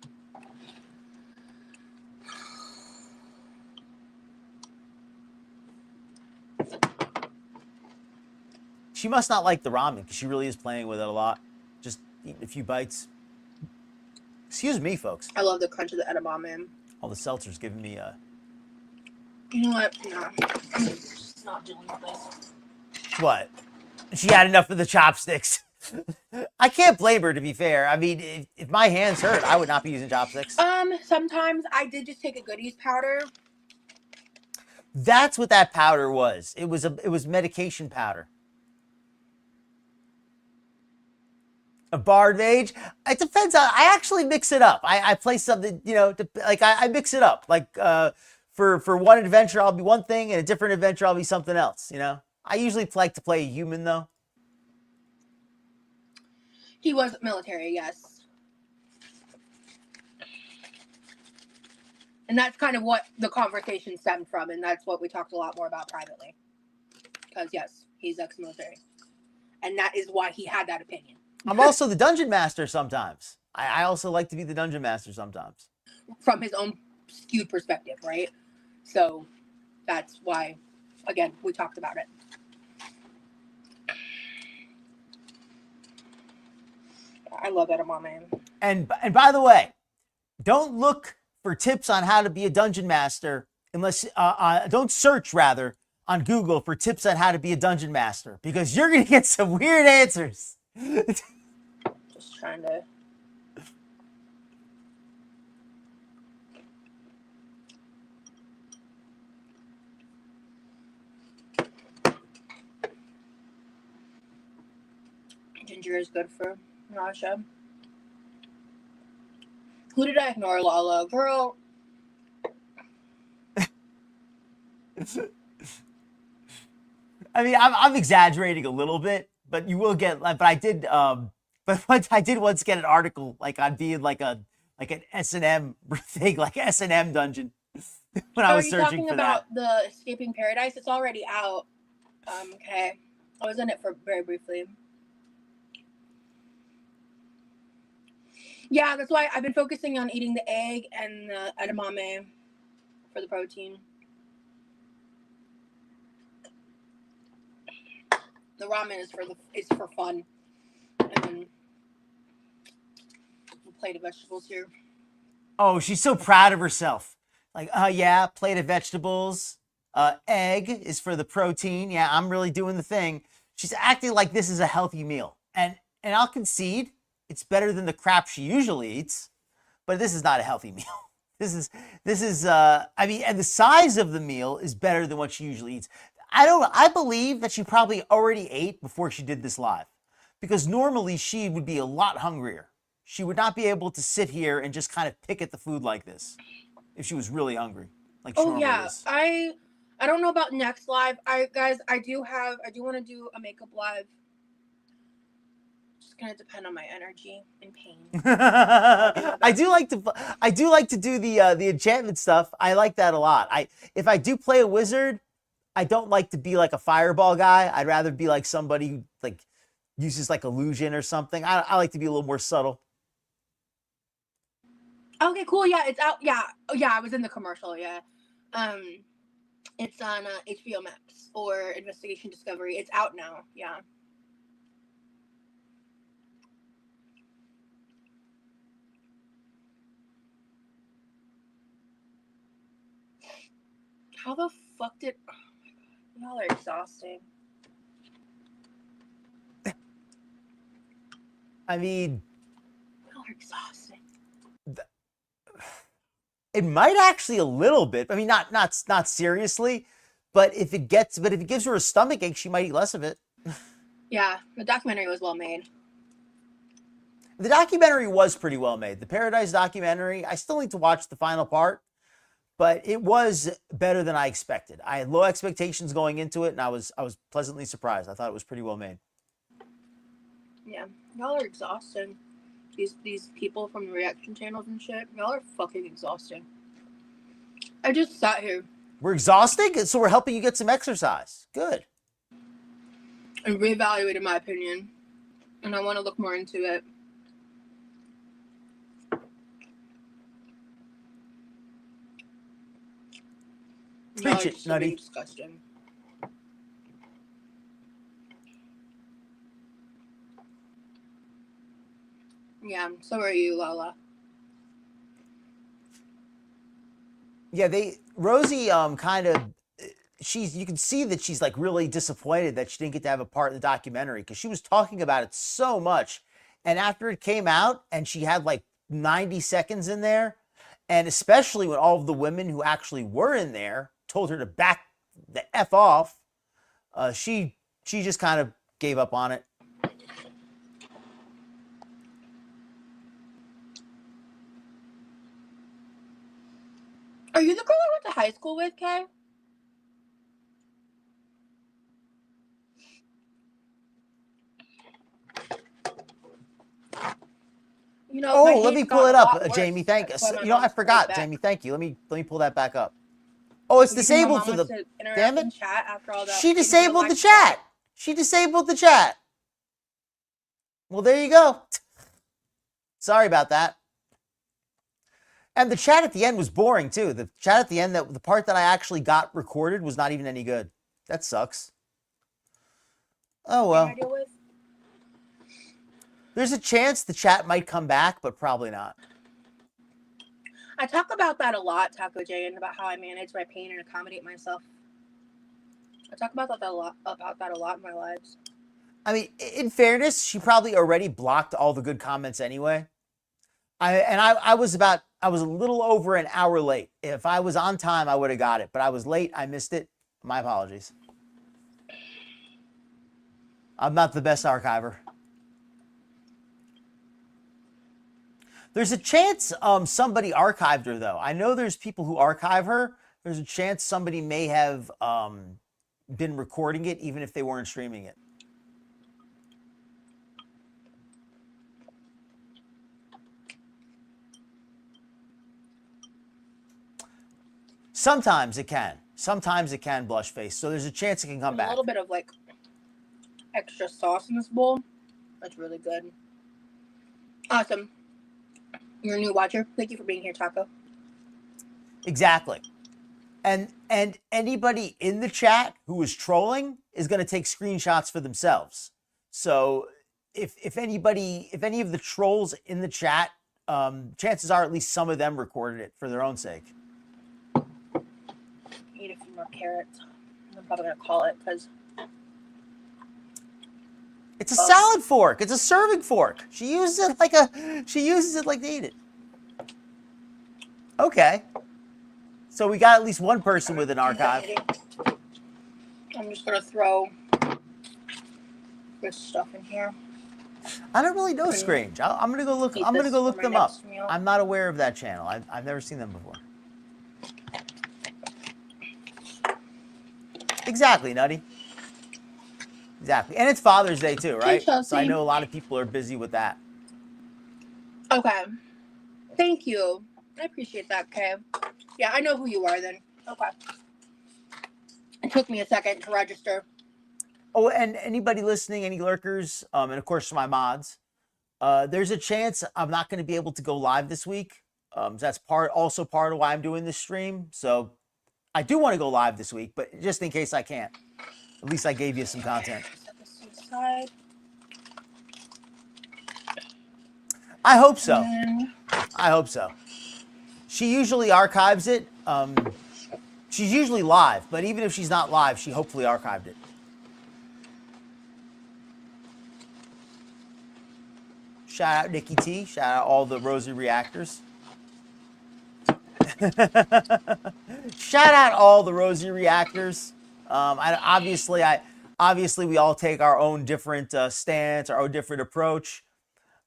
She must not like the ramen because she really is playing with it a lot. Just eating a few bites. Excuse me, folks. I love the crunch of the edamame. All the seltzer's giving me a... You know what? No. I'm just not dealing with this. What? She had enough of the chopsticks. I can't blame her, to be fair. I mean, if my hands hurt, I would not be using chopsticks. Sometimes I did just take a goodies powder. That's what that powder was. It was medication powder. A Bard Mage? It depends on... I actually mix it up. I play something, you know, like I mix it up. Like, for one adventure, I'll be one thing, and a different adventure, I'll be something else, you know? I usually like to play a human, though. He was military, yes. And that's kind of what the conversation stemmed from, and that's what we talked a lot more about privately. Because, yes, he's ex-military. And that is why he had that opinion. I'm also the dungeon master sometimes. I also like to be the dungeon master sometimes. From his own skewed perspective, right? So that's why, again, we talked about it. I love edamame. And by the way, don't look for tips on how to be a dungeon master unless don't search rather on Google for tips on how to be a dungeon master because you're gonna get some weird answers. Just trying to. Ginger is good for nausea. Who did I ignore, Lala? Girl. I mean, I'm exaggerating a little bit, but you will get. But I did. But I did once get an article like on being like an S&M thing, like S&M dungeon. When I was searching for that. Are you talking about the Escaping Paradise? It's already out. Okay, I was in it for very briefly. Yeah, that's why I've been focusing on eating the egg and the edamame for the protein. The ramen is for fun. And then a plate of vegetables here. Oh, she's so proud of herself. Like, yeah, plate of vegetables. Egg is for the protein. Yeah, I'm really doing the thing. She's acting like this is a healthy meal. And I'll concede, it's better than the crap she usually eats, but this is not a healthy meal. This is I mean, and the size of the meal is better than what she usually eats. I believe that she probably already ate before she did this live because normally she would be a lot hungrier. She would not be able to sit here and just kind of pick at the food like this if she was really hungry. Like she normally is. I don't know about next live. I do want to do a makeup live. Gonna depend on my energy and pain. I do like to do the enchantment stuff. I like that a lot. If I do play a wizard, I don't like to be like a fireball guy. I'd rather be like somebody who like uses like illusion or something. I like to be a little more subtle. Okay, cool. Yeah, it's out. Yeah, I was in the commercial. Yeah, it's on HBO Max or Investigation Discovery. It's out now. Yeah. How the fuck did... Oh my god. Y'all are exhausting. I mean... Y'all are exhausting. It might actually a little bit. I mean, not seriously. But if it gives her a stomach ache, she might eat less of it. Yeah, the documentary was well made. The documentary was pretty well made. The Paradise documentary, I still need to watch the final part, but it was better than I expected. I had low expectations going into it, and I was pleasantly surprised. I thought it was pretty well made. Yeah, y'all are exhausting. These people from the reaction channels and shit, y'all are fucking exhausting. I just sat here. We're exhausting, so we're helping you get some exercise. Good. And reevaluated my opinion, and I want to look more into it. Preach it, Nutty. Disgusting. Yeah, so are you, Lala. Yeah, Rosee kind of you can see that she's like really disappointed that she didn't get to have a part in the documentary because she was talking about it so much. And after it came out and she had like 90 seconds in there, and especially when all of the women who actually were in there told her to back the F off, she just kind of gave up on it. Are you the girl I went to high school with, Kay? You know, oh, let me pull it up, Jamie. Thank you. You know, I forgot, Jamie. Thank you. Let me pull that back up. Oh, it's disabled for the. Damn it! Chat after all that she disabled the chat. She disabled the chat. Well, there you go. Sorry about that. And the chat at the end was boring too. The chat at the end, the part that I actually got recorded was not even any good. That sucks. Oh well. There's a chance the chat might come back, but probably not. I talk about that a lot, Taco J, and about how I manage my pain and accommodate myself. I talk about that a lot in my lives. I mean, in fairness, she probably already blocked all the good comments anyway. I was a little over an hour late. If I was on time, I would have got it, but I was late. I missed it. My apologies. I'm not the best archiver. There's a chance somebody archived her, though. I know there's people who archive her. There's a chance somebody may have been recording it, even if they weren't streaming it. Sometimes it can. Sometimes it can, Blushface. So there's a chance it can come back. A little bit of like extra sauce in this bowl. That's really good. Awesome. You're a new watcher. Thank you for being here, Taco. Exactly. And anybody in the chat who is trolling is going to take screenshots for themselves. So if any of the trolls in the chat, chances are at least some of them recorded it for their own sake. Eat a few more carrots. I'm probably going to call it because it's a salad fork. It's a serving fork. She uses it like to eat it. Okay. So we got at least one person with an archive. I'm just going to throw this stuff in here. I don't really know Scrange. I'm going to go look. I'm going to go look them up. Meal. I'm not aware of that channel. I've never seen them before. Exactly, Nutty. Exactly. And it's Father's Day too, right? Hey, so I know a lot of people are busy with that. Okay. Thank you. I appreciate that, Kay. Yeah, I know who you are then. Okay. It took me a second to register. Oh, and anybody listening, any lurkers, and of course my mods, there's a chance I'm not going to be able to go live this week. That's also part of why I'm doing this stream. So I do want to go live this week, but just in case I can't, at least I gave you some content. Set this to the side. I hope so. I hope so. She usually archives it. She's usually live, but even if she's not live, she hopefully archived it. Shout out Nikki T. Shout out all the Rosee reactors. Shout out all the Rosee reactors. Obviously, we all take our own different stance, our own different approach.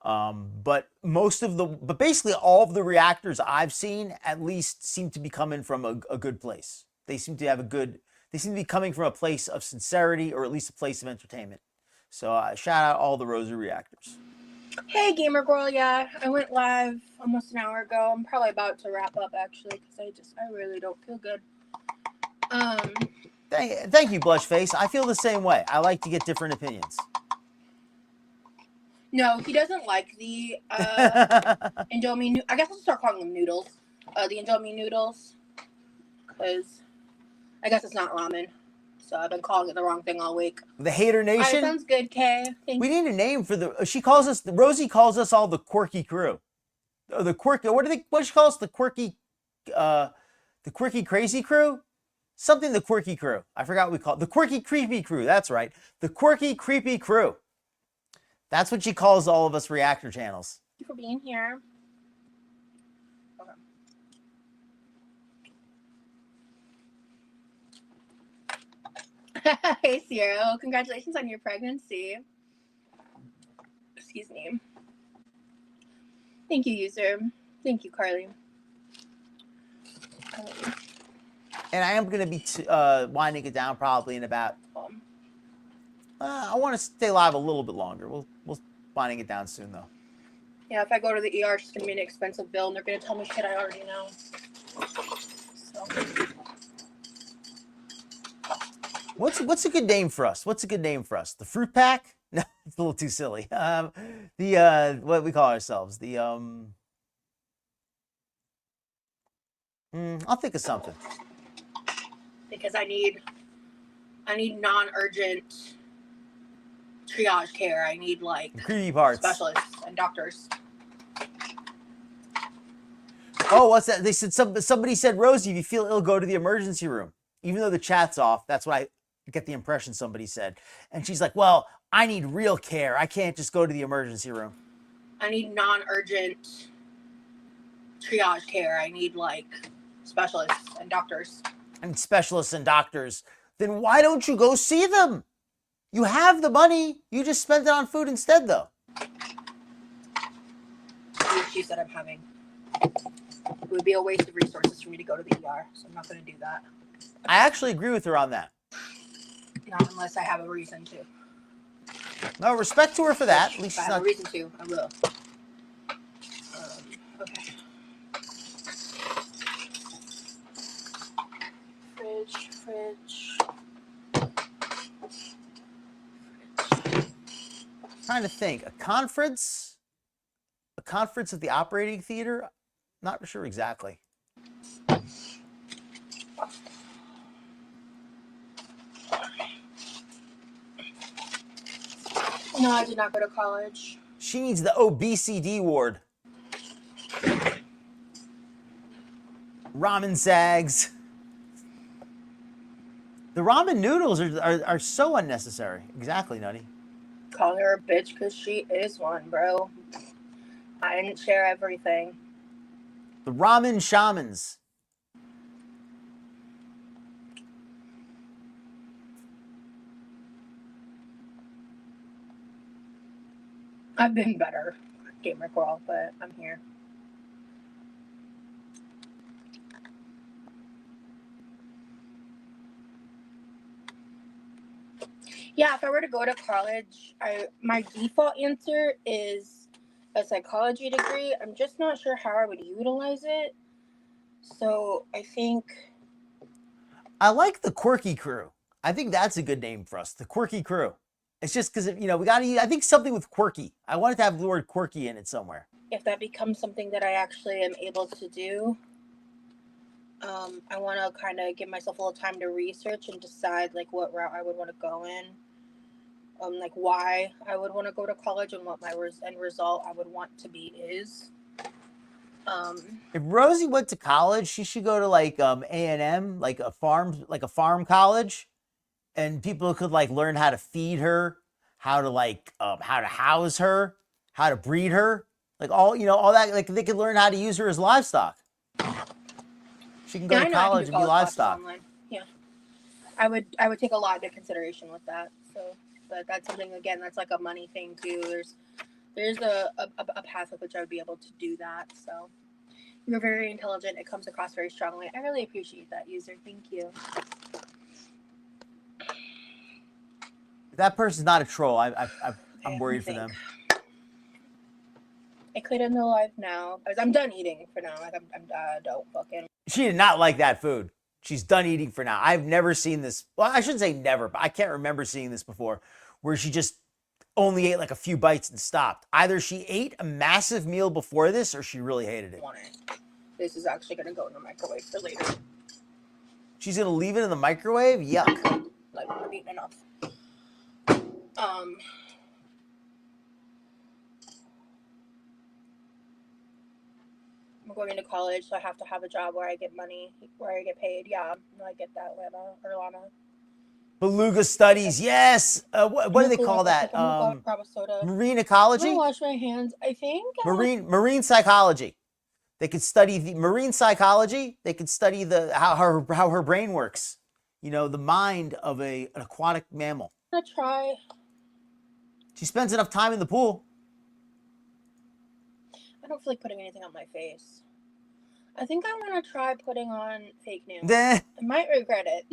But basically all of the reactors I've seen at least seem to be coming from a good place. They seem to be coming from a place of sincerity, or at least a place of entertainment. So shout out all the Rosee reactors. Hey, Gamer Gorl. Yeah, I went live almost an hour ago. I'm probably about to wrap up actually because I really don't feel good. Thank you, Blushface. I feel the same way. I like to get different opinions. No, he doesn't like the Indomie. I guess I'll start calling them noodles. The Indomie noodles, because I guess it's not ramen. So I've been calling it the wrong thing all week. The Hater Nation. All right, sounds good, Kay. Thank we need a name for the. Rosee calls us all the quirky crew. The quirky. What does she call us? The quirky crazy crew. Something the quirky crew. I forgot what we call it. The quirky creepy crew. That's right. The quirky creepy crew. That's what she calls all of us reactor channels. Thank you for being here. Okay. Hey, Ciro. Congratulations on your pregnancy. Excuse me. Thank you, user. Thank you, Carly. And I am going to be winding it down probably in about... I want to stay live a little bit longer. We'll winding it down soon, though. Yeah, if I go to the ER, it's just going to be an expensive bill, and they're going to tell me shit I already know. So. What's a good name for us? The Fruit Pack? No, it's a little too silly. What we call ourselves? I'll think of something. Because I need non-urgent triage care. I need creepy parts, specialists and doctors. Oh, what's that? They said somebody said, Rosee, if you feel ill, go to the emergency room. Even though the chat's off, that's what I get the impression somebody said. And she's like, well, I need real care. I can't just go to the emergency room. I need non-urgent triage care. I need specialists and doctors. And specialists and doctors. Then why don't you go see them? You have the money. You just spent it on food instead, though. She said I'm having. It would be a waste of resources for me to go to the ER, so I'm not going to do that. I actually agree with her on that. Not unless I have a reason to. No, respect to her for that. At least if I have a reason to, I will. Okay. Fridge. Trying to think. A conference at the operating theater? Not sure exactly. No, I did not go to college. She needs the OBCD ward. Ramen sags. The ramen noodles are so unnecessary. Exactly, Nutty. Calling her a bitch because she is one, bro. I didn't share everything. The ramen shamans. I've been better, Gamer Gorl, but I'm here. Yeah, if I were to go to college, my default answer is a psychology degree. I'm just not sure how I would utilize it. So I think... I like the Quirky Crew. I think that's a good name for us, the Quirky Crew. It's just because, we got to, I think something with quirky. I wanted to have the word quirky in it somewhere. If that becomes something that I actually am able to do, I want to kind of give myself a little time to research and decide what route I would want to go in. Why I would want to go to college and what my end result I would want to be is. If Rosee went to college, she should go to A&M, a farm college. And people could learn how to feed her, how to house her, how to breed her, all that. They could learn how to use her as livestock. She can go to college and be livestock. Yeah, I would take a lot into consideration with that. So, but that's something, again, that's like a money thing too. There's a path with which I would be able to do that. So you're very intelligent. It comes across very strongly. I really appreciate that, user. Thank you. That person's not a troll. I'm worried for them. I could end the live now because I'm done eating for now. Like I'm don't fucking. She did not like that food. She's done eating for now. I've never seen this. Well, I shouldn't say never, but I can't remember seeing this before, where she just only ate like a few bites and stopped. Either she ate a massive meal before this, or she really hated it. This is actually gonna go in the microwave for later. She's gonna leave it in the microwave? Yuck. Like I've eaten enough. I'm going into college, so I have to have a job where I get money, where I get paid. Yeah, I get that, Lana. Beluga studies, yes. What do they call that? Marine ecology. I'm gonna wash my hands. I think marine psychology. They could study the marine psychology. They could study how her brain works. You know, the mind of an aquatic mammal. I'm gonna try. She spends enough time in the pool. I don't feel like putting anything on my face. I think I'm gonna try putting on fake nails. I might regret it.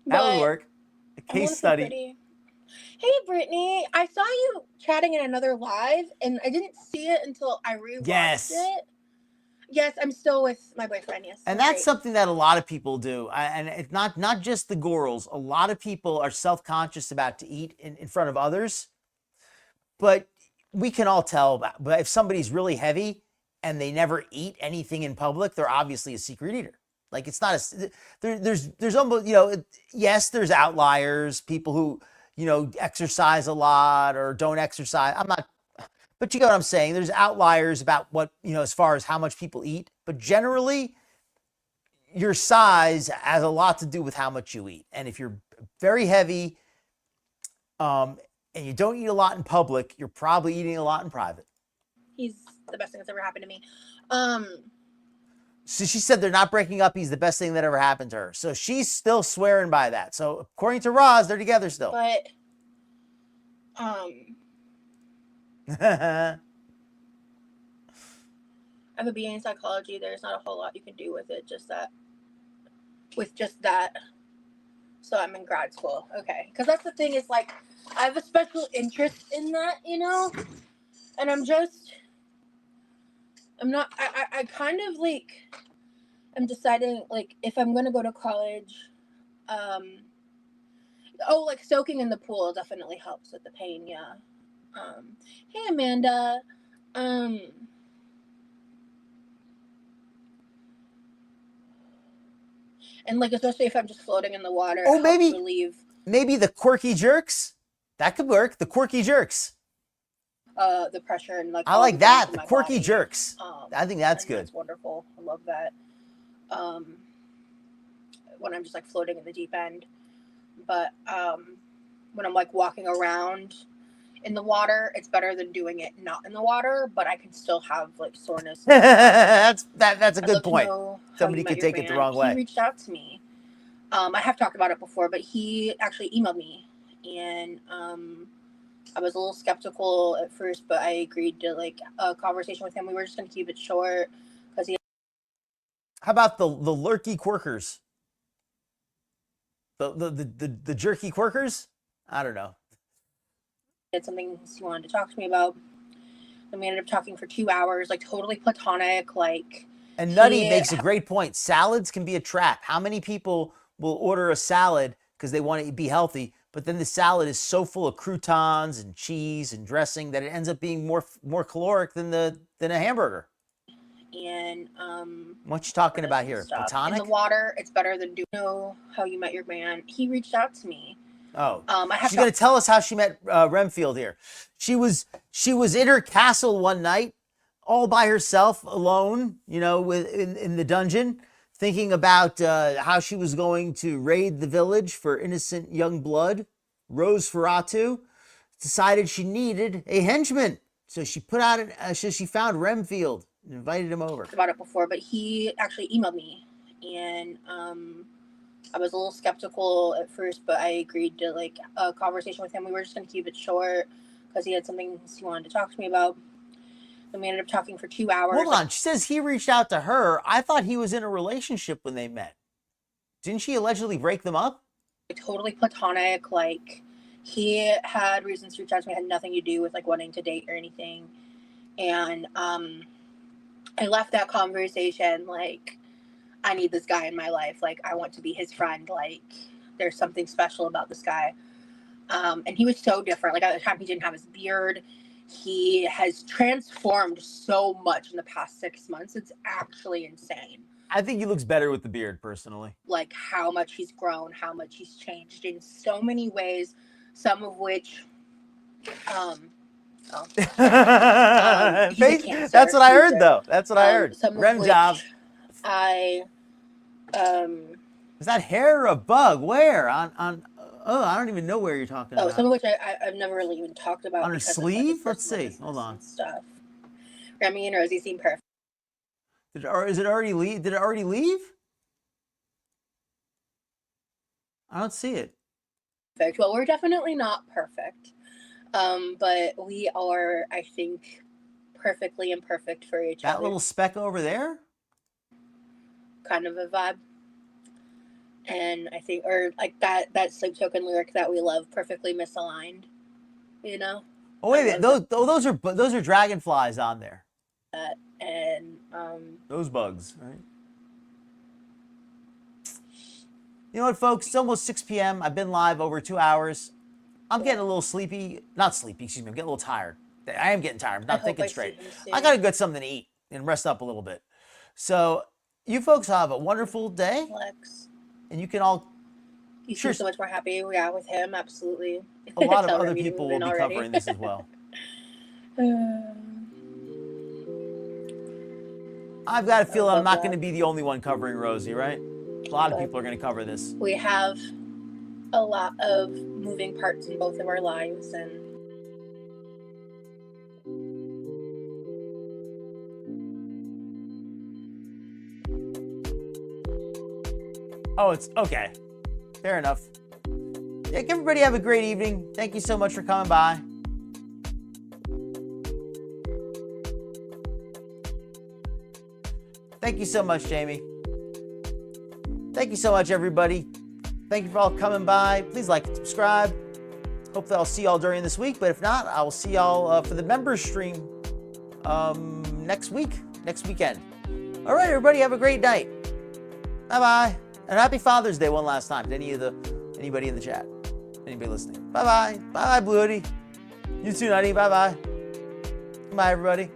That would work. A case study. Hey, Brittany, I saw you chatting in another live, and I didn't see it until I rewatched it. Yes, I'm still with my boyfriend, yes. And that's something that a lot of people do. And it's not just the Gorls. A lot of people are self-conscious about to eat in front of others. But we can all tell, but if somebody's really heavy and they never eat anything in public, they're obviously a secret eater. Like, it's not there's almost, you know, yes, there's outliers, people who, you know, exercise a lot or don't exercise. But you know what I'm saying? There's outliers about what, you know, as far as how much people eat. But generally, your size has a lot to do with how much you eat. And if you're very heavy and you don't eat a lot in public, you're probably eating a lot in private. He's the best thing that's ever happened to me. So she said they're not breaking up. He's the best thing that ever happened to her. So she's still swearing by that. So according to Roz, they're together still. But, I have a BA in psychology. There's not a whole lot you can do with it. Just that. So I'm in grad school. Okay. Because that's the thing, is like, I have a special interest in that, you know? And I kind of like, I'm deciding like if I'm going to go to college, like soaking in the pool definitely helps with the pain. Yeah. Hey, Amanda. And like, especially if I'm just floating in the water. Oh, maybe the quirky jerks. That could work. The quirky jerks. The pressure and like. I like that. The quirky body. Jerks. I think that's good. That's wonderful. I love that. When I'm just like floating in the deep end, but when I'm like walking around in the water, it's better than doing it not in the water. But I can still have like soreness. That's a good point. Somebody could take it the wrong way. He reached out to me. I have talked about it before, but he actually emailed me, and I was a little skeptical at first, but I agreed to like a conversation with him. We were just going to keep it short because he. How about the lurky quirkers? The jerky quirkers? I don't know. Had something he wanted to talk to me about, and we ended up talking for 2 hours, like totally platonic, like. And Nutty makes a great point. Salads can be a trap. How many people will order a salad because they want to be healthy, but then the salad is so full of croutons and cheese and dressing that it ends up being more caloric than a hamburger. And what you talking about here? Platonic? In the water, it's better than know how you met your man. He reached out to me. Oh, she's going to tell us how she met Remfield here. She was in her castle one night, all by herself, alone, you know, in the dungeon, thinking about how she was going to raid the village for innocent young blood. Rose Ferratu decided she needed a henchman, so she put out she found Remfield and invited him over. About it before, but he actually emailed me, and I was a little skeptical at first, but I agreed to like a conversation with him. We were just going to keep it short because he had something he wanted to talk to me about. Then we ended up talking for 2 hours. Hold on. She says he reached out to her. I thought he was in a relationship when they met. Didn't she allegedly break them up? Totally platonic. Like, he had reasons to reach out to me. It had nothing to do with like wanting to date or anything. And I left that conversation like, I need this guy in my life. Like, I want to be his friend. Like, there's something special about this guy. And he was so different. Like, at the time, he didn't have his beard. He has transformed so much in the past 6 months. It's actually insane. I think he looks better with the beard, personally. Like, how much he's grown, how much he's changed in so many ways, some of which, That's what I heard, though. That's what I heard. Rem job. Is that hair or a bug? Where? Oh, I don't even know where you're talking about. Some of which I've never really even talked about. On her sleeve? Let's see. Hold on. Stuff. Remy and Rosee seem perfect. Did it already leave? I don't see it. Well, we're definitely not perfect. But we are, I think, perfectly imperfect for each other. That little speck over there? Kind of a vibe. And I think, or like that Sleep Token lyric that we love, perfectly misaligned, you know? Oh, wait a minute. Those are dragonflies on there. And those bugs, right? You know what, folks? It's almost 6 p.m. I've been live over 2 hours. I'm getting a little sleepy. Not sleepy, excuse me. I'm getting a little tired. I am getting tired. I'm not thinking straight. I got to get something to eat and rest up a little bit. So you folks have a wonderful day. Lex. And you can all... You seem so much more happy. Yeah, with him, absolutely. A lot of other people will be covering this as well. I've got a feeling I'm not going to be the only one covering Rosee, right? A lot of people are going to cover this. We have a lot of moving parts in both of our lives, and oh, it's okay. Fair enough. Yeah, everybody have a great evening. Thank you so much for coming by. Thank you so much, Jamie. Thank you so much, everybody. Thank you for all coming by. Please like and subscribe. Hope that I'll see y'all during this week. But if not, I will see y'all for the members stream next weekend. All right, everybody, have a great night. Bye-bye. And happy Father's Day one last time to anybody in the chat, anybody listening. Bye-bye. Bye-bye, Blue Hoodie. You too, Nutty. Bye-bye. Bye, everybody.